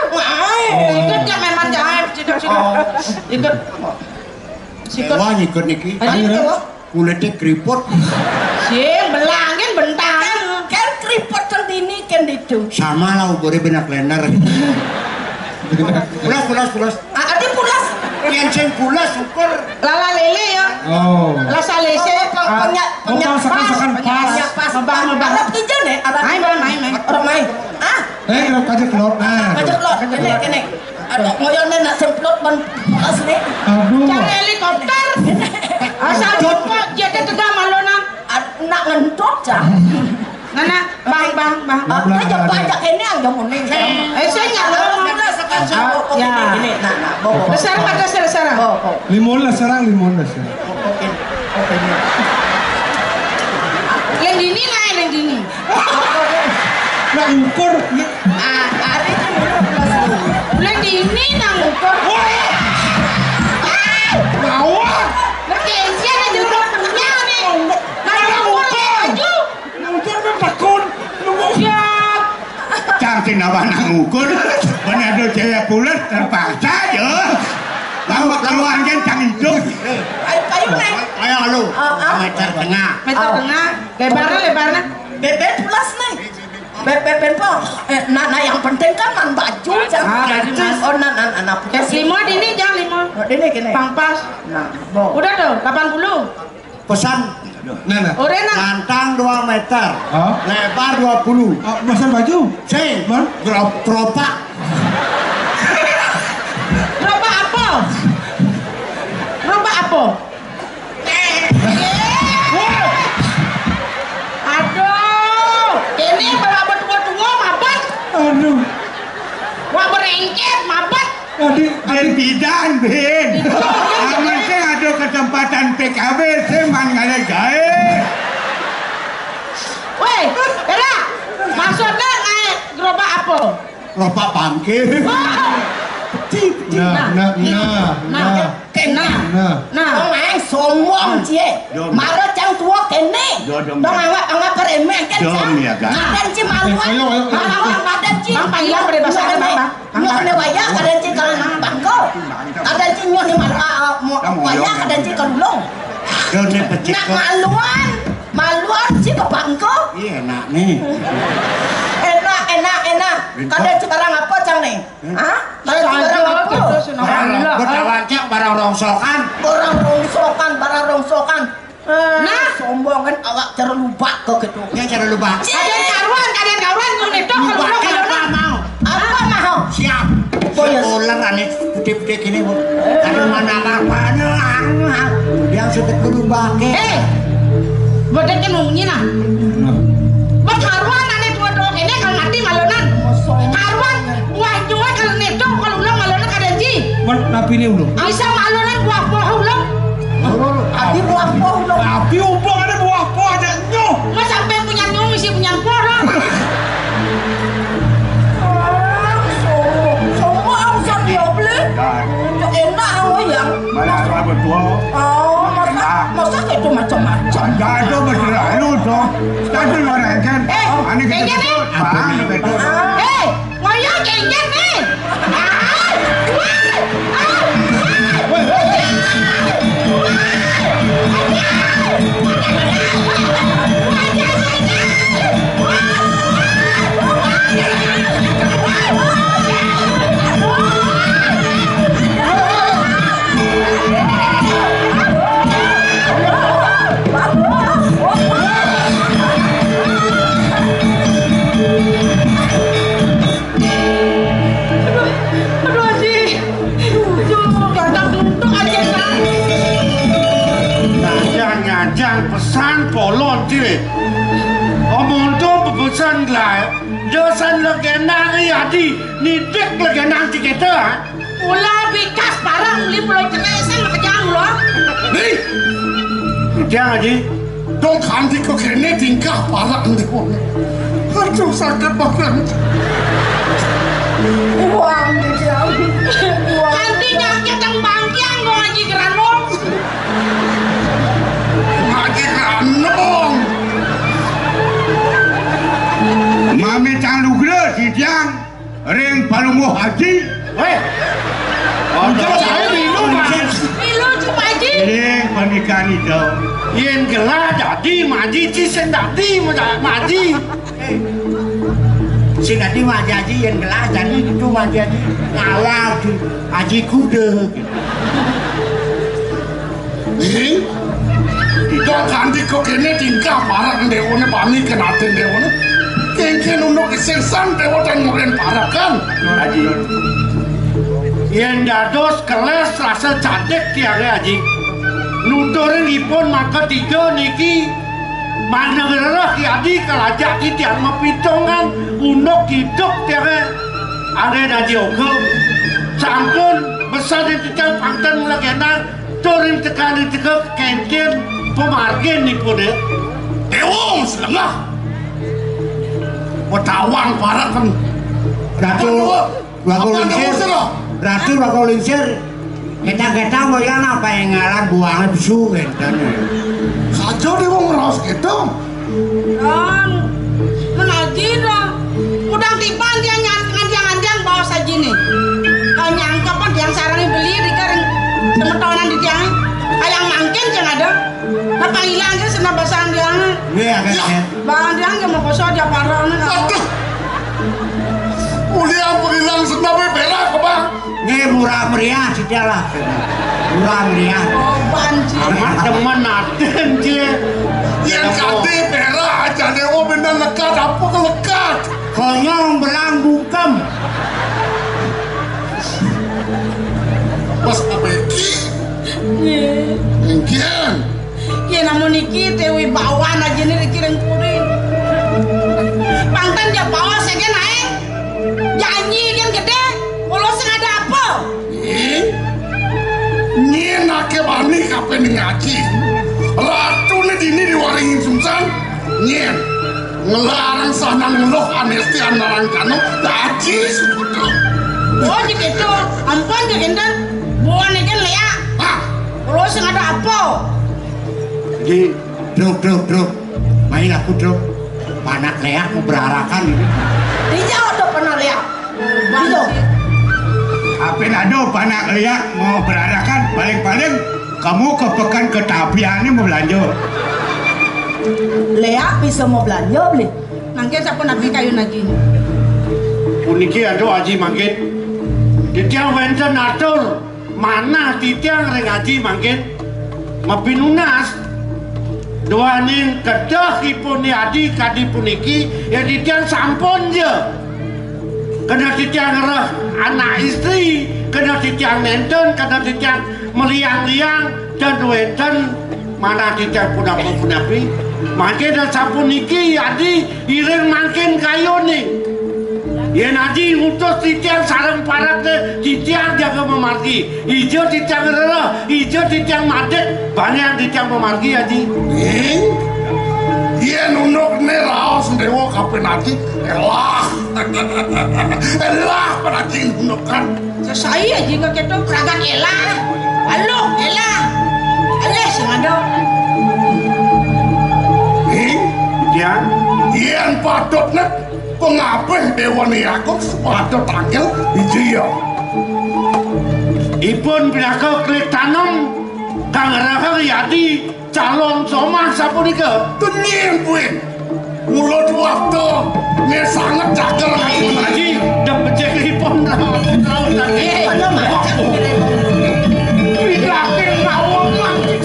Ikut ya memang jangan ikut. Sikut. Wah ikut niki. Kulitnya keriput. Sing belang kan bentang. Kan keriput centini kan itu. Sama lah ubore benak lender. Pulas. Ada pulas. Yang sing pulas ukur. Lala lele ya. Oh. Lasa lese. Penyak pas. Mebang. Arab kijan ya? Main. Orang main. Ah? Kelop kaje kelop. Nah. Kaje kelop. Kene. Ada ngoyone nak semplot ban pulas ni. Aduh. Cari helikopter. Asal jumpa jadi tegak malona. Nak ngentot cah. Nana, bang. Apa jumpa ini ang jamuning. Saya nyala. Ya. Ini nak bawa. Besar pada serang. Limon lah serang. Yang dini naik yang dini. Nak ukur. Hari ini Yang dini nang ukur. Awak. Berkesia na jero punya nih. Nang ukur baju. Ukur kan takun. Siap. Cantik nawak nak ukur. Mana ada cewek pulas terpaksa je. Lama keluar kan cang hidung. payung naik. Ayo lu. Meter tengah. Meter tengah. Lebarnya. Bebek pulas nih. Bebek po. Nah yang penting kan man baju jangan. Oh nah. Lima dini jangan lima. Ini gini. Pangpas. Nah, bo. Udah tuh 80. Pesan. Nah. Udah nang. Lantang 2 meter. Oh. Lebar 20. Pesan baju. Sing. Man. Keropak. Roba apa? Aduh, ini bawa berdua mabat. Aduh. Wah berengket mabat. Adik. Bidan, Bin. Aman saya ada kesempatan PKB, saya manggala gae. Weh, Era, maksudnya naik gerobak apa? Keropak bangkit. Nah. Ông anh sombong chị. Marah cang tua kene. Dong angak peremeh kan. Kadan ci maluan. Kadan ci. Bang panggilan pada bahasa Bang. Nyok ne waya kadan ci kalau bangko. Kadan ci nyok ne waya kadan ci kalulong. Nak maluan ci ke bangko. Iya enak nih. Enak. Kadan ci barang apa cang nih? Hah? Kadan ci barang apa? Barang rongsokan. Barang rongsokan. Nah, sombong kan awak cara lupa ke gitu. Yang cara lupa. Kaden karuan ngomong itu kalau mau. Apa mau? Siap. Ular aneh putih-putih gini bu. Ada mana apanya? Yang sudah kudu bangke. Bodoh kan ngomongnya nah. Karuan aneh dua ini kalau mati malonan. Karuan wah jual kalau neto kalau napi ini ulo. Aisyah malunan buah pohon ulo. Adi buah pohon ulo. Napi umpang ada buah pohon ada nyoh. Mas sampai punya nyong isi punya pohon. Semua angkat dia beli. Enak awak ya. Malah betul. Oh, masa itu macam-macam. Jangan itu berlalu toh. Tapi orang kan. Ani kita betul. betul. Ngoyo kengen nih. pesan polon tiri omong tu pesan lah dosan legenda adi ni dek legenda kita ulah bikas barang li pulau cenesan kejang loh ni jangan aja dong kanti kau kena tingkah parah anda pun aduh sakit banget uang kanti nyakit yang bangkiang kau ngaji geranong Mami Canglugra sidang ring palunguh haji. Untuk saya minum cuma haji. Ring pernikahan itu. Yang gelah jadi maji cisen tadi maji. Si tadi maji haji yang gelah jadi itu maji haji ngalah di haji kuda. Itu kanti kok kene tingkah parah dewane bani kenaten dewane. Kengken untuk kesengsan dewa dan muren parah kan. Haji. Yang dados keles rasa cadek tiara haji. Nuturin ipun maka tiga niki. Mana gerah haji kelajak kita mepitongan unuk hidup tiara. Ada haji oke. Sampun besar di tiga pangtan legenda. Turin tekan di tiga kengken. Pemargen ni pun deh, tewong selengah, petawang parah kan. Ratu bakal lincir, kita mau yang apa yang ngalah buangnya bisu kan? Kacau deh mau ngeros gitu. Menaji dong, udang tipan dia nganjang bawa saji nih. Nyangka apa dia sarangnya beli di kering semetonan di tiang. Ayang mangkin jangan ada. Apa hilang ke senang basang dia? Iya kan? Bang dia nggak mau kosong dia parah nih. Aduh, uliang hilang senang berak ke bang? Nih murah meriah sih dia lah. Murah meriah. Oh banci. Amat teman naten dia. Yang kati berak aja dewa bener lekat apa kelekat? Konyong belang bungkem. Pas abeki. Mungkin. Ya namun niki tewi bawan aja nih dikirim kuring. Pangtan dia bawa saya naik. Janji kan gede. Kalau sengaja apa? Ini nake bani kapan ngaji. Ratu nih dini diwaringin sumsan. Nyen ngelarang sana ngeluh anesti anaran kanu ngaji sekutu. Oh gitu. Ampun kegendan. Buan ini kan leak. Kalau sengaja apa? Jadi druk main aku druk panak leak mau berarakan ini Dia udah pernah leak itu apa nado panak leak mau berarakan paling kamu ke pekan ketapian ini mau belanja leak bisa mau belanja beli nangke siapa nabi kayu lagi puniki ada haji mangkin titiang wenten atur mana titiang rengaji mangkin mapinunas dua ning kedah ipun adi kadi puniki ya titiang sampun je kena titiang ngerah anak istri kena titiang nenten kena titiang meliang-liang dan wenten mana titiang punapi makin dan sampun niki adi iring makin kayu nih Yen aji ngutus titiang sareng parak teh titiang jaga memargi. Ijo titiang rere, ijo titiang madet, banyak titiang memargi aji. Yen unuk ne raos dewa kapenati elah. Elah penati unuk kan. Saya aja nggak ketok peragan elah. Halo elah. Alah sengado. Titiang, yen patut nek pengapih dewa ni aku patut tangkel hiji ya. Ipun pinaka klik tanam kang raka yadi calon somah sapunika. Tenyim puin. Mulut waktu ne sangat cakel Haji dan becek ipun tahu tadi. Pidakin rawon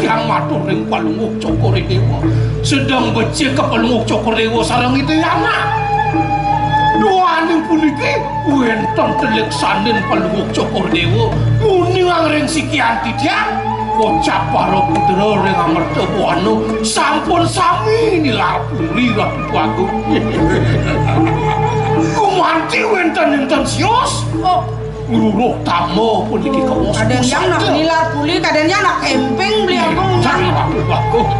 yang matur ring palunguk cokor dewa. Sedang becek ke palunguk cokor dewa sareng itu anak. Doaning puniki wenten telik sanden palunguk cokor dewa. Muni ring sikian titiang. Kocap para putra ring amertebuana sampun sami nilapuri Ratu Agung. Kumanti wenten sios. Luruh tamu pun iki kewos. Kadang yang nak nilapuri, kadang yang nak kemping beli aku. Cari Ratu Agung.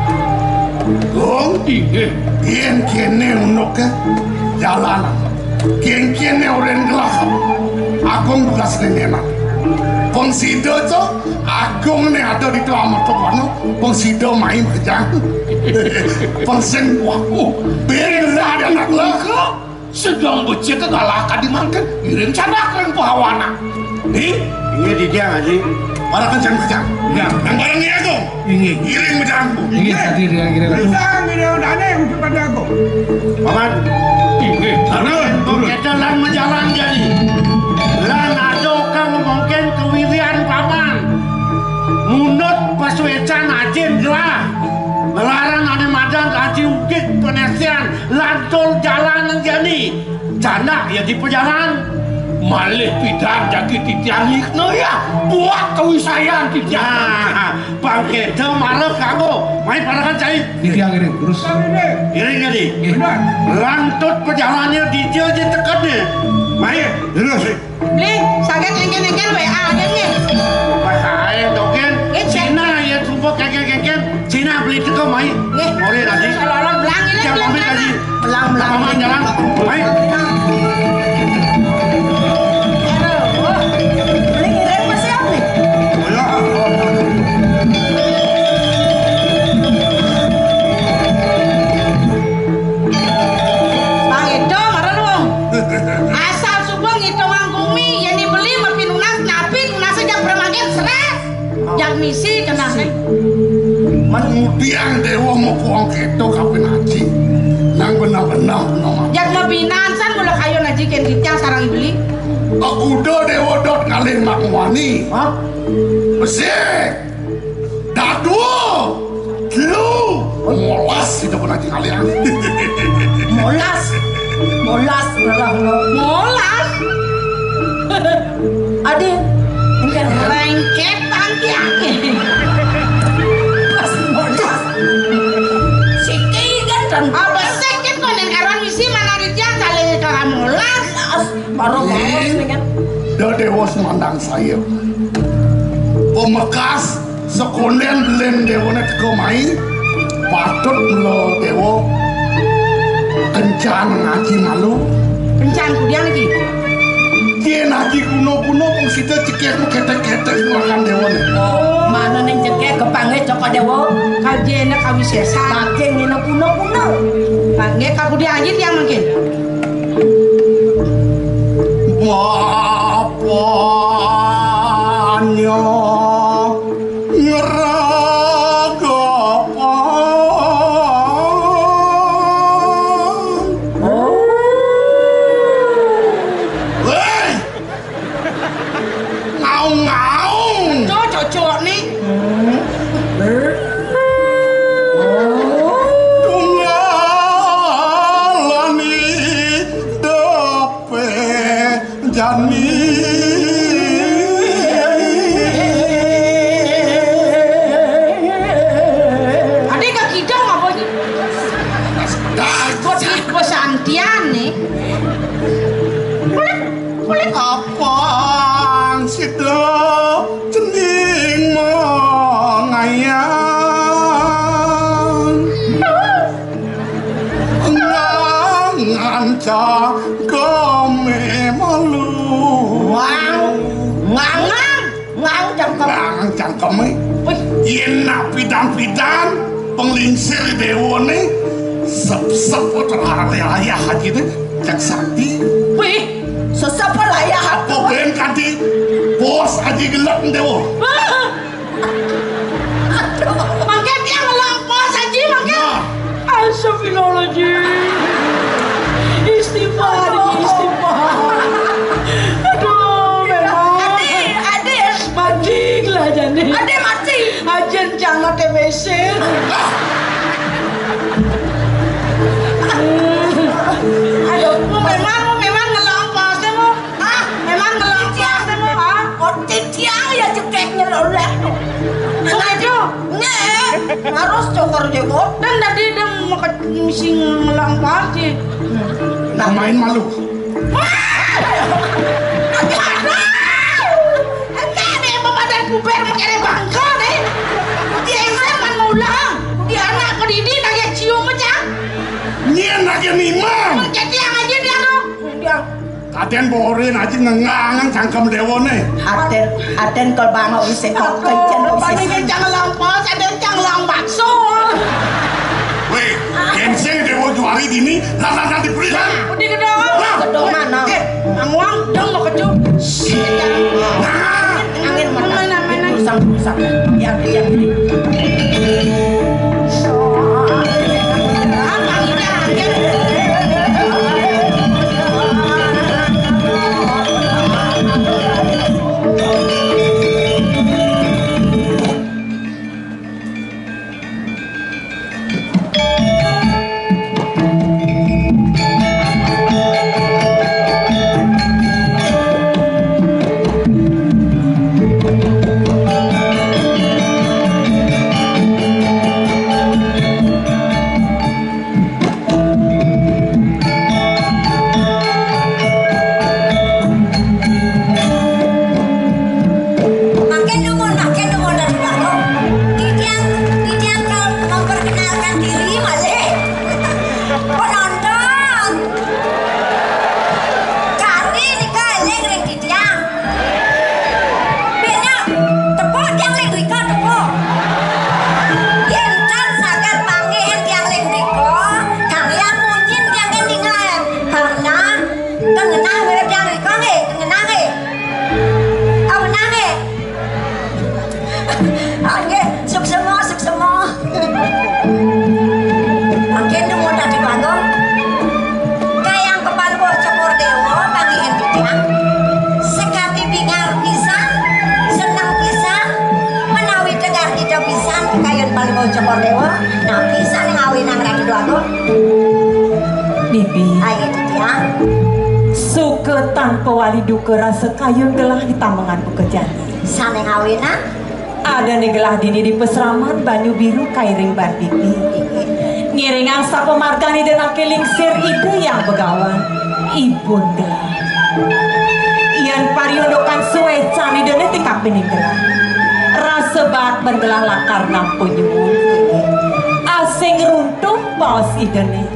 Gong, yen kene unuk ke jalanan. Kene orang gelas. Agung tugas nenek. Pengsido tu, Agung ni ada di dalam Amertebuana. Pengsido main kejang. Pengsen waku, bela dan anak sedang becek kegalahkan dimankan. Iring cadak ring pahawana. Ini di dia ngaji. Para kencang kejang. Ya, yang barang ni Agung. Iring berjangku. Ini tadi dia kira. Bisa video dana yang kepada aku. Paman. Kita lan menjalan jadi. Lan adokang mungkin kewirian paman. Munut paswecan ajin gelah. Melarang ane madan aji ukik penesian. Lantul jalan jadi. Janda ya di perjalanan. Malih pidan jaki titiang hikno ya. Buat kewisayan titiang. Bangkeda malah kago. Main parakan cai. Titiang ini terus. Iring jadi. Lantut perjalanannya di dia je tekadnya. Main. Terus. Beli, sakit engkel-engkel WA aja nih. Bahaya doken. Cina ya sumpah keken. Cina beli teko main. Mori tadi. Kalau belang ini. Jam pamit tadi. Belang. Paman jalan. Main. Misi kena Mengudiang dewa mau puang keto kapin haji. Nang benar-benar nama. Jak mau binansan mulai kayu naji kenditnya sarang beli. Aku udah dewa dot kali mak wani. Besik. Dadu. Lu. Molas itu pun haji kalian. Molas. Ade. Enggak lengket pantiang. Apa sakit kok neng karuan misi mana dijang kali karamulas baru nih kan. Dah dewa semandang saya. Pemekas sekunden lem dewa nak kau main. Patut lo dewa kencan ngaji malu. Kencan kudian lagi. Kien ngaji kuno-kuno pun kita cekek ketek-ketek makan dewa ni. Mana neng cekek kepanggil cokok dewa. Kajian nak kawin sesa. Makin ni nak kuno-kuno. Panggil kaku dia aja tiang makin. Bapaknya ngeragapan. Hei, ngaung-ngaung. Cocok nih. Jani cangkem. Ngang cangkeme. Yen nak pidan-pidan penglingsir dewane sep-sep teraraya hati teh cak sakti. Wih, sesapa layah Apa ben kanti bos aji gelap dewo. Aduh, mangke dia ngelampos aja mangke. Astagfirullahaladzim. Istighfar. Aduh, memang. Ade. Mancing lah jane. Ade mati. Ajen jangan temesir. Aduh, memang ngelampos deh mo. Memang ngelampos deh mo. Titiang ya cekeknya oleh. Sengaja. Harus cokor jebot. Dan tadi dia mau misi ngelampos sih. Nah main malu. Puber makanya bangka deh. Dia zaman mau ulang. Dia anak kedidi nanya cium macam. Nyen aja nimang. Jadi yang aja dia dong. Dia. Katen borin aja ngengangan cangkem dewane. Aden kalau bangau bisa kau kencang Bapak ini jangan lampas. Ada yang jangan lambakso. Weh, kenseng dewo juari dini lana diberikan. Udah gedong. Gedong mana? Anguang dong mau kecup. Angin mana? Mana. Pusang. Yang ini. Cokor dewa, nah bisa ngawin Ratu Dwago. Bibi. Ayo Titiang. Suka tanpa wali duka rasa kayun gelah di tambangan pekerjaan. Sana ngawina. Ada nih gelah dini di peseraman banyu biru kairing ban pipi. Ngiring angsa pemargani dan akelingsir itu yang begawan. Ibun gelah. Ian pariondokan suwe cani dan tingkap bening gelah. Rasa bat bergelah lakar nampunyumun. Asing runtuh bawas idene.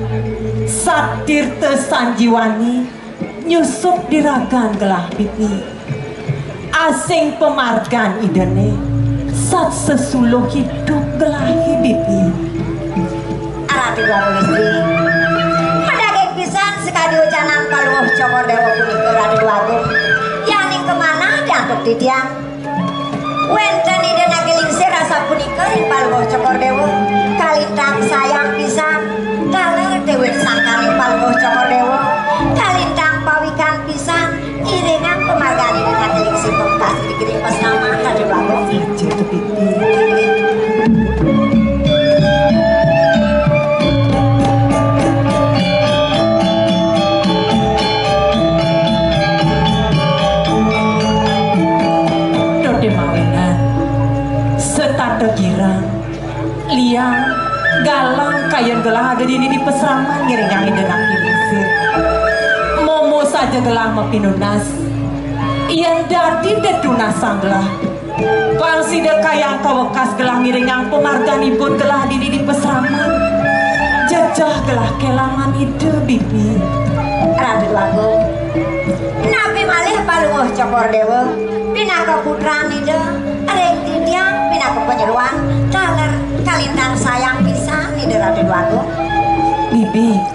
Satir tesanjiwani nyusup di ragan gelah pipi. Asing pemargan idene. Sat sesuluh hidup gelah pipi. Ratu Dwago istri. Medagek pisan sekali ucanan kaluh cokor dewa punika Ratu Dwago. Yaning kemana diantuk Titiang. Wenten ide nakelingsir rasa punika ing paluh cokor dewa. Kalintang sayang pisan. Kaler dewe sangkar ing paluh cokor dewa. Kalintang pawikan pisan. Iringan pemargani ide nakelingsir pemkas dikirim pas nama Ratu Dwago. Ijir ke pipi. Setata girang, liang, galang, kayan gelah ada di peseraman ngiringangi denang kilisir. Momo saja gelah mapinunas, iyan dadi dedunasan gelah. Bangsi de kayang kawekas gelah ngiringang pemargan ibun gelah di peseraman. Jajah gelah kelangan ide bibi. Ratu Dwago. Nabi malih paluh cokor dewa. Pinaka putrani ide.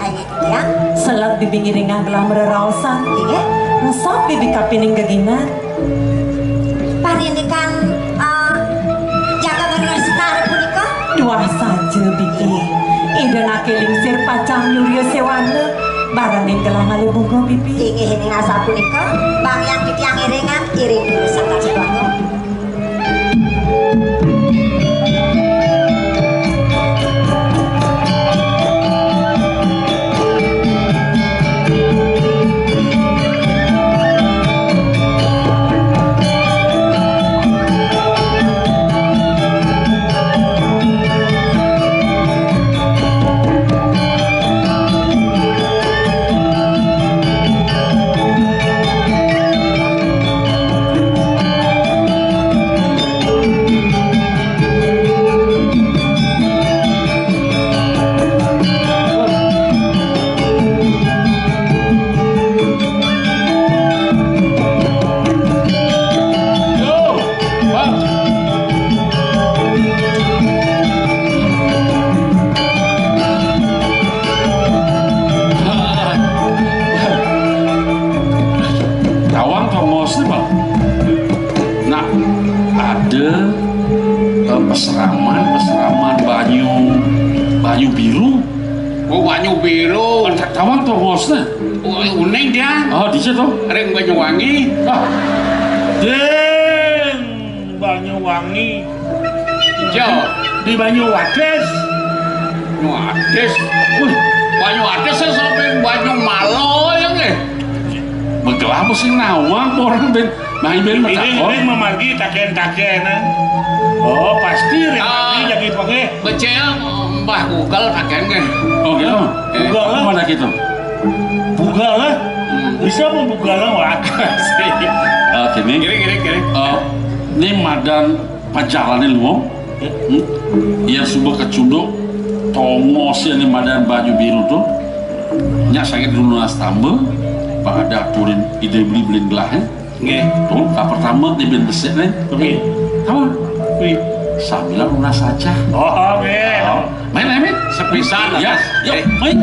Ayo ya. Selak bibi ngiringan gelah mereraosan. Iya. Ngesop bibi kapining geginan. Parini kan jaga bener sekali punika. Dua saja bibi. Ida nake lingsir pacang nyuryo sewana. Barangin gelah ngale bunga bibi. Ini ngasa punika. Bang yang ditiang iringan iring dulu sakal sebangun. peseraman banyu biru. Oh, banyu biru. Tawang tuh bosnya. Oh, uning dia. Oh, di situ. Reng Banyuwangi. Deng Banyuwangi. Jo, Di Banyuwades. Banyuwades. Banyuwades sampai Banyumalo ya nggih. Begelah mesti nawang orang ben main Ini memargi taken-taken. Oh, pasti Reng jadi pakai. Becel Mbah Google taken nggih. Oh gitu. Bugal lah. Mana gitu? Bugal lah. Bisa membuka lah wakas. Gini. Kiri. Ini madan pacaran lu. Iya subuh kecunduk tongos ini madan baju biru tuh. Nya sakit dulu nastambe. Pak ada turin ide beli gelahnya. Nggih. Tuh, pertama di ben besek nih. Oke. Tahu? Sambil lunas saja. Oh, oke. Main. Sepisan Ya, yuk, main.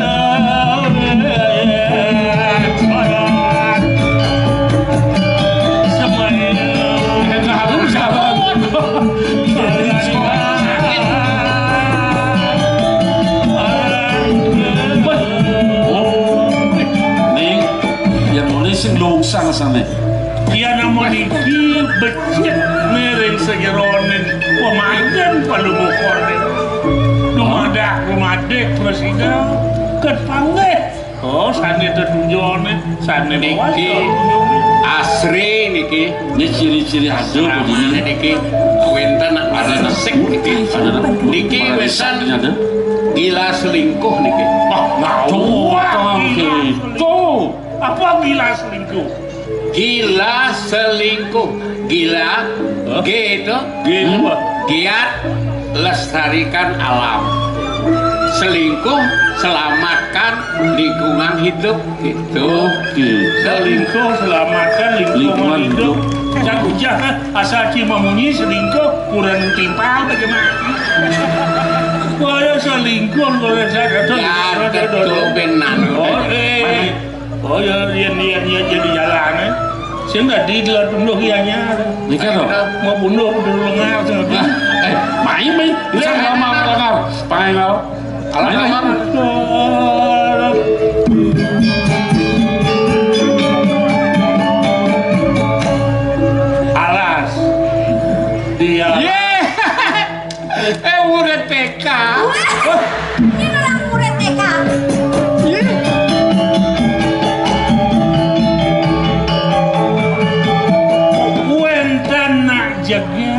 Sana. Iya namun iki becet mereng segeronen pemain palubukonen. Rumadak presiden ket panggih. Oh, sane tetunjone, sane niki asri niki. Ini ciri-ciri hasil begini. Niki wenten ada nesek niki. Niki wesan gila selingkuh niki. Tuh, apa gila selingkuh? Gila selingkuh. Gila gitu. Giat lestarikan alam. Selingkuh selamatkan lingkungan hidup gitu. Selingkuh selamatkan lingkungan hidup. Jangan asal cuma munyi selingkuh kurang timpal bagaimana? Saya selingkuh kalau saya betul benar. Oh ya jadi jalan. Saya nggak di dalam bunuh ianya. Nikah dong. Mau bunuh lengar. Main. Bisa lama lengar. Pakai ngal. Alam. Alas. Dia. Murid TK. Ini orang murid TK. Wenten nak jaga.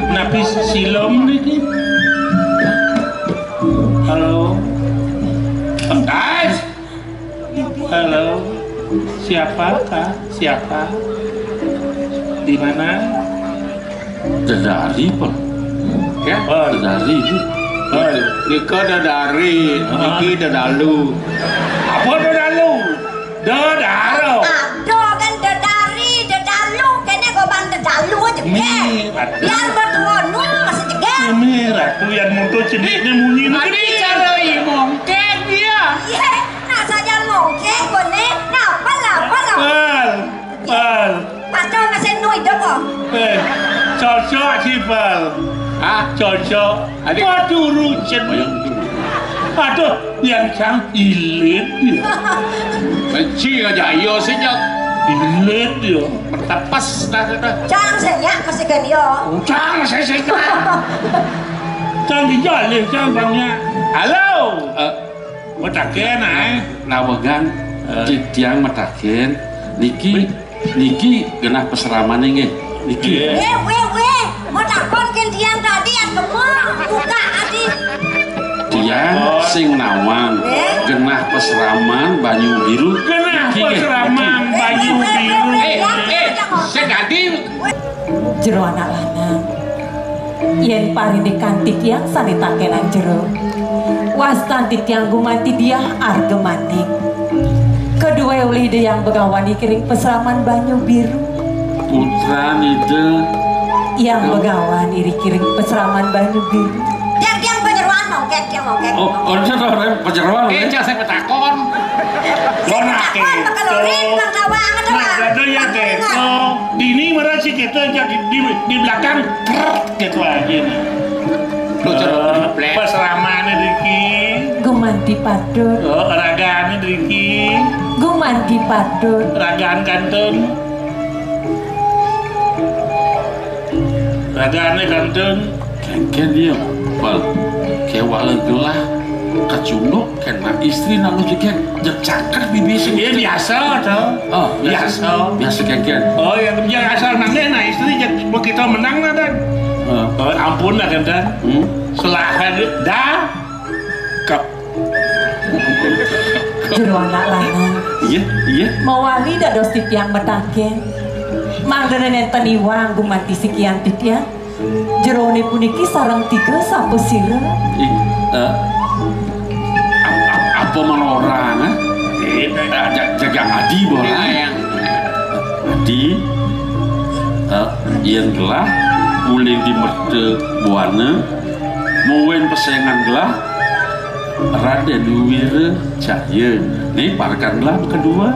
Napi silom niki. Halo. Guys. Halo. Siapakah? Siapa? Di mana? Dadari Pak. Ya, Dadari itu. Nika dadari, niki dadalu. Apa dadalu? Dadaro. Aduh kan dedalu kayaknya goban dedalu aja. Biar berdua masih juga. Ini ratu yang muncul jeniknya mungkin. Adi cara mungkin dia. Iya, nak saja mungkin boleh. Napa lah. Pal. Pacar masih nuih dah kok. Cocok sih Pal. Cocok. Kau turu jen. Aduh, yang cang ilit dia. Benci aja iyo senyap. Ilit dia. Bertapas dah. Jangan senyak masih kan yo. Cang saya. Cang dijalih cang bangnya. Halo. Mataken Nawegan Titiang mataken Niki genah peseraman nge Niki. Weh. Mau takon kan diam tadi atau buka adi. Tiang sing nawang genah peseraman banyu biru. Genah peseraman banyu biru. Saya gading. Jero anak lanang. Yen parindekan titiang sanitakenan jero. Wastan titiang gumanti dia argematik. Kedua oleh dia yang begawani kiring peseraman banyu biru. Putra nide Yang begawan iri kiring peseraman banyu biru. Yang penyeruan mongket. Oh, orang penjeroan. Jangan saya petakon. Takon bakal ring bang tawa anget tawa. Ada ya Deto. Dini merasa kita jadi di belakang gitu aja. Peseraman Riki. Gumanti padut. Ragaan Riki. Gumanti padut. Ragaan kantun. Ragaannya kantun. Ken dia Bal kewalan gelah kacunduk kena istri nak lucu ken jecakar bibis. Dia biasa tau. Oh biasa ken. Oh yang asal nangnya nah istri begitu menang lah dan. Ampun lah kan dan. Selahan dah. Jero anak lanang. Iya. Mawali dados titiang metaken. Mangdene nenten iwang gumanti sekian titiang. Jerone puniki sareng 3 sapu sira. Apa melorang jaga adi boleh. Adi yang gelah muling di merte buana muen pesengan gelah Raden Wira Cahya. Nih parkan gelah kedua.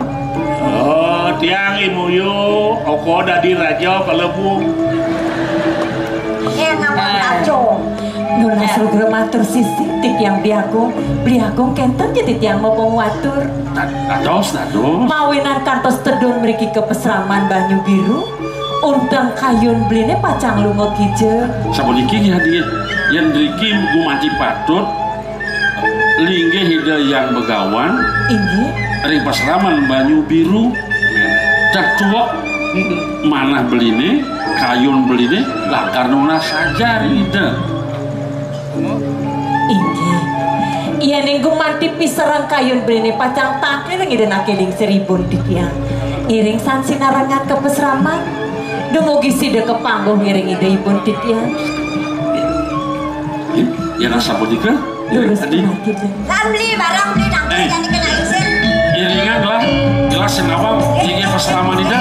Oh tiang imuyu oko dadi raja palebu. Ngapain kacau. Nuna suruh matur sisi tik yang biagung kenten jadi tiang mau penguatur. Dados. Mawinan kantos tedun meriki ke peseraman banyu biru. Untang kayun beline pacang lungo kije. Sabuniki ya dia yang Riki gumanti patut linggih hida yang begawan. Ini Ring peseraman banyu biru. Catuak mana beline kayun beline langkar nuna saja ida. Iya ning gumanti piserang kayun beline pacang tangke nang ida nakeling 1000 titiang. Iring san sinarangan ke peseraman. Dumugi sida ke panggung ngiring ida ibun titiang. Ya rasa bodika. Lurus Tadi Beli barang beli nangke jadi kena izin. iringan lah gelas senawang ingin peseraman ida.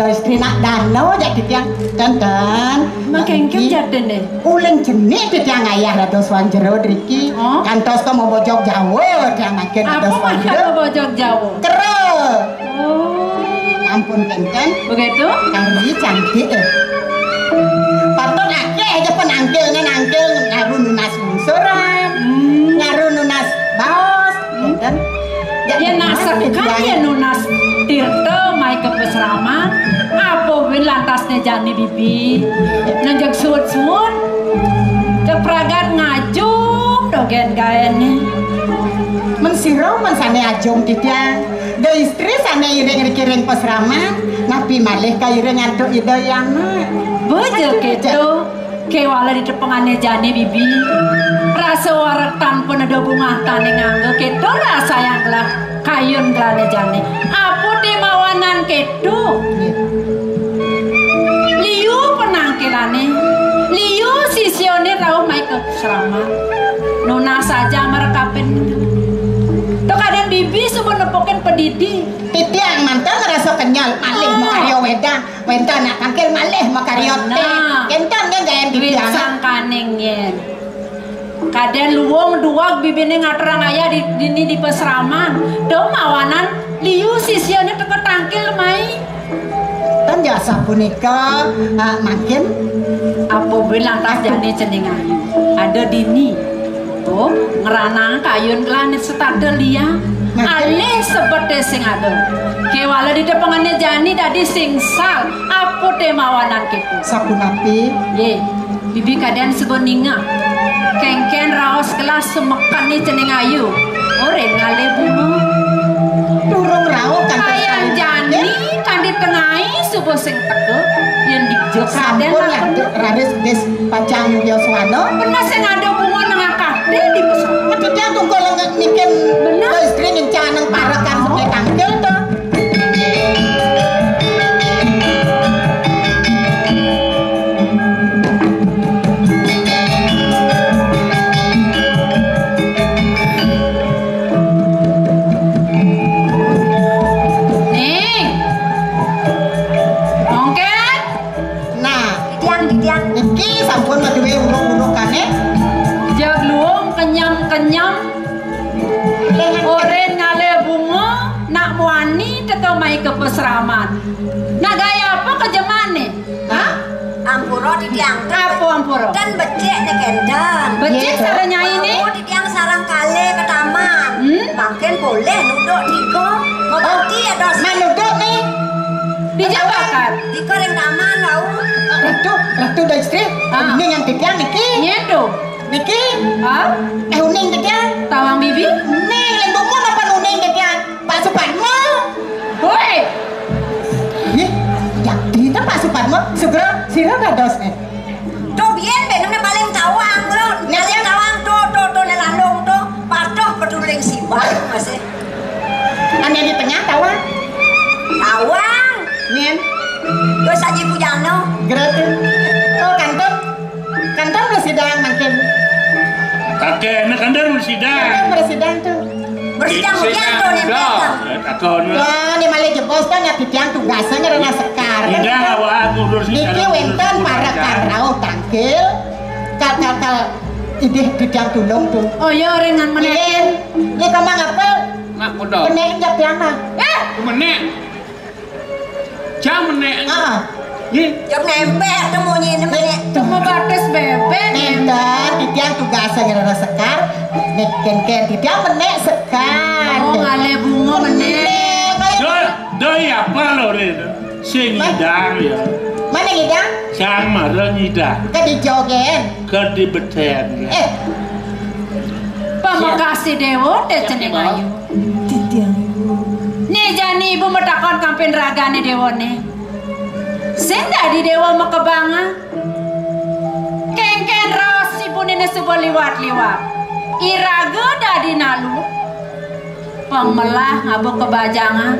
do istri nak danau jadi tiang dan Makengkem jaden deh. uling jenik di tiang ayah dados wan jero driki kantos ko mau bojok Jawa tiang makin dados Apa wan makan jero bojok Jawa? kero Oh, ampun kenten begitu? kari cantik patut akeh aja penangkil ngaru nunas lungsuran ngaru nunas baos kenten Ya nasekan ya nunas Tirta mai ke peseraman. Apa win lantasnya jani bibi. Nanjak suut-suut. Kepragat ngajung dogen gaene. mensiro mensane ajong titiang de istri sane iring-iring peseraman napi malih ka iring ngantuk ide yana Bejo gitu. Kewala di tepengane jani bibi. Rasa warak tanpa nada bunga tani nganggo kedo rasa yang lah kayun gelane jani. Apa di mawanan kedo? Liu penangkilane. Liu sisione rauh mai ke serama. Nona saja merekapin. Tok kadang bibi sebut nepokin pedidi. titiang mantel ngerasa kenyal malih makaryo weda nak tangkil malih makaryo teh kentang dia gaen Duit titiang sangkaning yen. Kadang luwung duak bibine ngaterang ayah di peseraman. Do mawanan liu sisione teko tangkil mai. kan jasa punika makin Apa bilang tas jane cening ayu. Ada dini. Tuh ngeranang kayun kelanit setade lia. Alih seperti sing ada. Kewala di depangannya jani dadi singsal. Apa temawanan gitu. sapunapi Ye, bibi kadang seboninga. Kengken raos kelas semekan ni cening ayu. Orang ngale bunga. durung rauh kan Ayang jani kan di tengai subuh sing teke. Yang dijok kadang sampun ya raris des pacang Yoswano pernah sing ada bunga nang kade di pesawat. titiang tunggu lengan niken istri ngencan nang parakan sebagai tangkil tuh Ning. Ongket. nah Titiang niki sampun maduwe uruk-urukane Jag luong kenyam-kenyam. Oren ngale bunga nak muani teka mai ke peseraman. Nak gaya apa ke jemane? Hah? Ampuro titiang Apa ampuro? kan becek nih kendan Becik saranya ini? Oh titiang sarang kale ke taman makin boleh nuduk tiko mau bukti ya dos manuduk nih Dijabakan. tiko yang taman lau ratu da istri uning yang titiang niki Nyedo. niki Hah? uning titiang Tawang bibi? nih lembungmu napa uning titiang Pak Suparmo Hoi. ih yang kita Pak Suparmo segera sira dados nih tuh bien benamnya paling tawang lo paling tawang tuh nelandung tuh patuh peduling simbang masih ane di tengah tawang tawang nih gue saji pujano gerete oh kantor bersidang makin Kakek nak kandar bersidang. bersidang tuh bersidang hujan tuh nih belakang Takon. wah ini malah jebos kan ya titiang tugasnya karena sekar Tidak awak aku bersidang. niki wenten para karau tangkil kal idih titiang tulung tuh Oh ya ringan menekin. ini kemang apa Nak kodok. penek jak tiang Menek. Jam menek. jam nempel temunya ini menit Cuma batas bebek. nenten titiang tugasnya karena sekar nek ken titiang menek sekar Oh ngale bunga menek. Doi apa lo Rin? Sing ngidang ya. mana ngidang Sama lo ngidang. ke di jogen Ke di beten. Pemakasih dewa deh cening ayu. Nih jani ibu metakon kampen ragane dewa nih. Sing di dewa makebanga. Kengken ros ibu nene sebuah liwat-liwat. Iraga dadi nalu. Pemelah ngabuk kebajangan.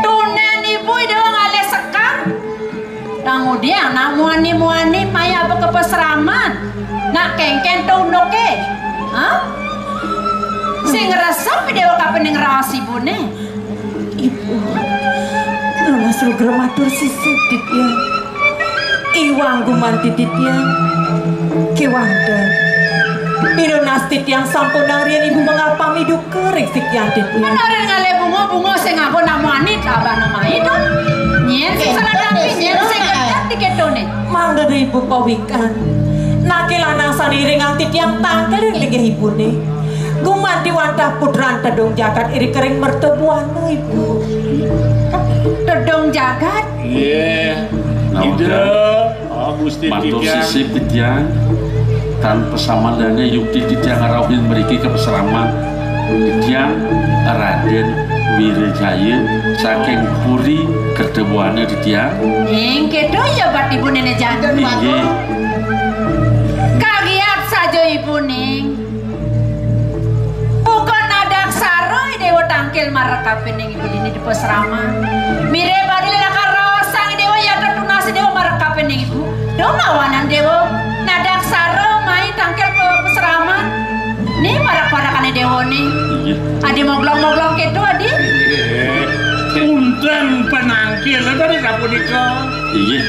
Tunen ibu dewa ngale sekar. Kemudian nak muani-muani maya abuk kepeseraman. Nak kengken tunduke. Hah? Sing resep dewa kapan yang rawasi bune? ibu Nunas ruger matur sisih Titian. Iwang gumanti Titian. Kewanda. Nunas Titian sampun narian ibu mengapami duka ring Titian Titian. Menaren ngale bunga-bunga sing ampun namanit abah nama itu. Nyen sing saladampi nyen sing kedat diketone. Mangga ibu pawikan. Nake lanang saniringan Titian tangkel ing linggih ibune. Gumanti wantah putran tedung jagat iri kering mertebuana ibu. Tedung jagat? Iya. Ide, Gusti Matur Titian. sisih Titian. Tanpa samadane yukti Titian ngarawin meriki ke peseraman. Titian Raden Wirajaya saking Puri kedebuane Titian. Ing kedo ya bat ibu nenek jagat. Inggih. Kagiat saja ibu ning. Bukan ada saroi dewa tangkil marakapen ning ibu ini di pesrama. Mire badil lakar sang dewa ya tertunasi dewa marakapen ning ibu. Do mawanan dewa nadak saro mai tangkil ke pesrama. Nih marak-marakane dewa nih. Adi moglong-moglong kedo adi. Punten penangkil tadi sapunika. Iya.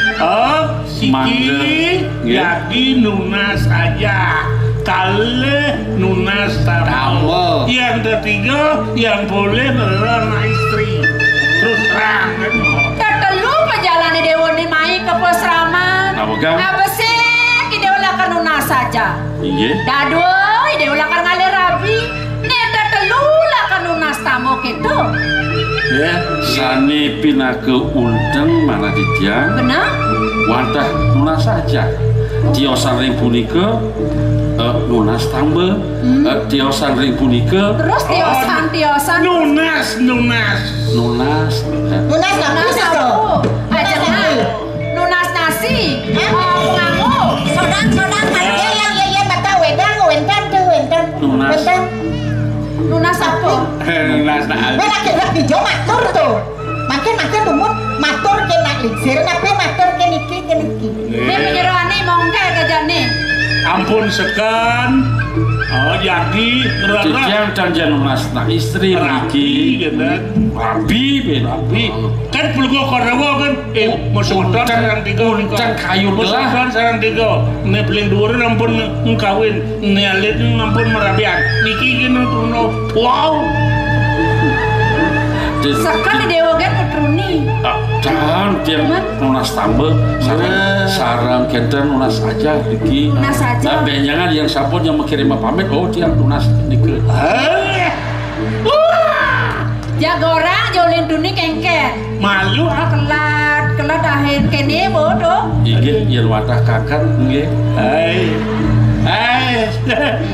Siki jadi nunas saja. Kalih nunas tamu. Yang ketiga yang boleh menerima istri. Terus terang kan. Tetelu pejalane dewa nih mai ke pesrama. Napa gang? Apa sih ki dewa lakar nunas saja. Iya. Dadoi dewa lakar ngalir rabi. Nek tetelu lakar nunas tamu kedo. Ya, sani pinake undeng mana Titian. Benar? Wantah nunas saja. Tiosan ring punika nunas tambah. Tiosan ring punika Terus tiosan. Nunas. nunas. Nunas Nunas apa? Aja nunas nasi. Pengamu. Sodang yang mata wentan tuh. Nunas. Nunas apa? Nunas Wena kira video matur tuh. Makin umur matur ke nak liksir, nape matur ke niki. Ini penyerahane mongke kejane. Ampun sekan. Jadi Titian dan nunas nah istri rapi mriki. gitu. Rabi ben. Rapi. Kan pulgo korewo kan. Musudan sarang tiga. Uncang kayu gelah. Musudan sarang tiga. Ne paling dhuwur ampun ngkawin. Ne alit ampun merabian. Niki gini tuno. Wow. Sekali dewa kan utruni. Jangan dia nunas tambah sarang kenten nunas aja iki. Nunas aja. Nah, benjangan yang sabun yang mengirim pamit dia nunas nike. Jaga orang jolin duni kengken. Malu Kelat akhir kene bodoh. Iki yen wadah kakak nggih. Hai.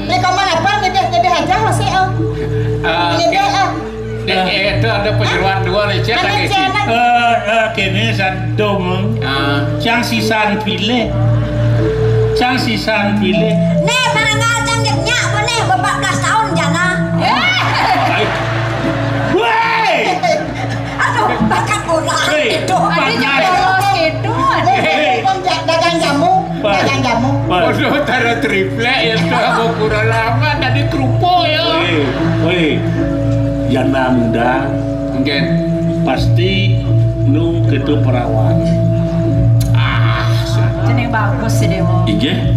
Ini kamu apa? Jadi aja masih Itu ada penyeruan dua lecet lagi sih. Kene sadom. Cang sisan pilih. Nih, barangga canggitnya apa nih? 14 tahun jana. Woi. Aduh, bakat ulah itu. Ada jangan bolos gitu. Dagang jamu. Waduh, taruh triplek ya sudah mau kurang lama tadi kerupuk ya. Woi. Yang nanda Mungkin pasti nu ketu perawan. Jeneng bagus sih dewa. Inggih.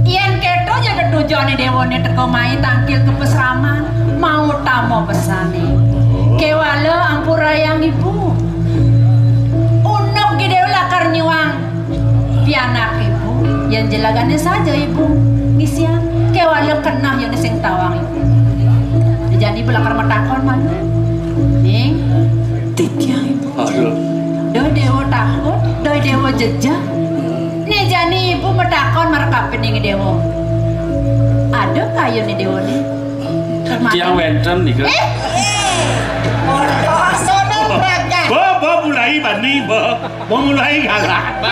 Iyan keto jaga tujuannya dewa nih terkomai tangkil ke pesraman. Mau tamu pesane. Kewala ampura yang ibu. Unok gede lakar nyiwang. Pianak ibu. Yang jelagannya saja ibu. Ngisian. Kewala kenah yang sing tawang ibu. Jadi belakar matakon mana? Ning. Titian. Aduh. Doi dewa takut, doi dewa jejak. Nih jani ibu matakon markapen ning dewa. Ada kayu nih dewa nih. Tiang wenten nika. Sono braga. Bo mulai bani, bo mulai galak.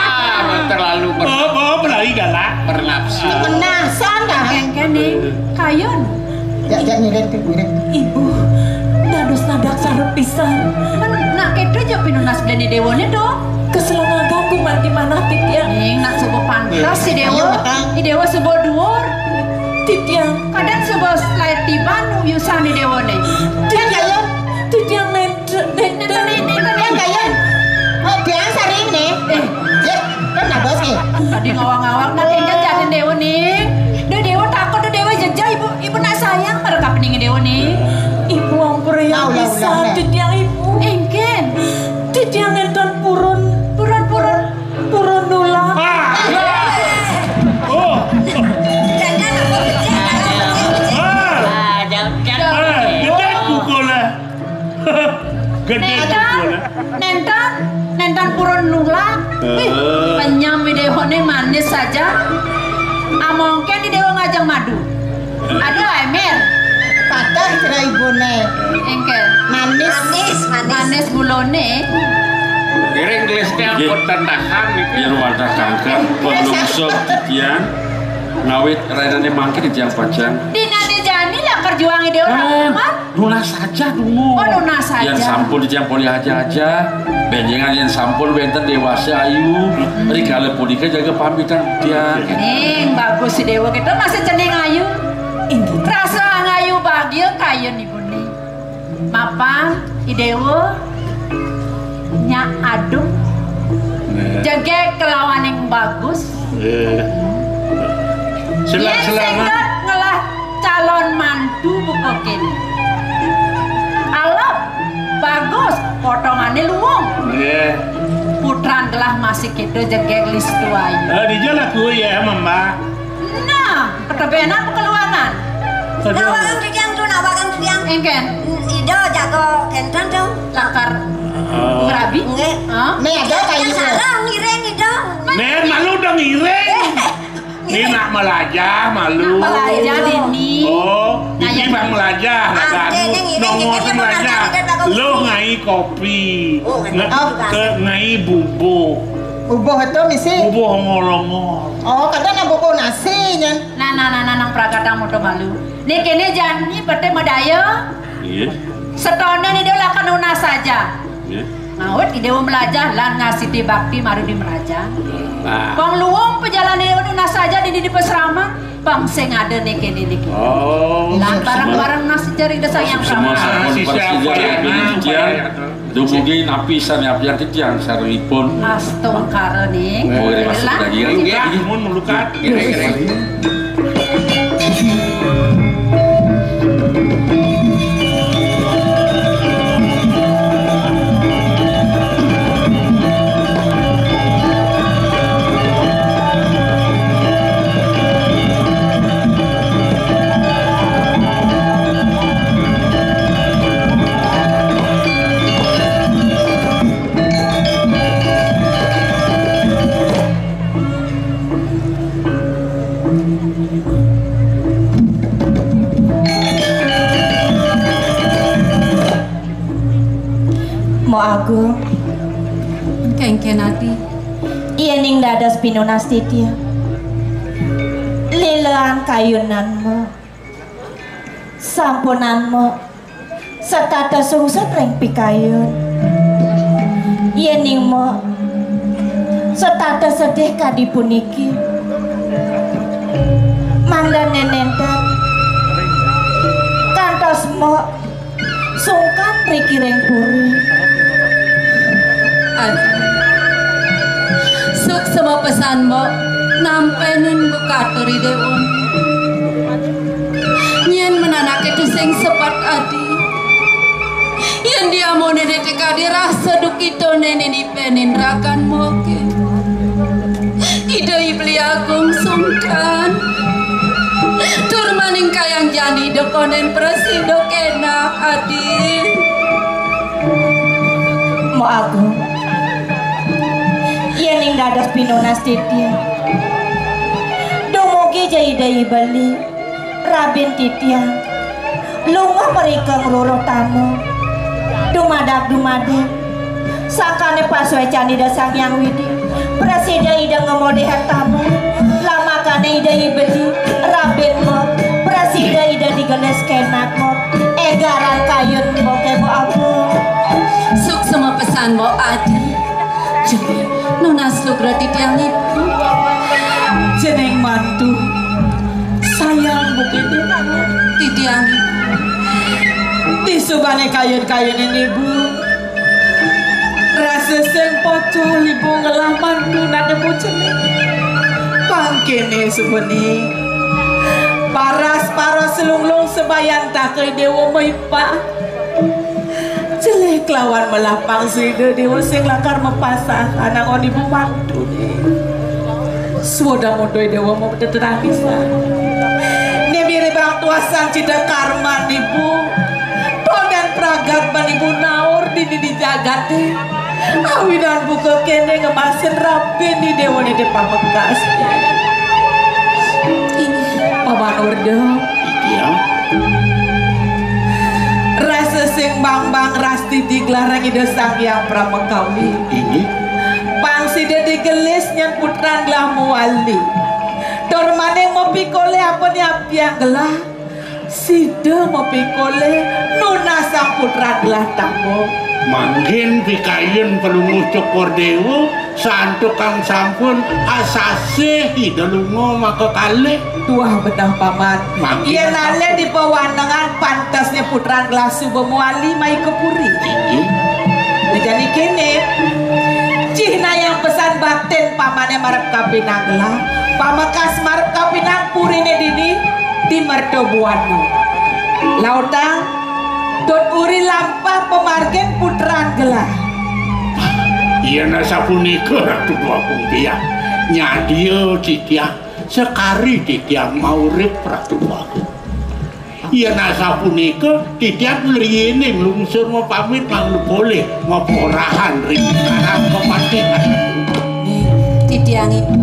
terlalu Bo mulai galak. bernafsu. Menasan dah. Kene kayun. Ya nyiret. Ibu, dados nadak sarep pisan. Nak kedo jo pinunas blene dewane do. Keselangan ku mati mana Titian. Ning nak subuh pantas si dewa. Si dewa subuh dhuwur. Titian. Kadang subuh lair tiban yusane dewane. Titian. Titian Yang kayun. Tadi ngawang-ngawang nak enggan jadi dewa nih. Dewa takut dewa jejak ibu nak sayang mereka peningin dewa nih. Ibu ampun yang bisa titiang ibu. Enggan. Titiang enton purun nulak. Oh. Gede kukulah. Gede kukulah. Nentan purun nulak. Penyam dewa nih manis saja. Mungkin di dewa ngajang madu. Ada Emir. Patah kira ibu nek. Engkel. Manis gulone. Kiring gelisnya ampun tandahan itu. Biar wadah kanker belum sok titian ngawit rainane mangke di tiang pajang. Dina dijani lah perjuangi dewa rahmat. Lunas saja dulu. Oh lunas saja. Yang sampul di tiang poli aja. Benjengan yang sampul benten dewasa ayu. Rikale punika jaga pamitan tiang. Ning bagus si dewa kita masih cening ayu. Rasa ngayu bahagia kayu nih buni. Mapan idewa nya aduk. Jaga kelawan yang bagus. Selang-selangan ngelah calon mantu bukokin. Alap bagus potongannya luwung. Putran telah masih kita jaga list tuai. Di jalan aku ya mama. Nah, ketebenan keluangan. Nawakan tiang. Engken. Ido jago kentan tuh. Lakar. Berabi. Nggak. Nih ada kayu. Salah ngireng Ido. Men malu dong ireng. Ini nak melajah malu. Melajah Dini. Oh, ini bang melajah. Nongol melajah. Lo ngai kopi. Ngai bubuk. Bubuh itu misi. Bubuk ngolongol. Oh, kadang bubuh nasi nya. Nang prakata moto malu. Nih kini janji bete medaya. Iya. Setahun ini dia lakukan lunas saja. Iya. Ngawet ide belajar lan ngasih di bakti mari di meraja. Nah. Bang luwung perjalanan lunas saja di pesraman. Bang sing ada nih kini nih. Oh. Lan bareng-bareng nasi cari desa yang Semua sama. sampun persidangan ini titian. Dumugi napisan yang titian saripun. Astagfirullah nih. Boleh masuk lagi Lukat, mun melukat. Mau aku Kengken hati. iya ning dadas pinunas titia. Lilean kayunanmu, sampunanmu, serta sungsut reng pikayun. Iya ning mo, serta sedih kadipuniki. Mangdan nenenten, kantos mo, sungkan riki reng puri. Suk semua pesanmu nampenin bukatori dewon. Nyen menanak itu sing sepat adi. Yang dia mau nenek kadi rasa dukito nenek dipenin rakan moke. Ide ibli agung sungkan. Tur maning kayang jani dokonen presido kenak adi. Mau aku iya ning dadas pinunas titia. Dumugi jaidai bali rabin titia. Lunga mereka ngeluruh tamu. Dumadak sakane paswe candi dasang yang widi. Presida ida ngemode tamu. Lama kane ida ibeli rabin mo. Presida ida digeles kenak mo. Egaran kayun mo kebo aku. Suk semua pesan mo adi. Jadi nunas lu berarti tiang ibu. Jeneng mantu sayang bukan Titiang ibu. disubane kayun-kayun ini bu. Rasa sing pocol ibu ngelah mantu nade bu jeneng. kene sebeni paras selunglung sebayan tak ke dewa maipa jelek lawan melapang sida dewa sing lakar mepasah anak on ibu mantu sudah modoi dewa mau teterangisan nebire bang tuasan cida karma ibu todan pragat ibu naur di jagat awinan buka kene ngemasin rapi ni dewa ni depan bekas ini paman orde iya rasa sing bang rasti diglarang ide sang yang pramekawi ini pangsida digelis nyan putran gelah muwali dor maneng mau pikole apa ni api yang gelah sida mau pikole nuna sang putran gelah tamo mangkin pikayen pelunguh cokor dewa santuk kang sampun asase hidalungo maka kali tuah bedah paman ia nale di pewandangan pantasnya putran gelah subemuali mai kepuri jadi kene cihna yang pesan batin pamannya marep kapinang gelah pamakas marep kapinang purine dini di mertobuanu lautang Dot uri lampah pemargen putran gelah. Iya nasa punika ratu bakung dia. Nyadio citia sekari citia maurip ratu bakung. Iya nasa punika citia ngeriene lungsur mau pamit mang boleh mau porahan rintaran kematian. Citia ngibu.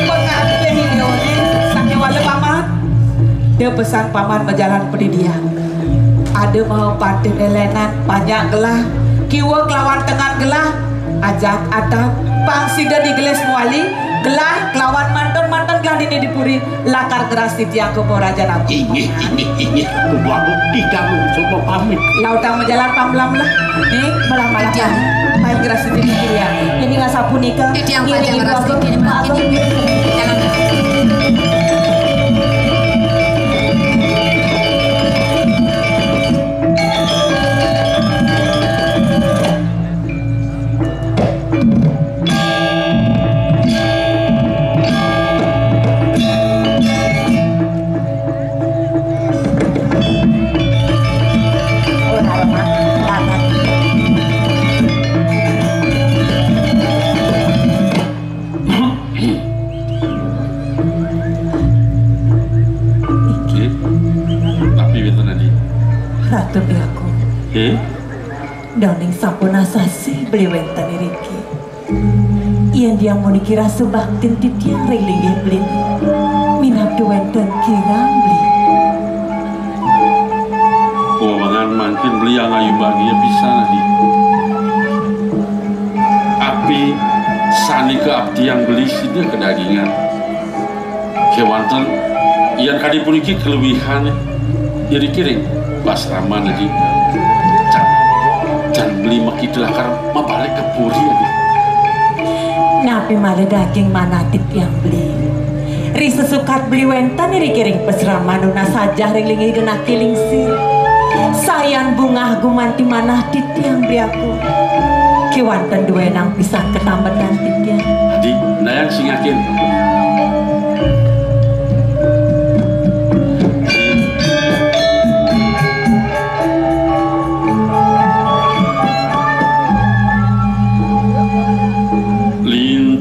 Pengantin ini sakit wale paman. Dia pesan paman berjalan pendidikan. Ada mau patin elenan banyak gelah kiwa kelawan tengah gelah ajak atap pangsida di geles muali gelah kelawan mantan gelah ini dipuri lakar geras tiang ke raja nabi ini aku tidak coba pamit lautang menjalan pamlam lah nih malam main geras di dipuri ya ini nggak sapu nikah tiang panjang geras ini jalan ratu biaku Downing sampun asasi beli wenten iriki yang dia mau dikira sebaktin titiang relingi beli minap du wenten kira beli Wawangan makin beli yang ayu bahagia bisa nanti api sani ke abdi yang beli sini kedagingan kewanten yang kali pun iki kelebihannya jadi kiring basrama nanti dan beli maki delakar mabalik ke puri aja napi malah daging mana yang beli risa sukat beli wentan iri kiring pesrama nuna saja ringlingi dena kilingsi sayang bunga gumanti mana yang beli aku kewantan dua nang pisang ketambat nanti dia jadi nayang singakin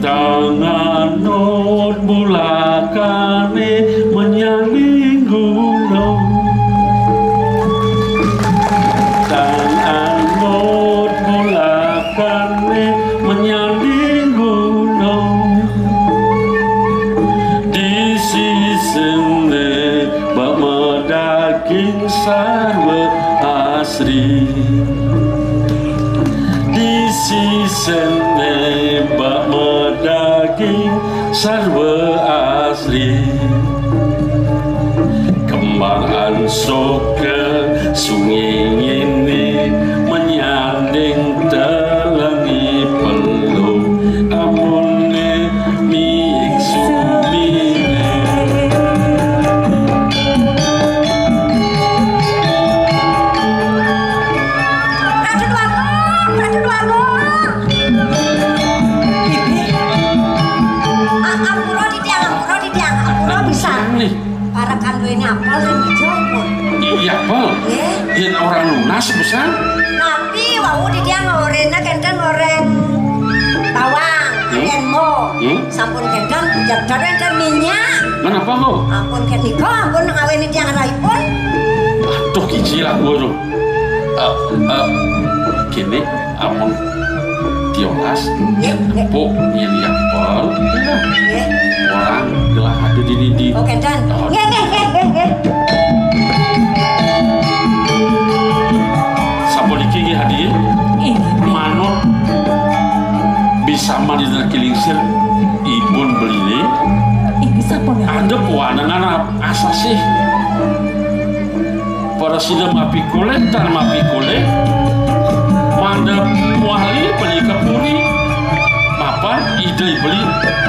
tangan not bulakane menyanding gunung tangan not bulakane menyanding gunung di sisine bak medaging sarwa asri di sisine bak medaging sarwa asli nyapal dan dijemput. Iya Pel. Yen orang lunas besar. Tapi wau di dia ngorena kenten goreng bawang, enmo. Sampun kenten jadaren dan minyak. Kenapa kau? Ampun ketika ampun ngawinin dia ngaraipun. Aduh kicil aku tuh. Kini ampun diolas. Empuk yang diapel. Orang gelah ada di dinding. Oh kenten. Sampun iki hadiah. Manut bisa mandi dan kilingsir ibun beli ini sampun ada puanangan asa sih para sida mapi kule dan mapi kule manda wali beli kepuri mapan ide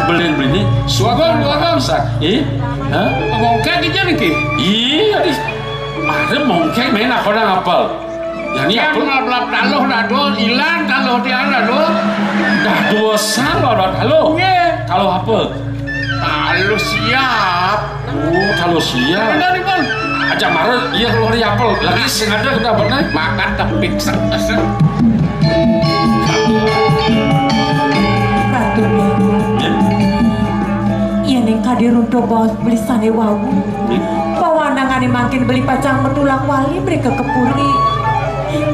beli suaga besar mongkek di jalan ki iya ada mongkek main apa orang apal yani apa ngelap taluh dado ilang taluh tiara do dah dosa lorot halo kalau apa taluh siap taluh siap dari bang aja marah iya keluar apel lagi sengaja kita benar makan tepik sek-sek Ratu iya neng kadir untuk bawa beli sane wawu pawandangan makin beli pacang metulang wali mereka kepuri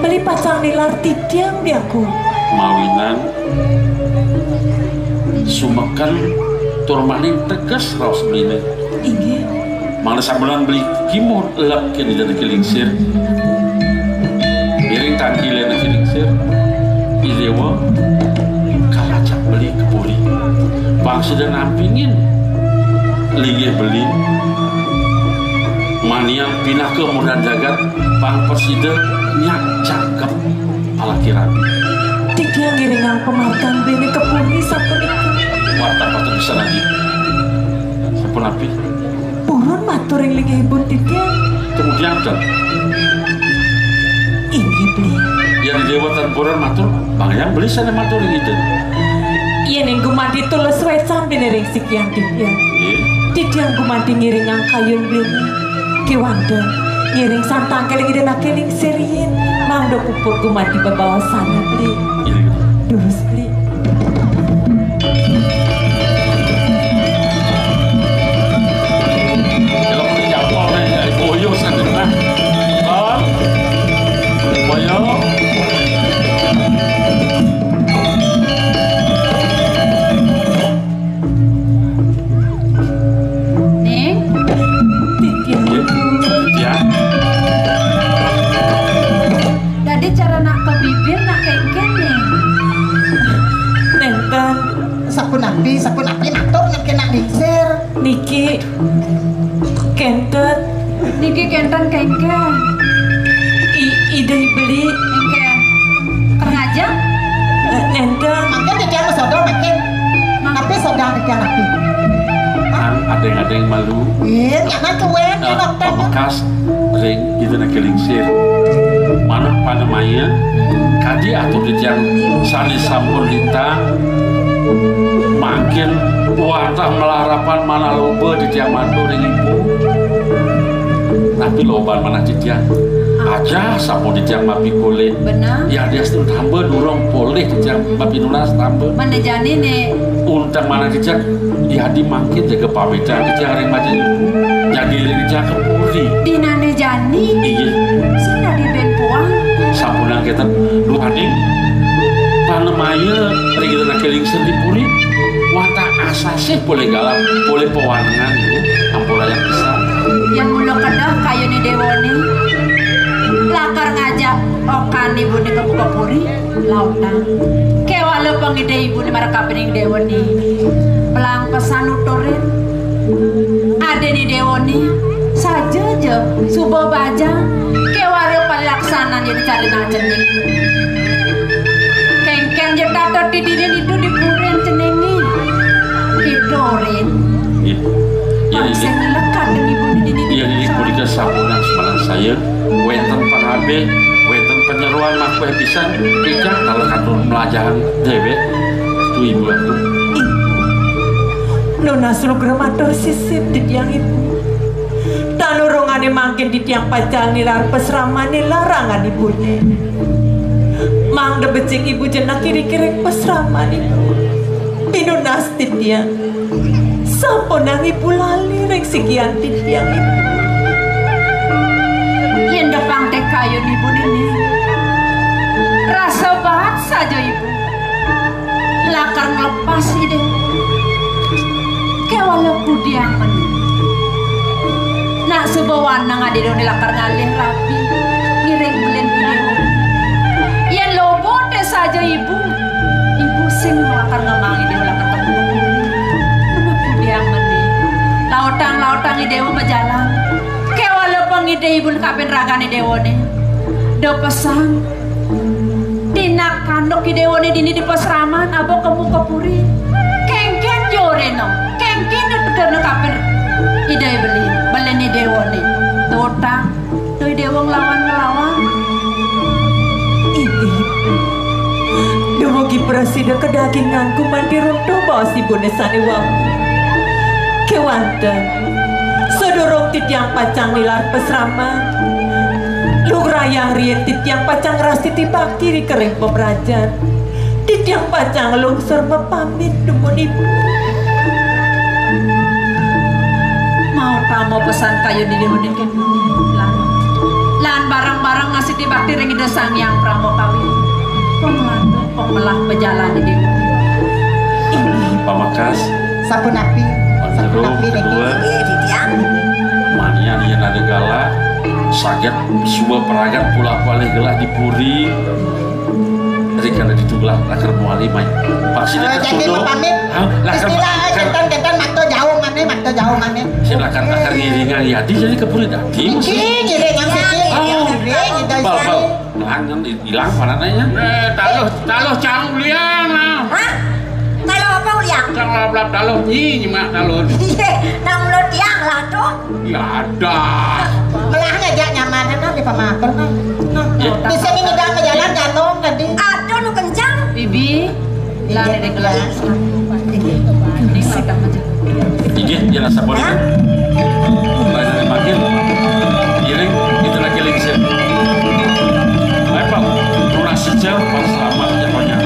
beli pacang nilar tidiang diaku mawinan sumekan turmaning tegas raus beli ini mana sabulan beli kimur lep kini jadi kelingsir piring tangkilnya na kelingsir idewa kalacak beli kepuri bangsa dan nampingin linggih beli maniang pinah ke murdan jagat bang persida nyak cakep palakiran tidiang ngiringan pemarkan bini kepuri sampun itu warta-warta bisa lagi sampun api purun matur yang linggih ibu tidiang kemudian dan ini beli yang di dewatan purun matur bang yang beli sana matur yang itu iya neng gumadi tulus wecan bini ring sikian tidiang tidiang gumadi ngiringan kayun bini kiwanda ngiring santang keling ida keling seriin mangdo pupur gumadi bebawa sana beli durus beli kalau mau dijawab dari boyo sana boyo Sakun api matur nek kena diksir niki kenten kengken ide beli kengken kerja nenten makin dikian sodor makin tapi sodor dikian api ada yang malu nyaman kuen bekas ring gitu nak kelingsir mana pada maya kadi atau dijang sani sampun lintang makin wantah melarapan mana loba di tiang mantu ring ibu tapi loba mana di tiang aja sampun di tiang mapi kulit benar ya dia sedang tambah durung boleh di tiang mapi nunas tambah mana jani nih undang mana di tiang ya di makin jaga pameda di tiang ring macam ibu jadi ring di tiang kepuri di nane jani iya sini di ben puang sampun yang kita lu adik panemaya ring kita nak kelingsir di puri wata asasih boleh galap boleh pewarnaan itu ampura yang besar yang mulu kedah kayu ni dewoni lakar ngajak okan ibu ni kebuka puri lautan kewala pengide ibu ni maraka pening dewoni pelang pesan uturin ada ni dewoni saja aja subuh baja kewala pelaksanaan jadi cari najenik kengken jetatot di diri itu dipurin cenengi kidorin bangsa lekat dan ibu iya ini kuliah sambunan semalam saya wenten pengabe wenten penyeruan makwe pisan tidak kalau katun melajaran dewe itu ibu aku nona suruh gramator sisip di tiang ibu tanur mane mangkin di tiang pacal nilar pesramane larangan ibune. Mang de becik ibu jenak kiri-kiri pesraman ibu. Pinunas titiang. Sampun nang ibu lali rek sikian titiang ibu. Yen depang teh kayun ibu ini. Rasa banget saja ibu. Lakar ngelepas ide. Kewala budiang men. Nak sebawan nang ade dong lakar ngalih rapi. Ngiring belen video. Yen lobo teh saja ibu. Ibu sing lakar ngemang ide lakar ketemu. Nama budiang men. Lautang ide majalan. Kewala pengide ibu kapen ragane dewone. Do pesan. Tina kandok idewone dini di pasraman abo kamu kapuri. Kengken joreno. Kengken karena kapen idai belen idewone. Totang. Do idewong lawan. Ini Dewogi presida kedaginganku mandi runtuh bawa si bunesane wang. Kewanten sedorong titiang pacang nilar pesraman. Lug rayang riet titiang pacang rasi tiba kiri kering pemerajan. Titiang pacang lungsur mepamit dumun ibu. Mau kamu pesan kayu di dewan ini lan barang-barang ngasih tiba kiri ide sang yang pramokawi. Pemelah pejalan di dewan. Ini Pamakas. Sampun api Kedua. Mania dia nada galak. Saget sebuah peragat pula paling gelah dipuri dari karena ditulah lakar muali mai vaksin jadi pamit istilah kentan makto jauh mana silakan lakar ngiringan yadi jadi kepuri dadi ngiring yang sikit bal langan hilang panananya Taluh cang uliang lah. hah? Kalau apa uliang? Cang lablap taluh nyimak taluh. Nang mulut tiang lah tuh Ya ada. melah ngajak nyaman di pemakan bisa ini ngedang ke jalan gantung tadi aduh lu kencang Bibi, lari dari kelas. Ini sedang aja. Ige jangan sabon itu mulai dari makin giring itu lagi lingsir apa lunas sejauh pas lama jatuhnya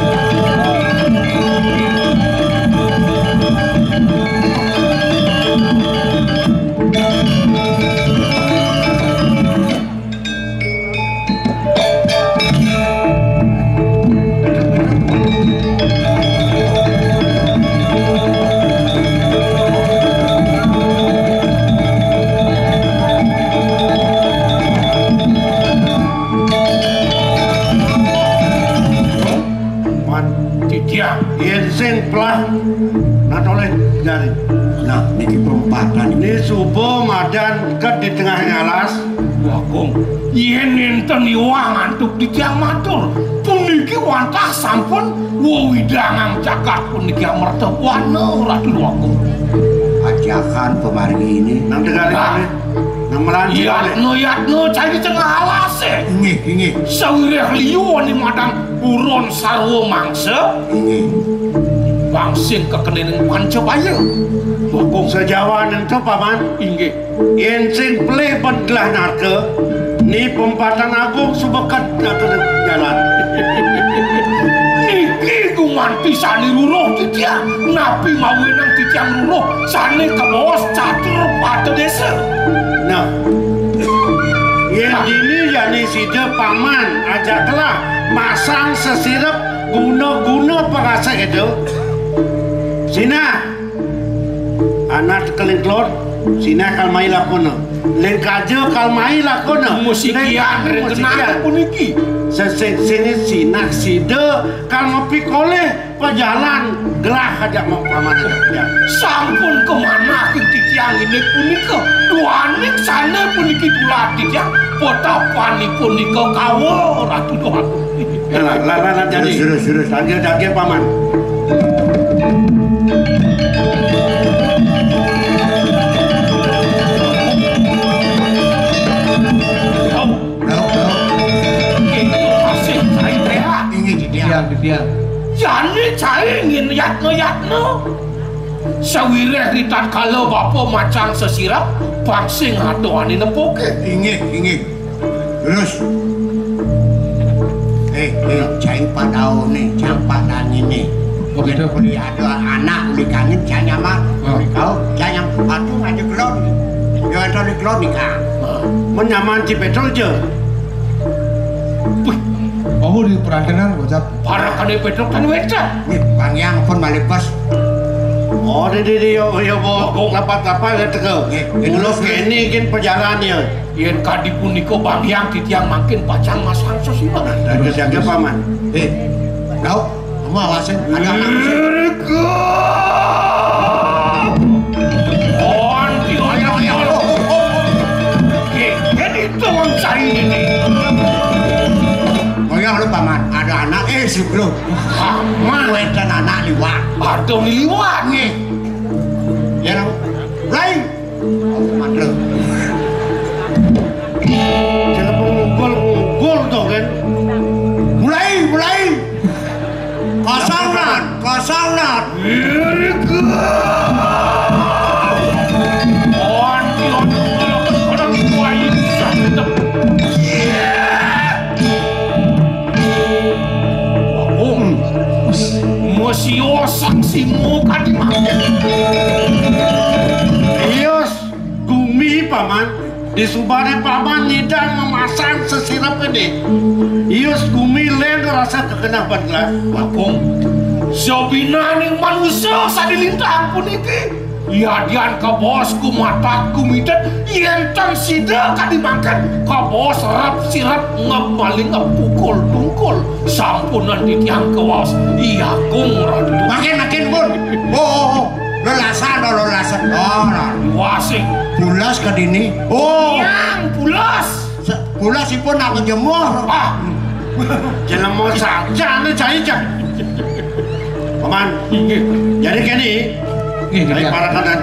Sing pelah natoleh jari. Nah, niki perempatan. Ini subuh madan ket di tengah ngalas. Wakung, yen enten iwang antuk di tiang matur. Puniki wantah sampun widangang jagat puniki mertewana Ratu Wakung. Ajakan pemargi ini nang degali nang melanji. Yatno cari tengah alas Inggih. Sawireh liu ni madang buron sarwo mangsa. Bangsin kekening Pancabaya. Wakung sejawan ento paman. Inggih. Yen sing pleh bedlah narke ni pempatan agung subekat ke jalan. Niki gumanti sani ruruh titiang. Napi mawinang titiang ruruh sani kebos catur pada desa. Nah, yen ini yani side paman ajaklah masang sesirep guna-guna perasa itu. Sina anak keling klor sina kalmai lakona len kajo kalmai lakona musikian rengenang puniki sini sina side kalmo pikole pajalan gelah ajak paman ya sampun kemana titiang ini punika duanik sana puniki tulati ya potapani punika kawo Ratu Wakung. Lah jadi serius daging paman. Didiang. Jani cai ingin yatno. sawireh ritat kalau bapak macang sesirap pangsing hatoani nepoke. Inggih. Terus cai padao nih, campak nangin nih. Begitu kuliah ada anak uli kangen jangan nyaman. Kau jangan patung aja kelon. Jangan terlalu kelon nikah. Menyaman ci petrol je. Oh di perantenan gocap. Para kade petrol kan weca. Nih Bang Yang pun balik bos. Oh di yo bo lapat-lapat ya teko. Itu lo kene kin perjalanan yen kadi punika Bang Yang titiang makin pacang masang sosial. Ada siapa paman? Kau kamu awasin ada anak Jadi tolong cari ini. Goyang lu paman, ada anak si bro. Paman wetan anak liwat. Ada liwat nih. Ya lain. Paman lu. Jangan gol tuh kan. Mulai. Kosong nat. Masih osak si muka di mana? Ios, gumi paman. Di subane paman ngidang memasang sesirap ini. Ios gumi len rasa kekenapan lah. Bakong, sobinaning manusia sadilintang pun iki. Yadian ka bosku mataku mitet yentang sida kadimakan ka bos sirap ngemaling ngepukul tungkul sampunan ditiang kewas iya kong radu makin pun lelasan wasik pulas ke dini yang pulas ipun aku jemur jangan mau saja paman jadi kini dari para kanan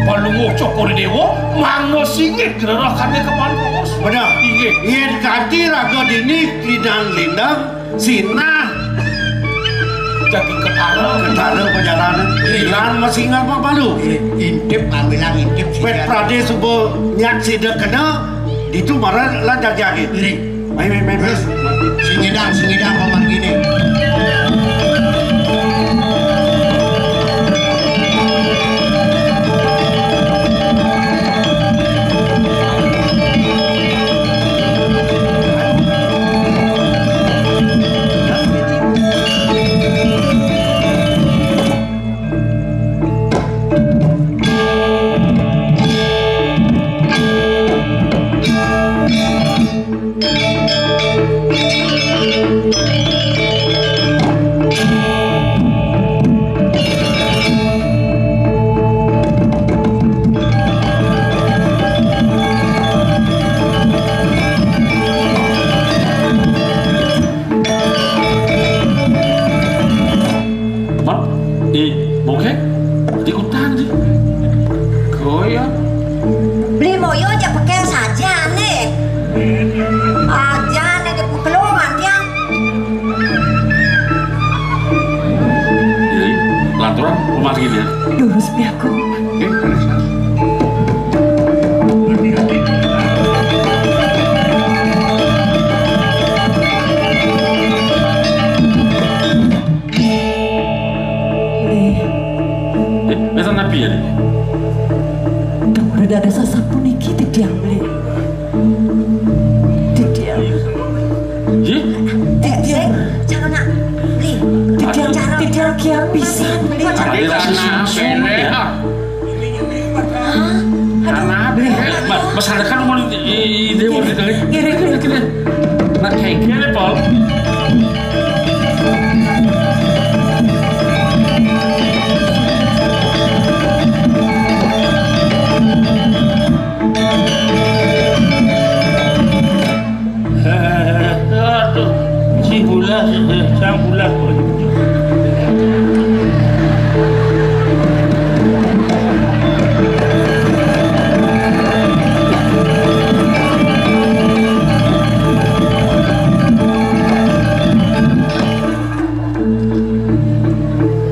palunguh cokor dewa mangno singit gerakannya ke pampus benar ingin ganti raga dini lindang sinah jadi ketara perjalanan ilan masih ngapa balu intip ambilang intip pet prade subuh nyak sida kena itu marah lah jagi main singidang paman gini Durus biaku. Betul napi ya? Kamu udah ada sasapu niki tidiang beli. Tidiang. Jangan nak beli. Tidiang kian pisan beli. Anak pele. Anak pele. Masalah kan mau ide mau ditelik. Kira-kira. Nak kayak gini Paul.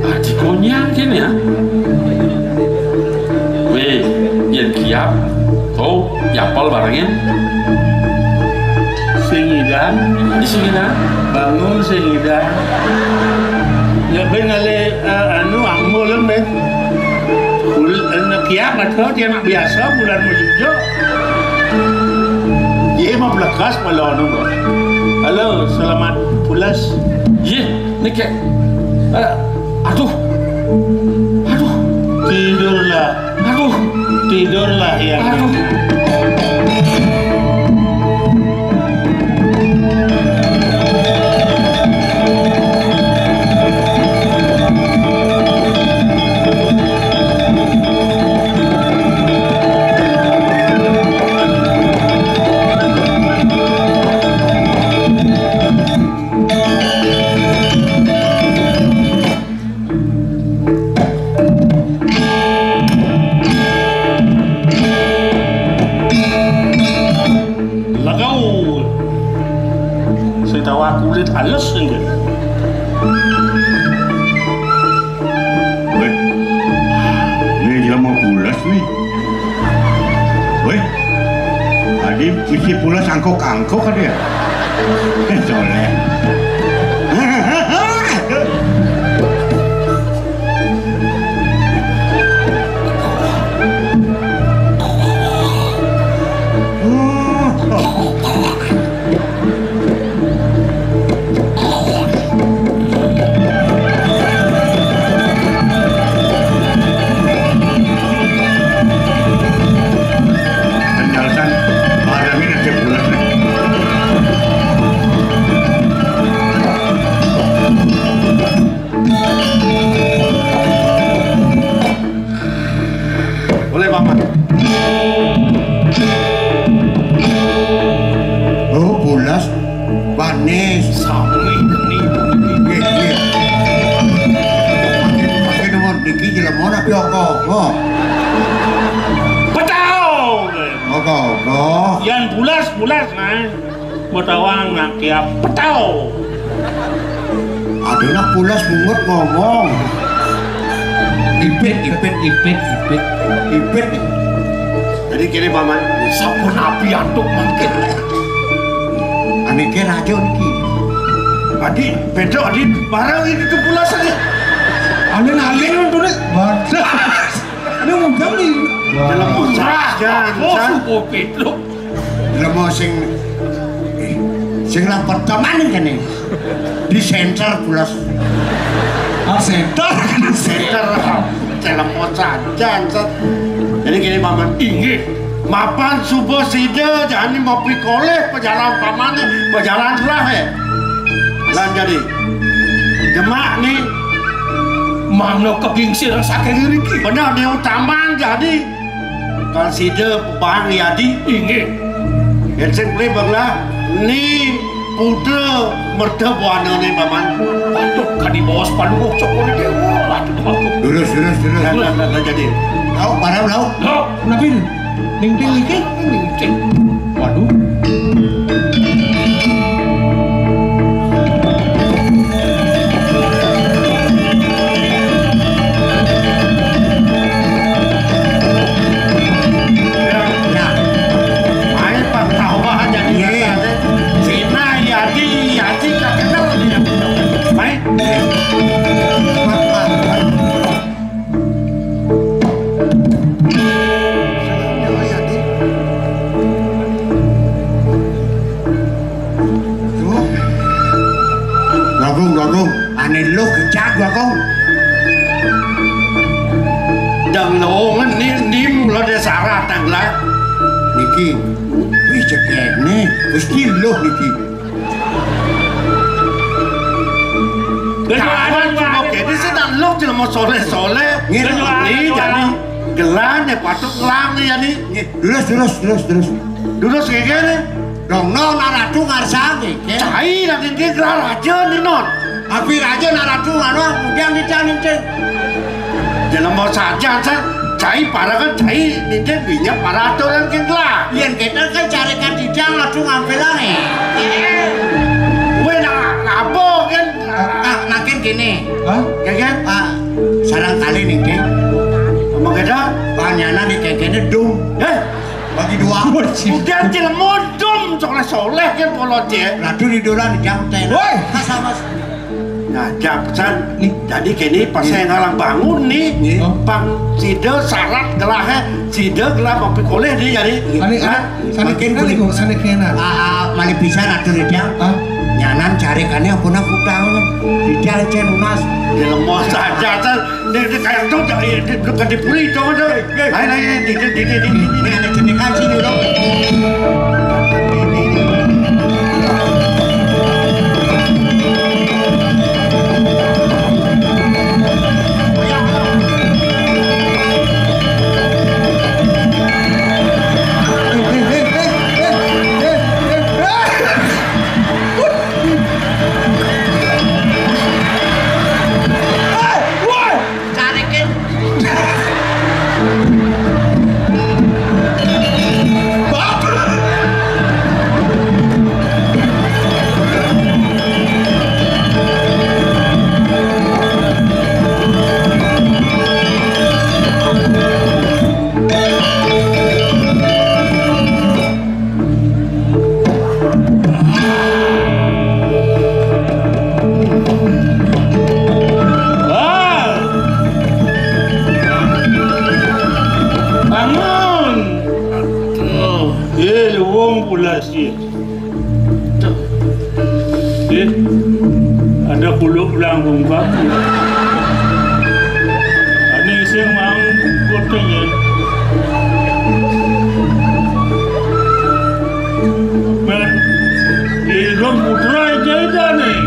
Adik konyang kan ya? siap tuh yapol barengin Singidan di sini nah bangun singidan ya benale anu angmo lem kiamat ho dia nak biasa bulan mujo ye mah belakas malah anu halo selamat pulas ye nih kayak aduh tidurlah ya kulit halus enggak? Weh, ini dia mau pulas nih. Weh, tadi isi pulas angkok-angkok kan dia? Soleh. Yan pulas nah, betawang nak tiap petau. Adanya pulas mungut ngomong. Ipit. Jadi kini paman, sampun api antuk mungkin. Ane ke rajo niki. Adi, bedo adi barang ini tuh pulas aja. Alin untuk nih. Ini ngomong nih. Dalam musrah jangan. Oh, pedlo. Dalam sing lapor teman ini. Di center pulas. Center. Dalam musrah jangan. Jadi gini paman. Inggih. Mapan subuh sida jangan mau pikoleh pejalan pamannya pejalan rahe. Lan jadi demak nih mana kegingsir sakit riki benar dia utaman jadi kalau sida pebang yadi inggih yang sempli baglah ni putra merta buana ni paman patut kan di bawah sepanduk cokor dia patut lurus jadi tahu parah tahu kenapa ini ning-ting iki waduh Gagong, aneh lo kejak gagong. Đằng lộn nim lo de sara tangla. Niki, wis cekek nih, mesti lo niki. Kawan oke, di sini lo cuma mau soleh. Ini jadi gelan ya patut gelang nih jadi. Terus kayak gini. Dong non naratu ngarsang cai lagi ke gelar raja nih non. Api raja naratu anu kemudian dicari. Dalam mau saja cai para kan cai ninja binya para aturan ke gelar. Yang kita kan carikan dijang langsung ambil nih. Weh apa kan? Makin gini. Hah? Kan? Sarang kali nih ke. Emang kita? Banyana nih ke kene dum. Bagi dua. Udah cilemodum soleh soleh kan polot ya. Ratu di dolan jam teh. Woi, sama. Nah, jangan nih. Jadi kini pas saya ngalang bangun nih, pang sida syarat gelahnya, sida gelah kopi koleh dia jadi. Sana kena. Mali pisan atuh di dia. Nyanan carikannya apa nak utang. Di dia cen unas. Di lemah saja kan. Dia kayak tuh bukan dipuri tuh tuh. Ayo di ini ada cenekan sini dong. Ada puluh langgung baku. Ini sih mang kotanya. Men, ini putra aja nih.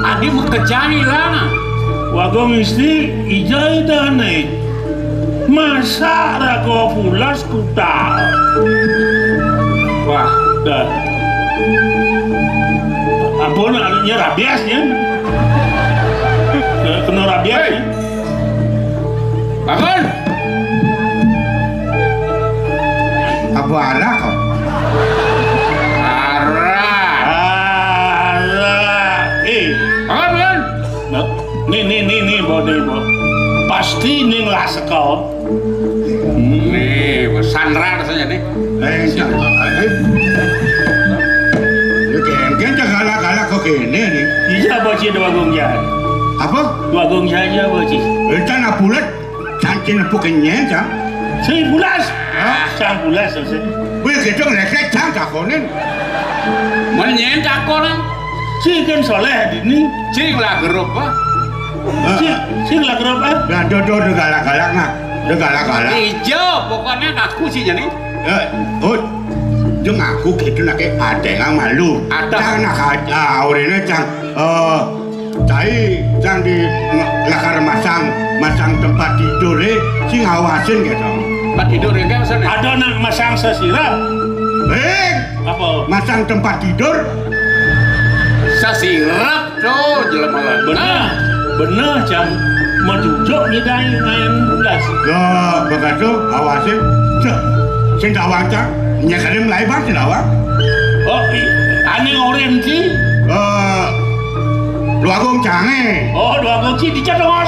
Adi mau kejani lah. Wagong istri ijaidah nih. Masa rago pulas kutal. Wah, dah. Ampun, adanya rabiasnya. Kena rabiasnya. Bangun. Apa arah kau? Bangun. Nih, bo. Pasti nih ngelas kau. Nih, Sandra rasanya nih. Kan galak-galak kok kene nih. Iya bocil dua gong jahat. Apa? Dua gong saja bocil. Can apulet, cancin apu kenyen cang. 1000 10 selesai. Wih gitu ngelek cang cakonin. Menyen cakonin. Si kan soleh ini. Si lah gerup apa? Si lah gerup apa? Nah dodo de galak-galak nak, de galak-galak. Ijo pokoknya ngaku sih jadi. Jeng aku gitu nak ada yang malu. Ada nak aja orangnya cang. Cai cang di lakar masang tempat tidur si ngawasin gitu. Tempat tidur yang kan sana. Ada nak masang sesirap. Apa? Masang tempat tidur. Sesirap tuh jelema. Bener cang. Mau cucuk ni dah main belas. Loh, begitu awasin. Sing dawang cang. Nya kadang mulai bang dawang. Oh, aneh orang si. Dua gong cange. Oh, dua gong si dicadong.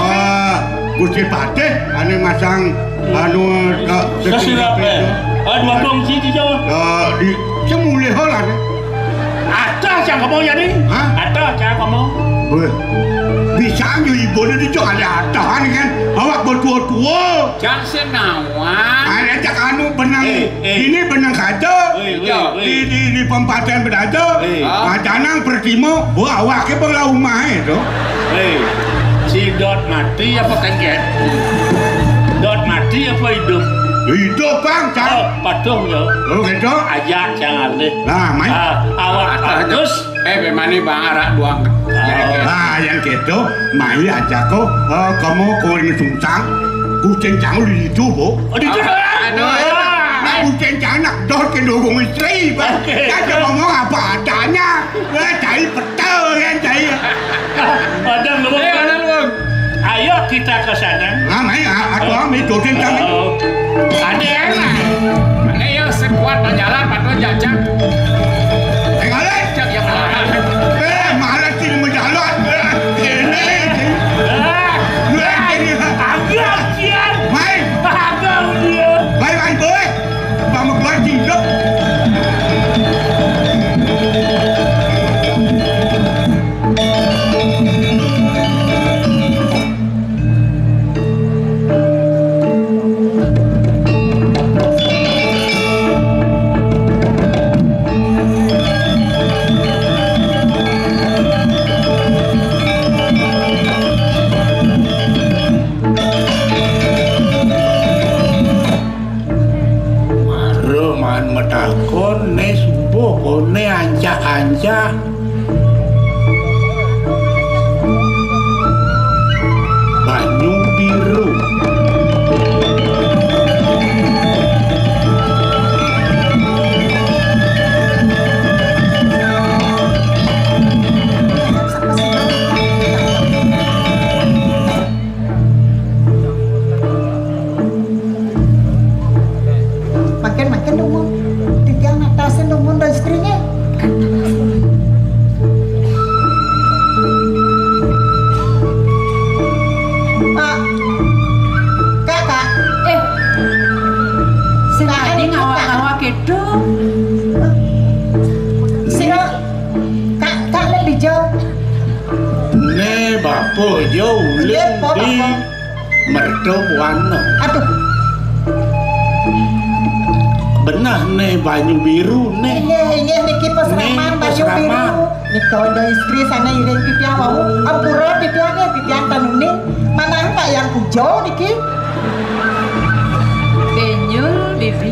Gusti Patih aneh masang anu sesirap. Dua gong si dijawab. Di cemulih holan. Ada cang kamu jadi? Ada cang kamu. Bisa nyu ibu ni dijual ada kan? Awak bertua-tua. Jangan senawan. Ada cak anu benang. Ini benang kaca. Di pempaten bedaja. Macanang pertimo. Wah awak ke bangla rumah itu. Si Dot mati apa kaget? Dot mati apa hidup? Hidup bang, cang. Patuh ya. Oh gitu. Ajak jangan deh. Nah, main. Awak bagus. Bagaimana bang arak doang. Yang gitu, main aja kok. Kamu kuring sungsang, kucing cang lu di itu, bu. Di itu. Kucing cang nak dot ke dukung istri, bang. Kita ngomong apa adanya. Cai petel kan cai. Ada ngomong. Ayo kita ke sana. Nah, main. Aku ambil kucing cang. Ada enak. Ayo sekuat jalan patut jajak. Tinggalin. Jajak yang malah sih menjalan. Ini. Agak kian. Main. boyo ulin di mertubuana. Aduh, benah nih banyu biru nih. Inge niki peseraman banyu biru. Niko ada istri sana iring titiang wau. Ampura titiangnya titiang tanune. Mana enggak yang hijau niki? Benyul bibi.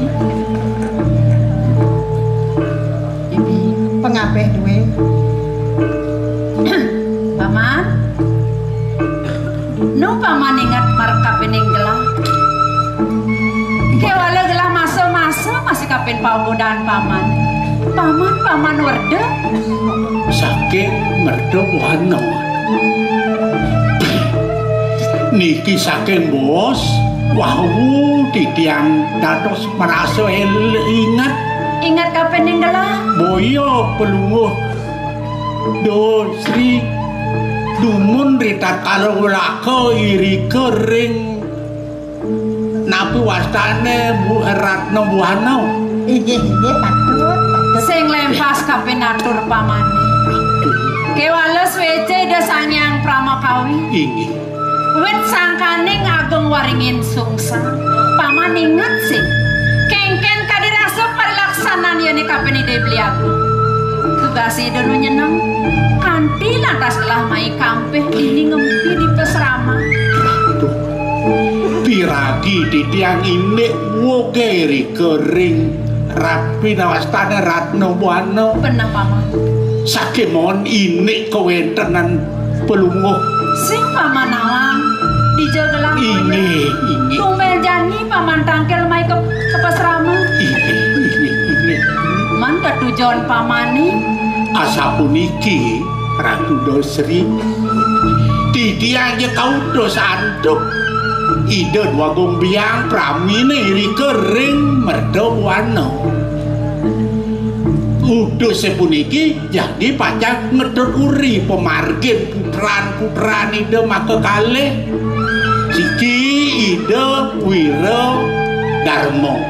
Bibi pengapeh duwe. Paman. Nu paman ingat marka pening gelah. Kewala gelah masa-masa masih kapin panggodaan paman. Paman werde. Saking mertubuana. Niki saking bos. Wau titiang dados merasa ingat kapin gelah. Boyo pelunguh do Sri dumun rita kalau lako iri kering napi wastane Bu Ratno Buana. Iya patut. Sing lempas kapin atur pamane. Kewales wece desanyang pramakawi. Inggih. Wit sangkane ngageng waringin sungsa. Paman inget sih. Kengken kadirasa perlaksanaan yani kapin ide beli aku. Kebasi dulu nyeneng. Kanti lantas gelah mai kampeh ini ngempi di pesrama. Piragi di tiang ini wogeri kering rapi nawastane Ratno Buana. Benar paman. Sakemon ini kewentenan pelunguh. Sing paman awang dijagelang. Ini. Tumel jani paman tangkel mai ke pesrama. Ini. Manda tujuan pamani. Asapuniki Ratu Dosri. Tidiangnya kau dos antuk. Ide wagung biang pramine iri kering mertubuana. Udah sepuniki jadi pacak ngedot uri pemargin putran ide maka kalih siki ide Wiro Darmo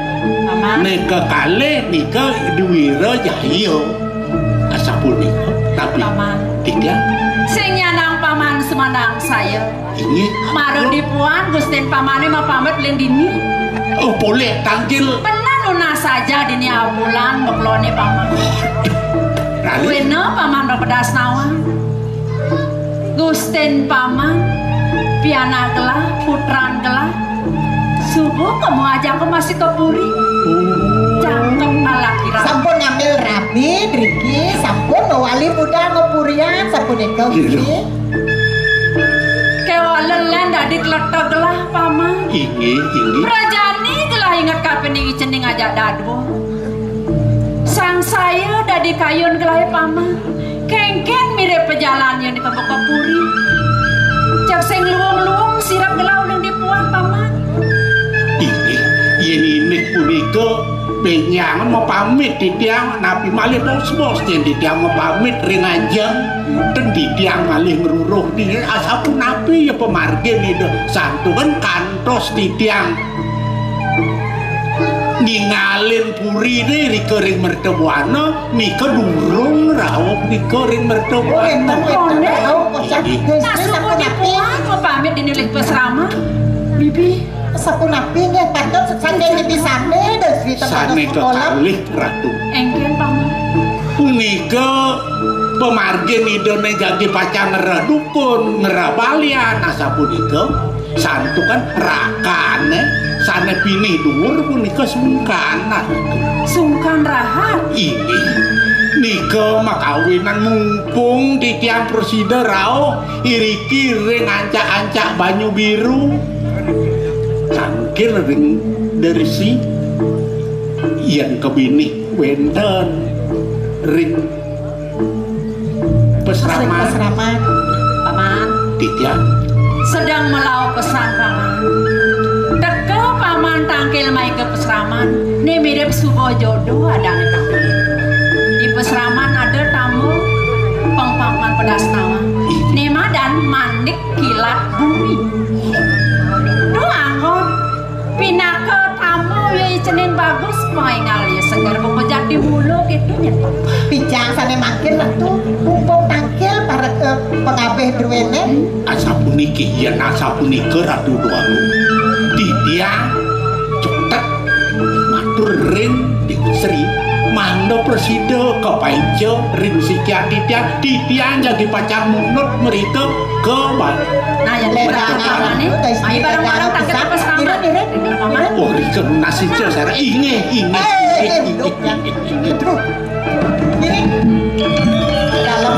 neka kalih nika Wiro Jahyo asapunika tapi tidak sing nyanang paman semanang saya ini maru dipuan Gusten pamane mah pamit lendini. Oh boleh tangkil Nuna saja dini abulan meklone paman. Wena paman bepedas nawa. Gusten paman, piana gelah, putran gelah. Subuh kamu ajak aku masih ke puri. Cangkem ala kira. Sampun ngambil rapi, Driki. Sampun wali muda ngepurian, sampun ekau Driki. Kewalelen dadi kletok gelah paman. Ini. Prajani gelah ingat kapening cening aja dadu. Sang saya dadi kayun gelah paman. Kengken mirip pejalan yang di kepuri. Cak sing luwung-luwung sirap gelah ulung dipuan paman. Ini punika penyangan mau pamit di tiang napi malih bos di tiang mau pamit ring ajang dan di tiang malih ngeruruh di asapun napi ya pemargin itu santu kan kantos di tiang ningalin puri ini kering mertubuana nika durung rawok di kering mertubuana nasuku dipuan mau pamit dinilih pesrama bibi sapu napi nya patut sandeng di sane dan cerita sane kekalih Ratu engken paman punika pemargin idone jadi pacar ngeredukun ngerabalian asapunika santu kan rakane sane pinih dhuwur punika sungkan rahat ini nika makawinan mumpung di tiang presida rao iriki ring ancak-ancak banyu biru cangkir ring dari si yang kebinih wenten ring pesraman paman tidak sedang melau pesan paman teka paman tangkil mai ke pesraman ini mirip subo jodoh ada di pesraman ada tamu pengpaman pedas nawa nema dan manik kilat bumi pinaka tamu yai cening bagus maingal ya segar pemejat di mulu gitu nya. Bijang sane makin tuh mumpung tangkil para pengabeh duwene. Asapuniki yen asapunika Ratu Dwaru. Titiang cetek matur ring Dik Sri mando presida kepaijo ring sikian titiang jadi pacar munut merita ke nah yang lerang-lerangane ayo bareng-bareng tangkil ke Seraman mama oh rika nasi jo saya inge terus ini dalam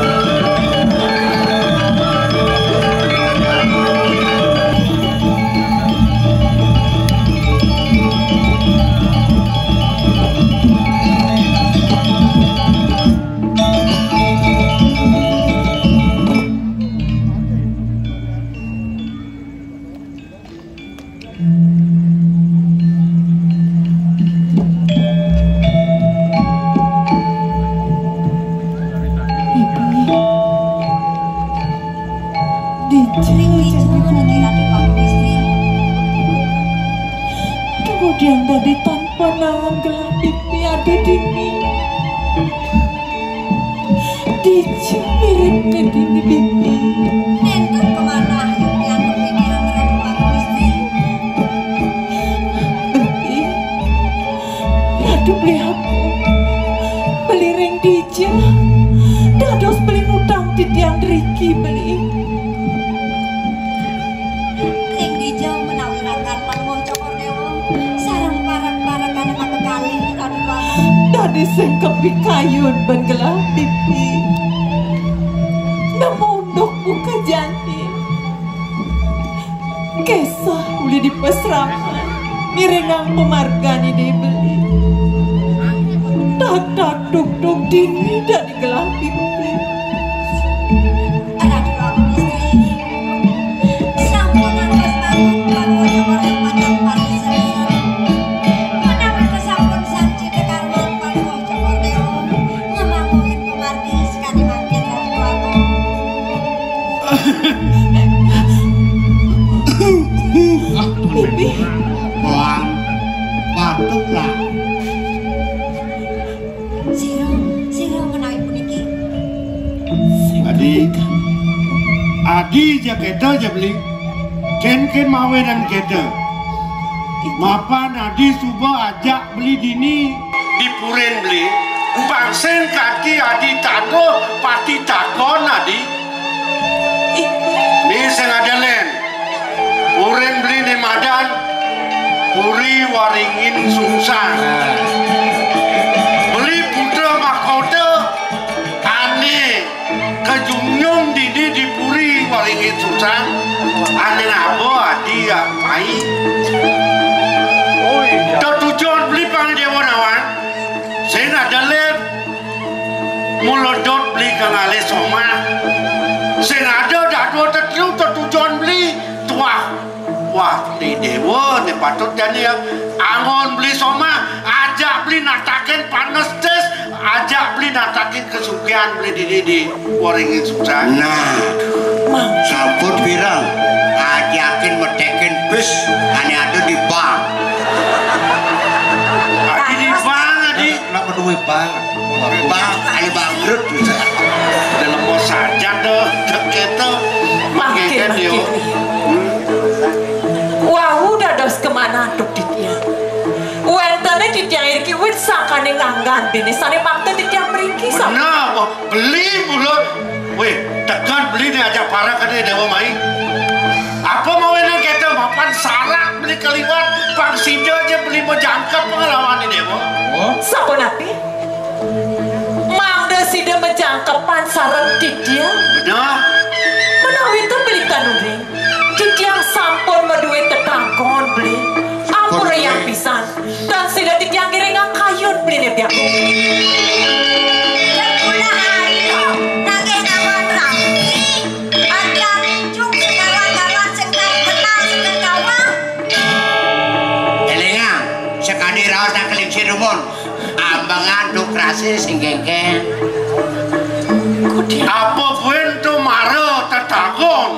kemudian tadi tanpa nawan gelah pipi ada dini Dicu mirip ke dini pipi nentuk kemana yang berpikiran terhadap aku istri Beli Radu beli aku beli ring Dicu dados beli utang di tiang Riki beli ring dijauh menawi rakan Panwo Cokordewo sarang parak-parak anak kali Radu Dwaru dari sengkepi kayun bengelah pipi namunduk buka jantin kesah uli di pesraman mirengang pemargani dibeli tak duk dini dan digelah pipi Radu Dwaru istri sampunan kestangun Panwo Cokordewo macam parisan menawi kesampun sanci kekarwan Panwo Cokordewo ngemamuin pemargi sekali makin Radu Dwaru pipi Wah, batuk lah. Siro menawi puniki Adi jaketa aja beli ken mawe dan keta mapan Adi suba ajak beli dini di puren beli bangsen kaki Adi tago pati takon Adi ini sengaja len puren beli di madan puri waringin sungsang beli putra mahkota aneh kejungyung dini di puri waringin sungsang aneh apa Adi ya pai tujuan beli pang dewa nawan saya ada lep mulodot beli kangale soma saya ada dua tertiup tujuan beli tua wah di dewa di patut jadi yang angon beli soma ajak beli natakin panas tes ajak beli natakin kesugihan beli di waringin susah Nah, sampun pirang ajakin metekin bis ane ada di bank. Adi di bank Adi Kenapa duit bank? Bank ane bangkrut bisa. dalam mau saja deh kita makin wah udah dos kemana duk di tiang wentane di tiang iki wit sakane nganggan dene sane pakte di tiang mriki sama benar beli mulut weh tekan beli nih ajak para kan dewa main apa mau ini kita mapan sarak beli keliwat pang sido aja beli mau jangkap pengalaman ini dewa sapa napi mangda sida menjangkepan sareng di tiang benar menawi itu beli kanunding di tiang sampun meduwe tetanggon beli ampun yang pisan dan sida di tiang giringan kayun beli nih tiang Jepula ayo nagih awan rapi ada rincung segala-galan sing kenal sing kawang Elingan, sekali raos nak kelingsi rumun. Ambangan duk rasi sing gengken. apa pun tu mara tetagon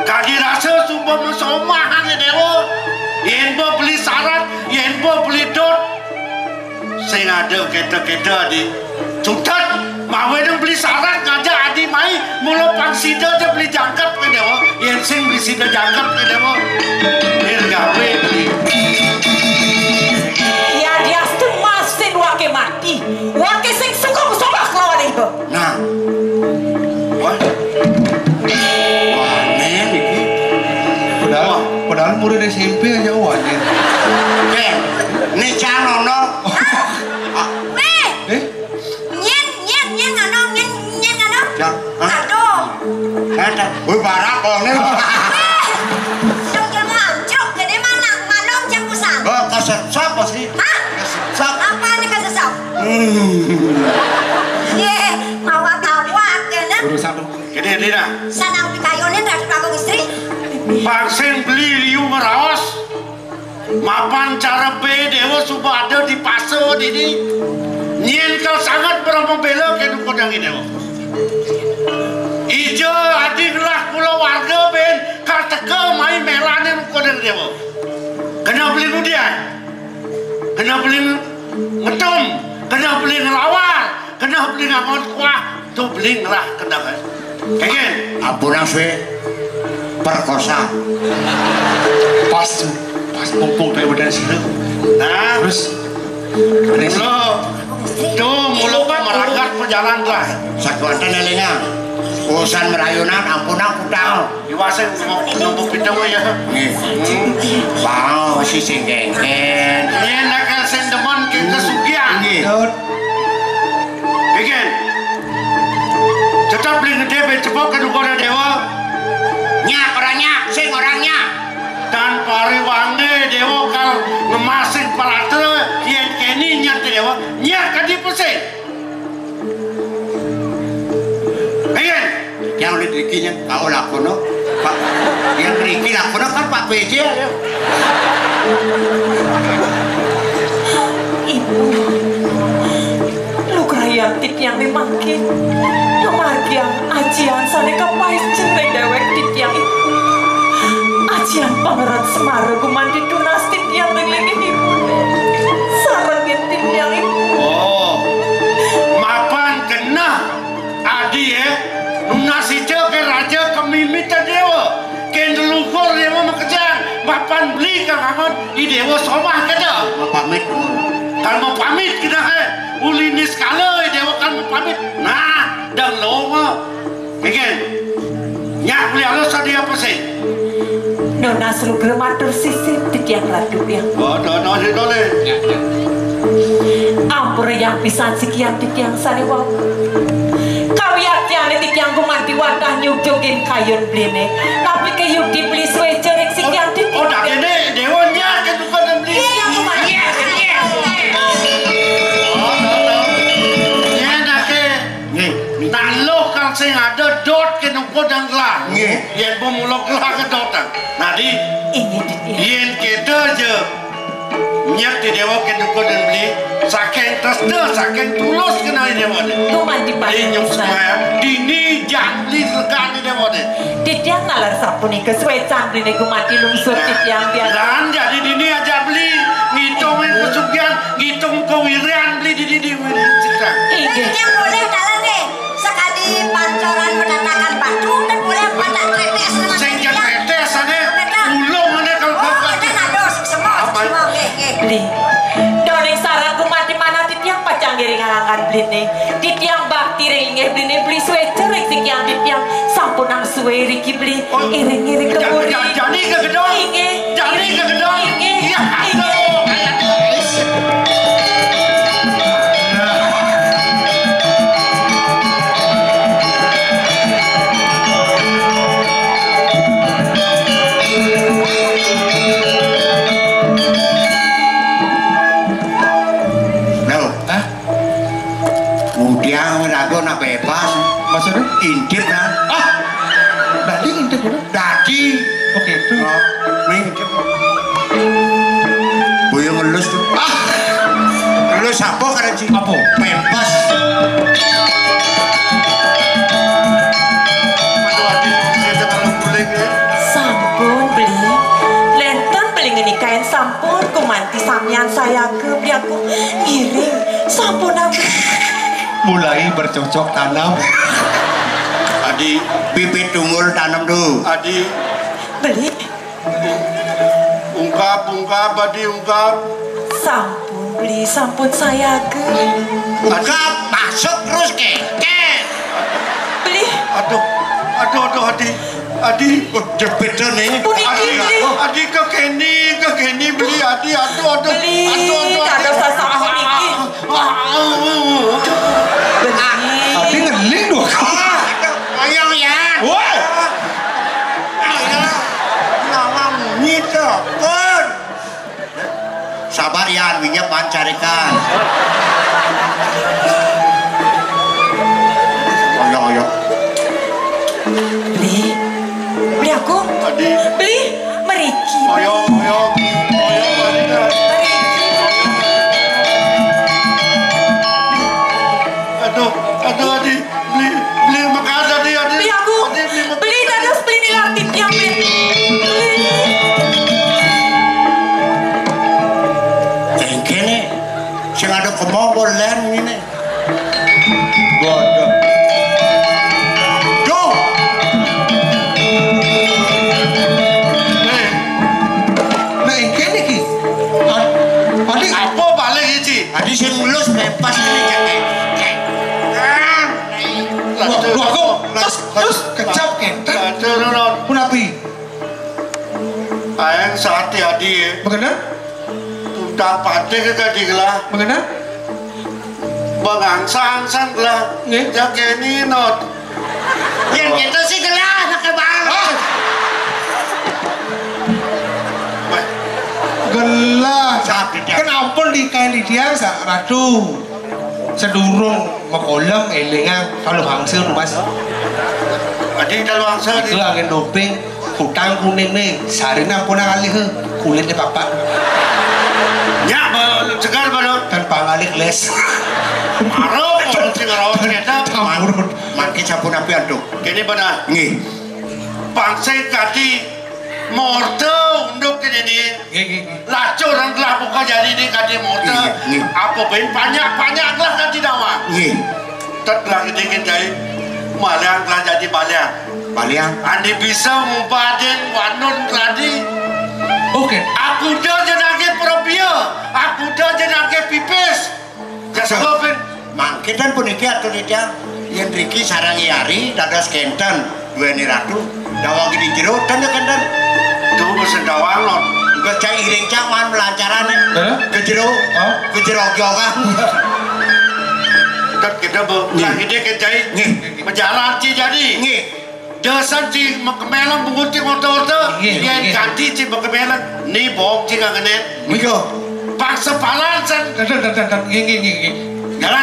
kadi rasa sumpah mensomahan ni dewa yen bo beli syarat, yen bo beli dot. Sing ada keta-keta di cutat, mawe dong beli syarat ngajak adi mai, mula pangsida aja beli jangkap ke dewa, yen sing beli sida jangkap ke dewa, yen gawe beli. Ya dia masin wake mati, wake sing suka-suka lawan itu. Nah, wah, wanen iki. Padahal murid SMP aja wanen. Nih calono. Ada, barak kone. Dong kamu hancur, jadi mana manong cakusan? Oh, kesesap sih. Hah? Kesesap. Apa nih kesesap? Ye, mau tawa kena? Urusan lu. Gede Dina. Sanang pikayonin dari kakak istri. Vaksin beli liu meraos. Mapan cara B dewa sudah ada di paso ini. Nyen kau sangat berapa bela ke kodang ini dewa. Ijo adik lah pulau warga ben karteka main melanin kodang dewa. Kena beli kemudian, kena beli ngetum, kena beli ngelawar, kena beli ngamon kuah, tuh beli ngelah kena kan. Kengen, Ampun suwe perkosa. Pas mumpung kayak badan sini. nah Terus mulo meragat perjalanan lah. Sakuanten elingan. Urusan merayunan ampun aku tahu. Diwasa numpuk pitang ya. Wow, si sing gengken. Ini nak sendeman ke kesugian. Kengen, tetap beli gede becepok ke dukun dewa. Nyak orangnya, sing orangnya. Dan pariwange dewa kal ngemasin parate yen keni nyak dewa nyak kadi pusing. Kengen, Yang rikinya kau lakono. Pak, yang riki lakono kan Pak PJ ya. Ibu, lu kerayang titiang dimangkin. Kemargian ajian sana kapais cerai dewek titiang ibu. Ajian pangeran Semara gumanti tunas titiang ngelingin ibu. Sarangin titiang ibu. oh, mapan kena adi ya. Nasi ke raja kemimita dewa. Ken leluhur dewa makejang. Mapan beli ke ngamon di dewa somah kena. Mau pamit. Kalau mau pamit kita ulinis kala dewa kan mau pamit. Nah, dan lama. Kengen, nyak beli alus tadi apa sih? Nona seru gerematur sisip titiang radu yang. Oh, no, dole. Ampur yang pisan sekian titiang sariwau. Kawiatian titiang gumanti wadah nyugjogin kayun bline. Tapi ke yuk dibeli suwe cerik sekian titiang. Oh, dah gede dewanya kan bukan beli. Iya, gumanti. Lokal sing ada dot ke nungko dan gelah. Yen pemulok gelah ke dotan. Nadi, yen kita je nyak di dewa ke nungko dan beli. Saking terus saking tulus kena di dewa ni. Tuman di balik nyok semua. Dini jangli lekan di dewa ni. Titiang nalar sapu ni kesuecan beli nego mati lungsur titiang biar. Dan jadi dini aja beli. Ngitungin kesugian, ngitung kewirian beli di wirian cikang. Yang boleh dalam deh. Sekali pancoran mendatangkan batu dan boleh pada tretes sama Sengja tretes ane ulung ane kalau oh ada nados semua beli doning sarang kumati mana titiang pacang giring alangan beli nih titiang bakti ringnya beli suwe cerik sekian titiang sampun ang suwe riki beli iring-iring keburi jadi ke gedong jadi ke gedong iya nak bebas. Maksudnya? Intip kan? Dadi intip udah? Dadi. Oke itu. Main intip. Boyo ngelus tuh. Ngelus apa kan sih? Apa? Bebas. Sampun beli. Lenten beli ini kain sampun kumanti sampean saya ke biaku iring sampun aku mulai bercocok tanam. Adi bibit tunggul tanam dulu. Adi beli ungkap Adi ungkap. Sampun beli sampun saya ke ungkap masuk terus ke beli aduh Adi jepit nih Adi ke Kenny beli Adi aduh beli ada sasaran iki Adi ngeling dua kali. Ayo ya woi ngawang gitu pun sabar ya minyak pancarikan ayo beli aku beli meriki ayo aduh Adi beli makan Adi beli aku beli dadas beli nilatin yang kene sing ada kemongol len ini bodoh go Nah kene ki Adi apa balik iki Adi sing lulus bebas ini terus kecap kenten punapi ayang saat Adi bagaimana tunda pate ke kadiglah bagaimana bangangsa-angsang lah ya kene not yang kita sih gelah nak bang gelah kenapa di kain dia ratu sedurung makolam elingan kalau hangsir mas Adi kalau hangsir itu angin doping hutang kuning nih sehari nampun kali ke kulitnya bapak ya segar baru dan pangalik les marah kalau segar ternyata makin sampun api aduk kini benar nih pangsai kadi morte untuk ini lacur orang telah buka jadi ini kadi morte apa pun banyak lah kadi dawa tetlah ini jadi Maliang telah jadi Baliang andi bisa mumpaden wanun tadi oke aku dah jenake propio aku dah jenake pipis jasabin mangke dan puniki atur dia yang Riki sarangi hari dadas kenten duweni ratu dawang di jero dan kenten tuh mesen dawang non gak iring cawan melancarane ke jero gyogang tetap kita lagi dia kecai berjalan ci jadi Dosan ci kemelang bunguti motor-motor yang ganti ci kemelang ni bok ci ngene miko paksa palan san jalan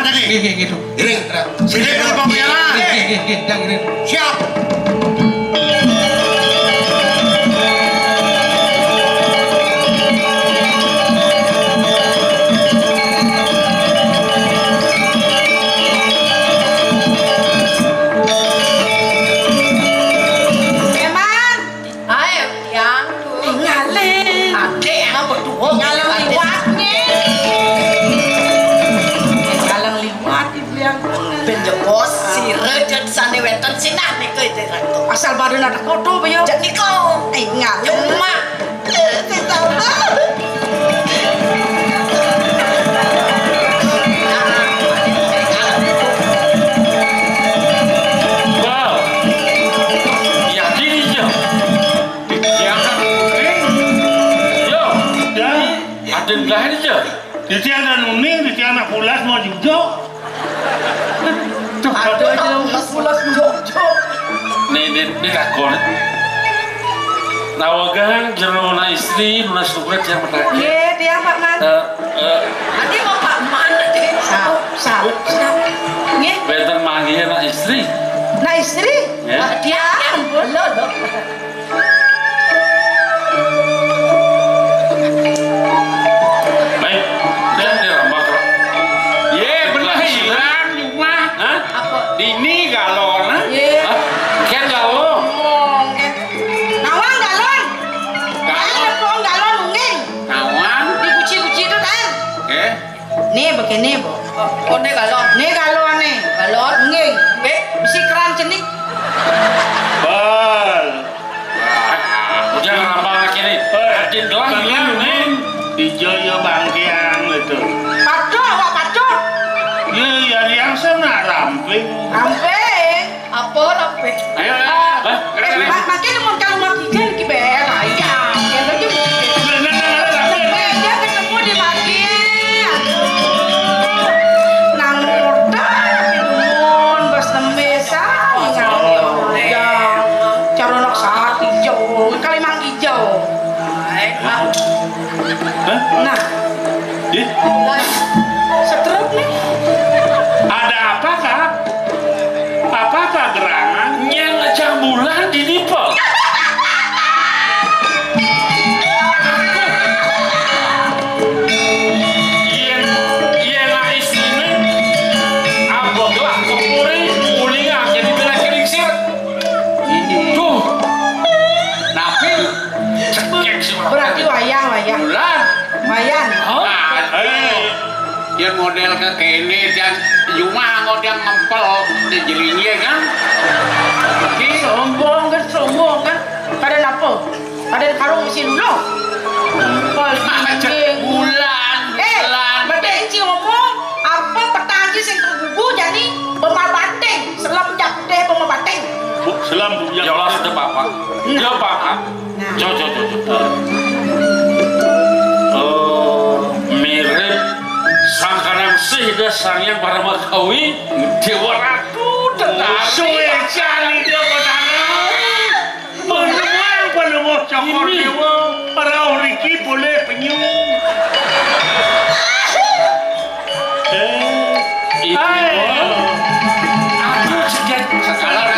tadi gitu sini kalau jalan siap asal badan ada kotor bayo jadi kau ingat cuma tahu wow ya gini yo dijangan yo ada lain aja Jadi ada nuning, jadi anak pulas mau juga. ada aja pulas jojo nih kakon nawagan jerona istri nuna sukret yang menarik iya dia Pak Man nanti mau Pak Man nanti sahut nih benten manggil na istri dia ampun lo baik dan dirambak ye belah hilang cuma dini galon kan galon nawang galon galon nunging kene, Bu. Oh, ne galon. Ne galone. Galon. Nggih, Mbak, bisi keran cenik. Bal. Udah ngambang lagi nih. Adin doang hilang nih. Di Jaya Bangkian itu. Pacok, Pak Pacok. Ya yang sana ramping. Ramping. Apa ramping? Ayo, Makin mau kalau mau kijen ki ber aja. Ya lagi. Dia ketemu di Makin. Nang modal mon bas temesa. Ya. Calon saat hijau, kali mang hijau. Nah. Setruk nih. Ada apa, Kak? Apa gerangan? Yang ngejambulan di nipel. Iya lah istrinya. Abang gelap kepuri, ulingnya jadi bilang kelingsir. Tuh. Tapi cekek sih. Berarti wayang. Bulan. Wayang. Dia model ke kene dan cuma ngodang ngempel di jelinya kan. Sombong kan. Pada apa? Pada karung mesin dulu. Bulan. Bade inci ngomong apa petani sing kegugu jadi pemabateng, selam jakte pemabateng. Selam Ya Allah sudah Bapak. Ya Bapak. Coba. Mirip sangkanang sih dasar yang para makawi Dewa Ratu tetapi suwe cari dia padahal penemuan cokor dewa para oriki boleh penyu. aduh sekian Sekalau.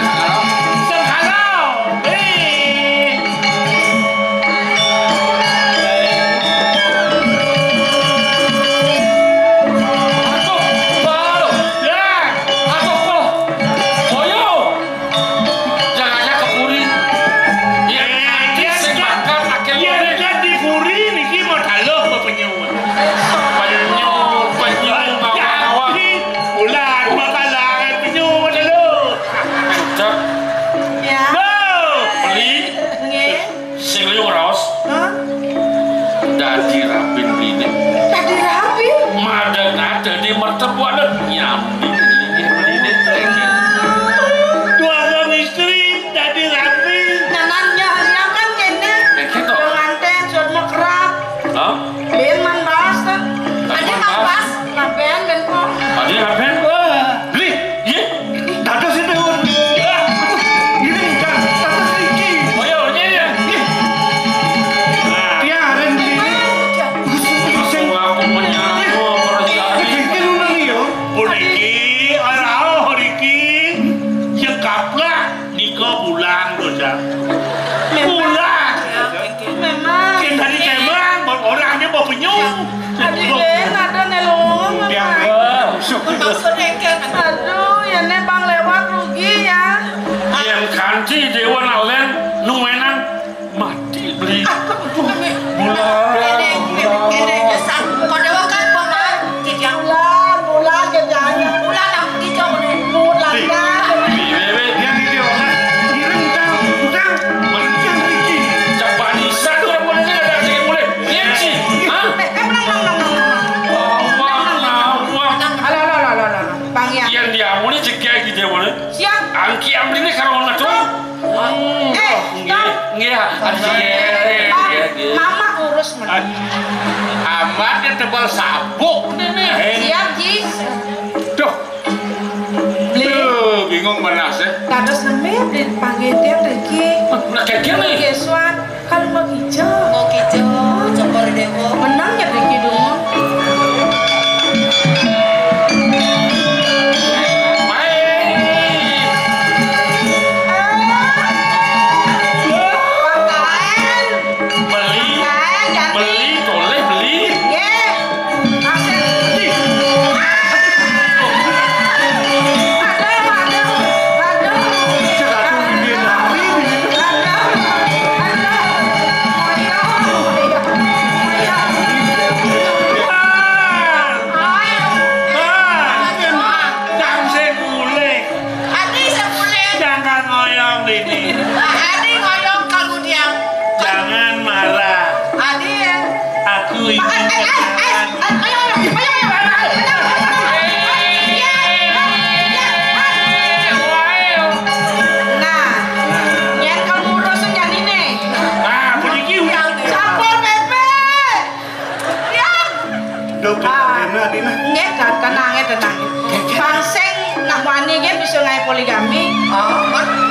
Aduh, ya nih bang lewat rugi ya. yang kanci Dewa Nalen numenang mati beli bulan jadinya bulan aku hijau nih bulan yang diamuni ceknya gitu ya siap angki ambil ini kalau nggak tuh mama urus amat dia tebal sabuk nih. siap Ji Duh bingung mana sih terus namanya dipanggil dia Riki kayak gini Geswan kalau mau hijau cokor dewo menang ya Riki dulu Aduh. tenang. Pangseng nak wani ge bisa ngai poligami.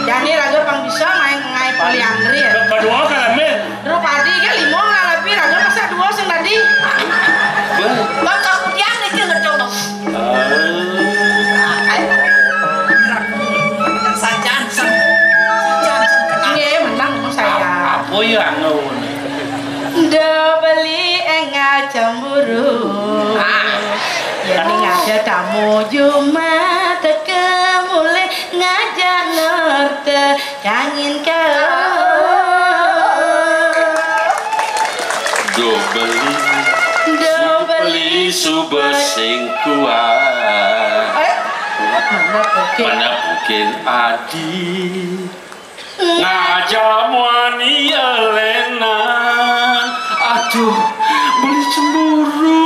Jadi raga pang bisa ngai poliandri ya. Kedua kalame. Ru padi ge limong ngalapi raga masa dua sing tadi. Bang kemudian iki ngedong. Sajan nggih menang saya. Apa ya ngono? Beli enggak cemburu. Jadi ngajak tamu Jumat kemulai ngajak ngerti kangen kau. Beli subah sing kuat. Mana mungkin adi ngajak wani elenan. Aduh, beli cemburu.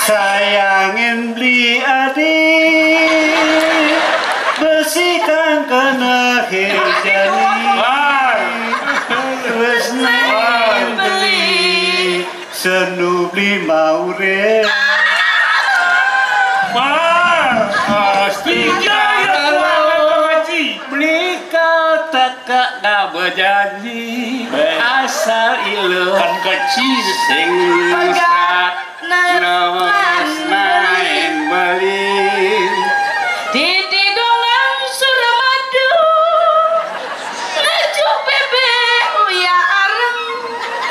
Sayangin beli adik besikan kena hejani terus naik beli senu beli mau re pasti kalau beli kau tak gak berjanji asal ilu kan kecil sing nawas naik beli Titi dolang Suramadu ngejuk bebe uya arem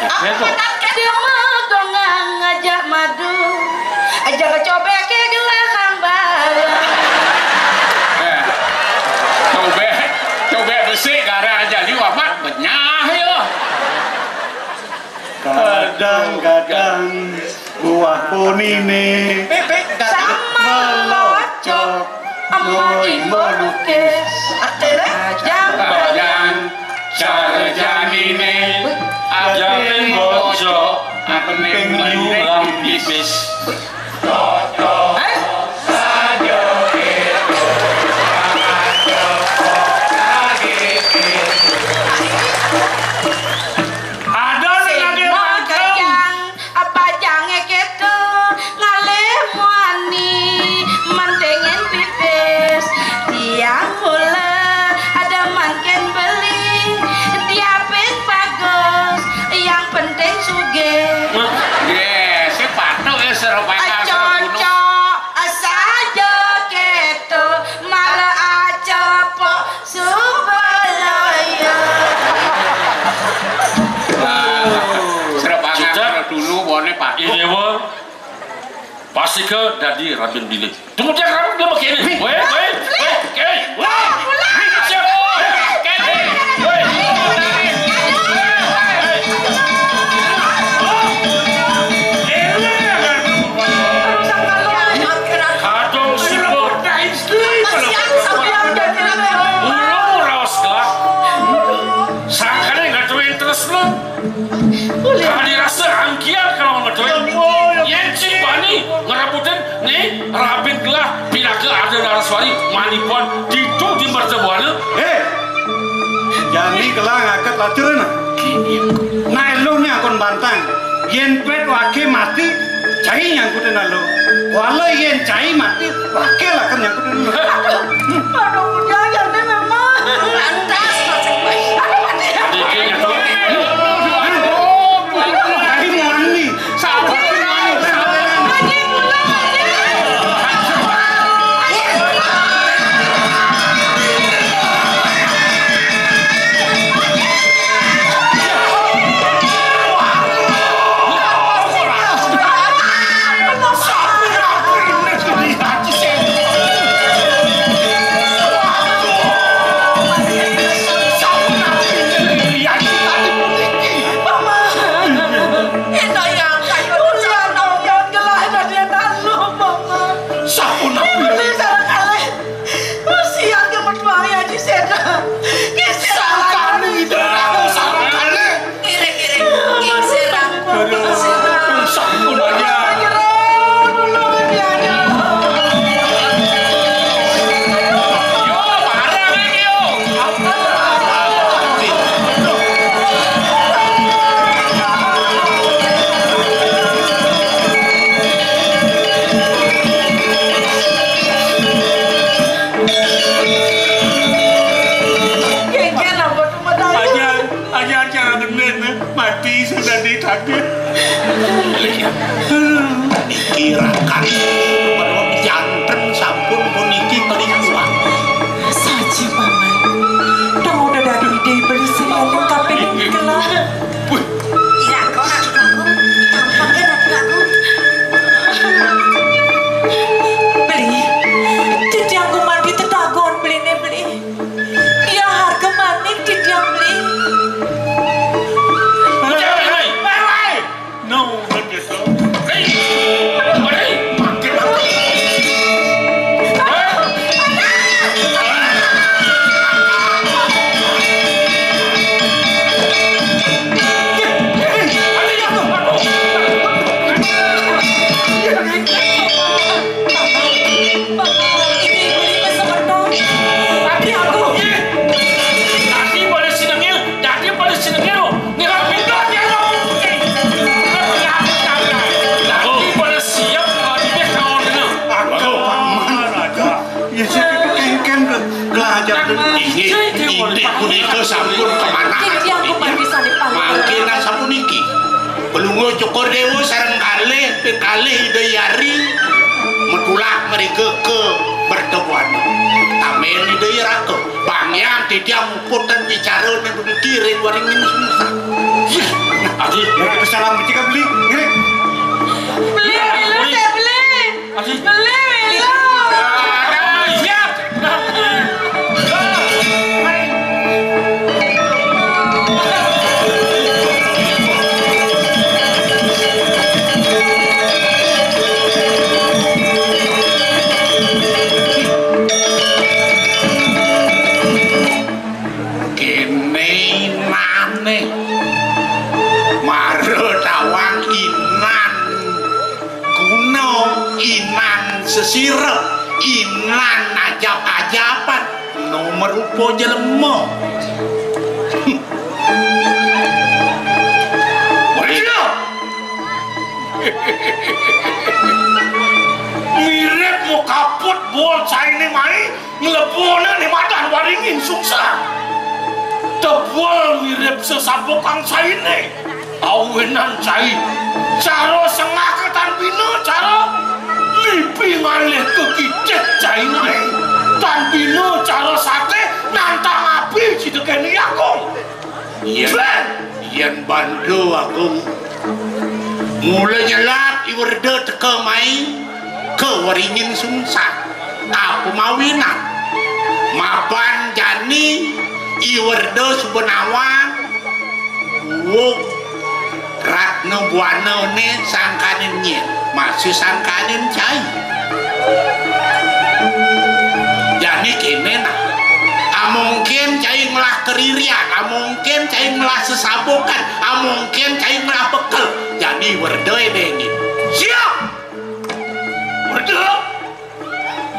apa tak dia magongang ngajak madu ajak cobek ke gelahang barang cobek besi gara aja di wamat benyah yo kadang-kadang buah punine sama locok amoi melukis jangan cara janine aja bocok apening nyulam pipis pasti ke dari Rabin Bilik. Tunggu dia Rabin dia begini. Weh. Kadang sibuk. Ulu rawas gelap. Sangkanya nggak tuin terus lu. Kalau dirasa angkian kalau nggak tuin. Yenci bani ngerabutin nih Rabin gelah pindah ke ada Naraswari manipon ditu di mertebuana. Jadi gelah ngangkat laturan. Nah lu nih akun bantang. Yen pet wake mati cai nyangkutin lu. Walau yen cai mati wake lah kan nyangkutin lu. Aduh jangan deh memang lantas macam Tuhan menawa janten sampun puniki kelikuan Saja paman. Dong udah dari ide bersih lalu kaping kelah. Iraku, tampaknya ratu Beli. Didang kumandi tetagon beli ne beli. Ya harga maning didang beli. No, begitu. Punika sampun kemana? Mangke sapuniki. Pelungguh Cokor Dewa sareng kalih Dayari metulak mereka ke bertemuan. Tamen Daya Ratu, pangyang tidak muputan bicara dan berkirim waringin susah. Adi, salam ketika beli. Beli. Sesirep inan ajab-ajaban nomor upo jelema. Waduh. Mirip mau kaput bol cai ni mai ngelebona ni madan waringin suksa. Tebol mirip sesabokang cai ni. Awenan cai. Caro sengah ketan bina caro. Lipi ngalih kekicet cai nai. Tan bina caro sate nantang api cidekeni aku. Yen bandu aku. Mulai nyelap iwarda teka mai ke waringin sungsang. Aku mawinan. Mapan jani iwarda subenawan. Wuk Ratno Buana ne sangkanin nye masih sangkanin cai. Jadi kini nah amungkin cai ngelah keririan, amungkin cai ngelah sesabokan, amungkin cai ngelah bekel. Jadi werdoy dengin siap werdoy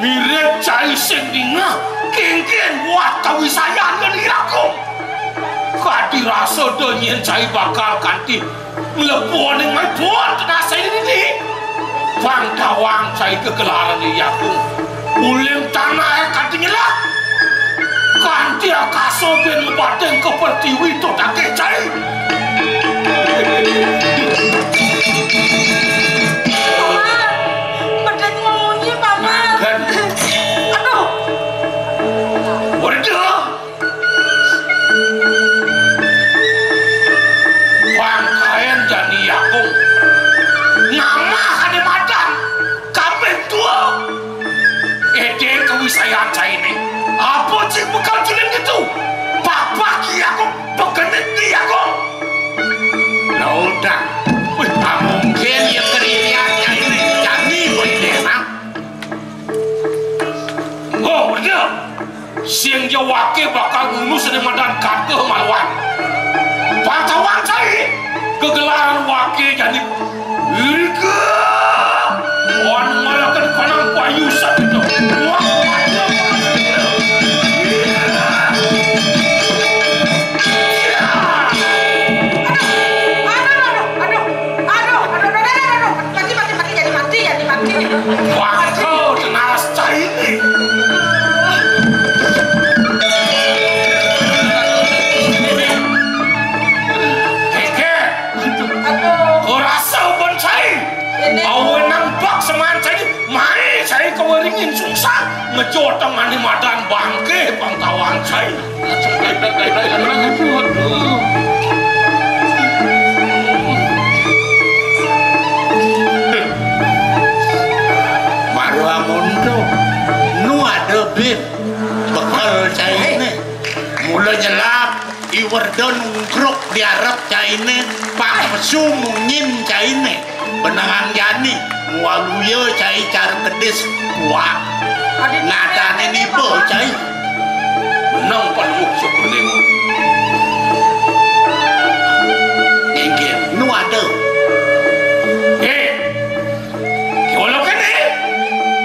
mirip cai sing dingah kengken buat kawisayan dan iraku. Kadi rasa donyen cai bakal ganti melepuan yang mai buat nasa ini bang dawang cai kegelaran di yakung ulim tanah kantinya lah ganti akaso ben lebatin ke pertiwi itu tak cai. Paman, pedang ngomongnya paman. Aduh. Waduh. Bangkain jadi yakung nama kade madan kabeh tua ede kewisayaan cai ini apa sih bekal cilin gitu bapak aku begenit dia kok nah udah mungkin ya keriliannya ini jadi boleh enak oh udah siang jawake bakal ngulus dari madan kakeh malwan pantauan cai kegelaran wakil jadi irga wan malakan kanang payusan itu wakau tenas cai ini awen nang bak seman cai ngejoteng ani madan bangke pangtawan cai. Baru amun tuh nu ada bit bekal cai ini mulai nyelap iwerdon ngkruk diarep cai ini pak mesum ngin cai ini benangan jani mualuyo cai car kedis kuat nadane nipo cai Benang panuh syukur demo. Nggih nu ada kalau kene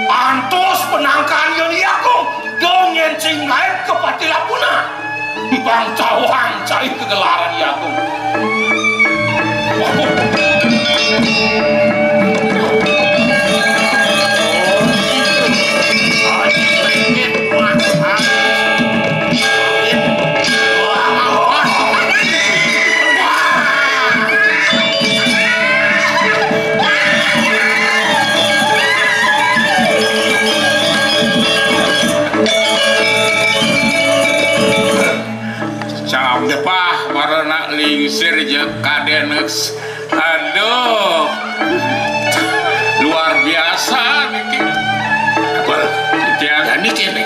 antos penangkan yang aku dengan cing lain ke Patilapuna bang cawang cari kegelaran aku. Pah warna lingsir je kadenex. Aduh, luar biasa niki. Jadi kene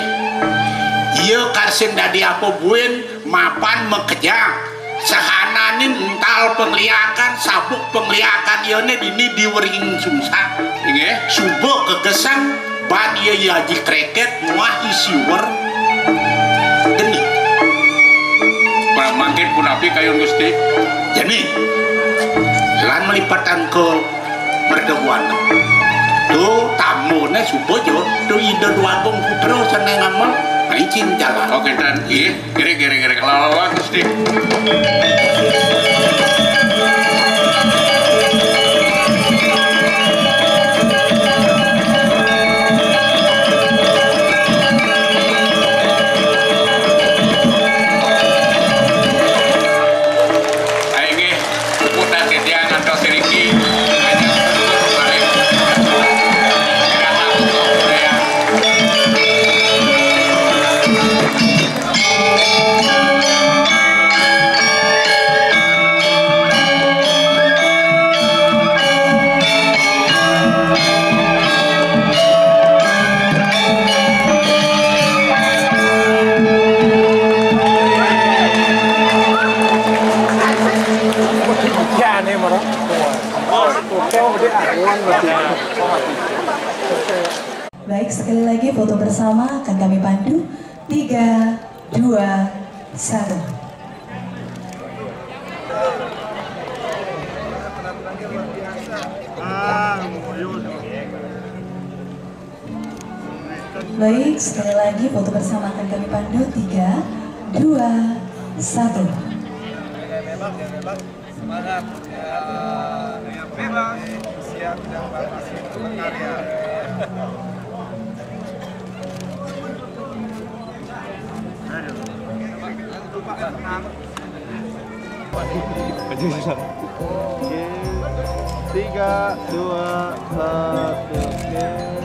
ieu karsen dadi apa buin mapan mekejang sahananin ental pengliakan sabuk pengliakan ieu dini diwering sumsak nggih subuh kegesan ban ieu haji kreket muah isiwer geni makin pun api kayun Gusti. Jadi lan melipatan ke merdebuan tuh tamunya subuh jo tuh ide dua bung putro seneng ngamal izin jalan oke dan iya kira-kira kalau Gusti Baik, sekali lagi foto bersama akan kami pandu 3, 2, 1. Baik, sekali lagi foto bersama akan kami pandu 3, 2, 1. Semangat ya, bebas siap dan masih berkarya. Oke, 3, 2, 1.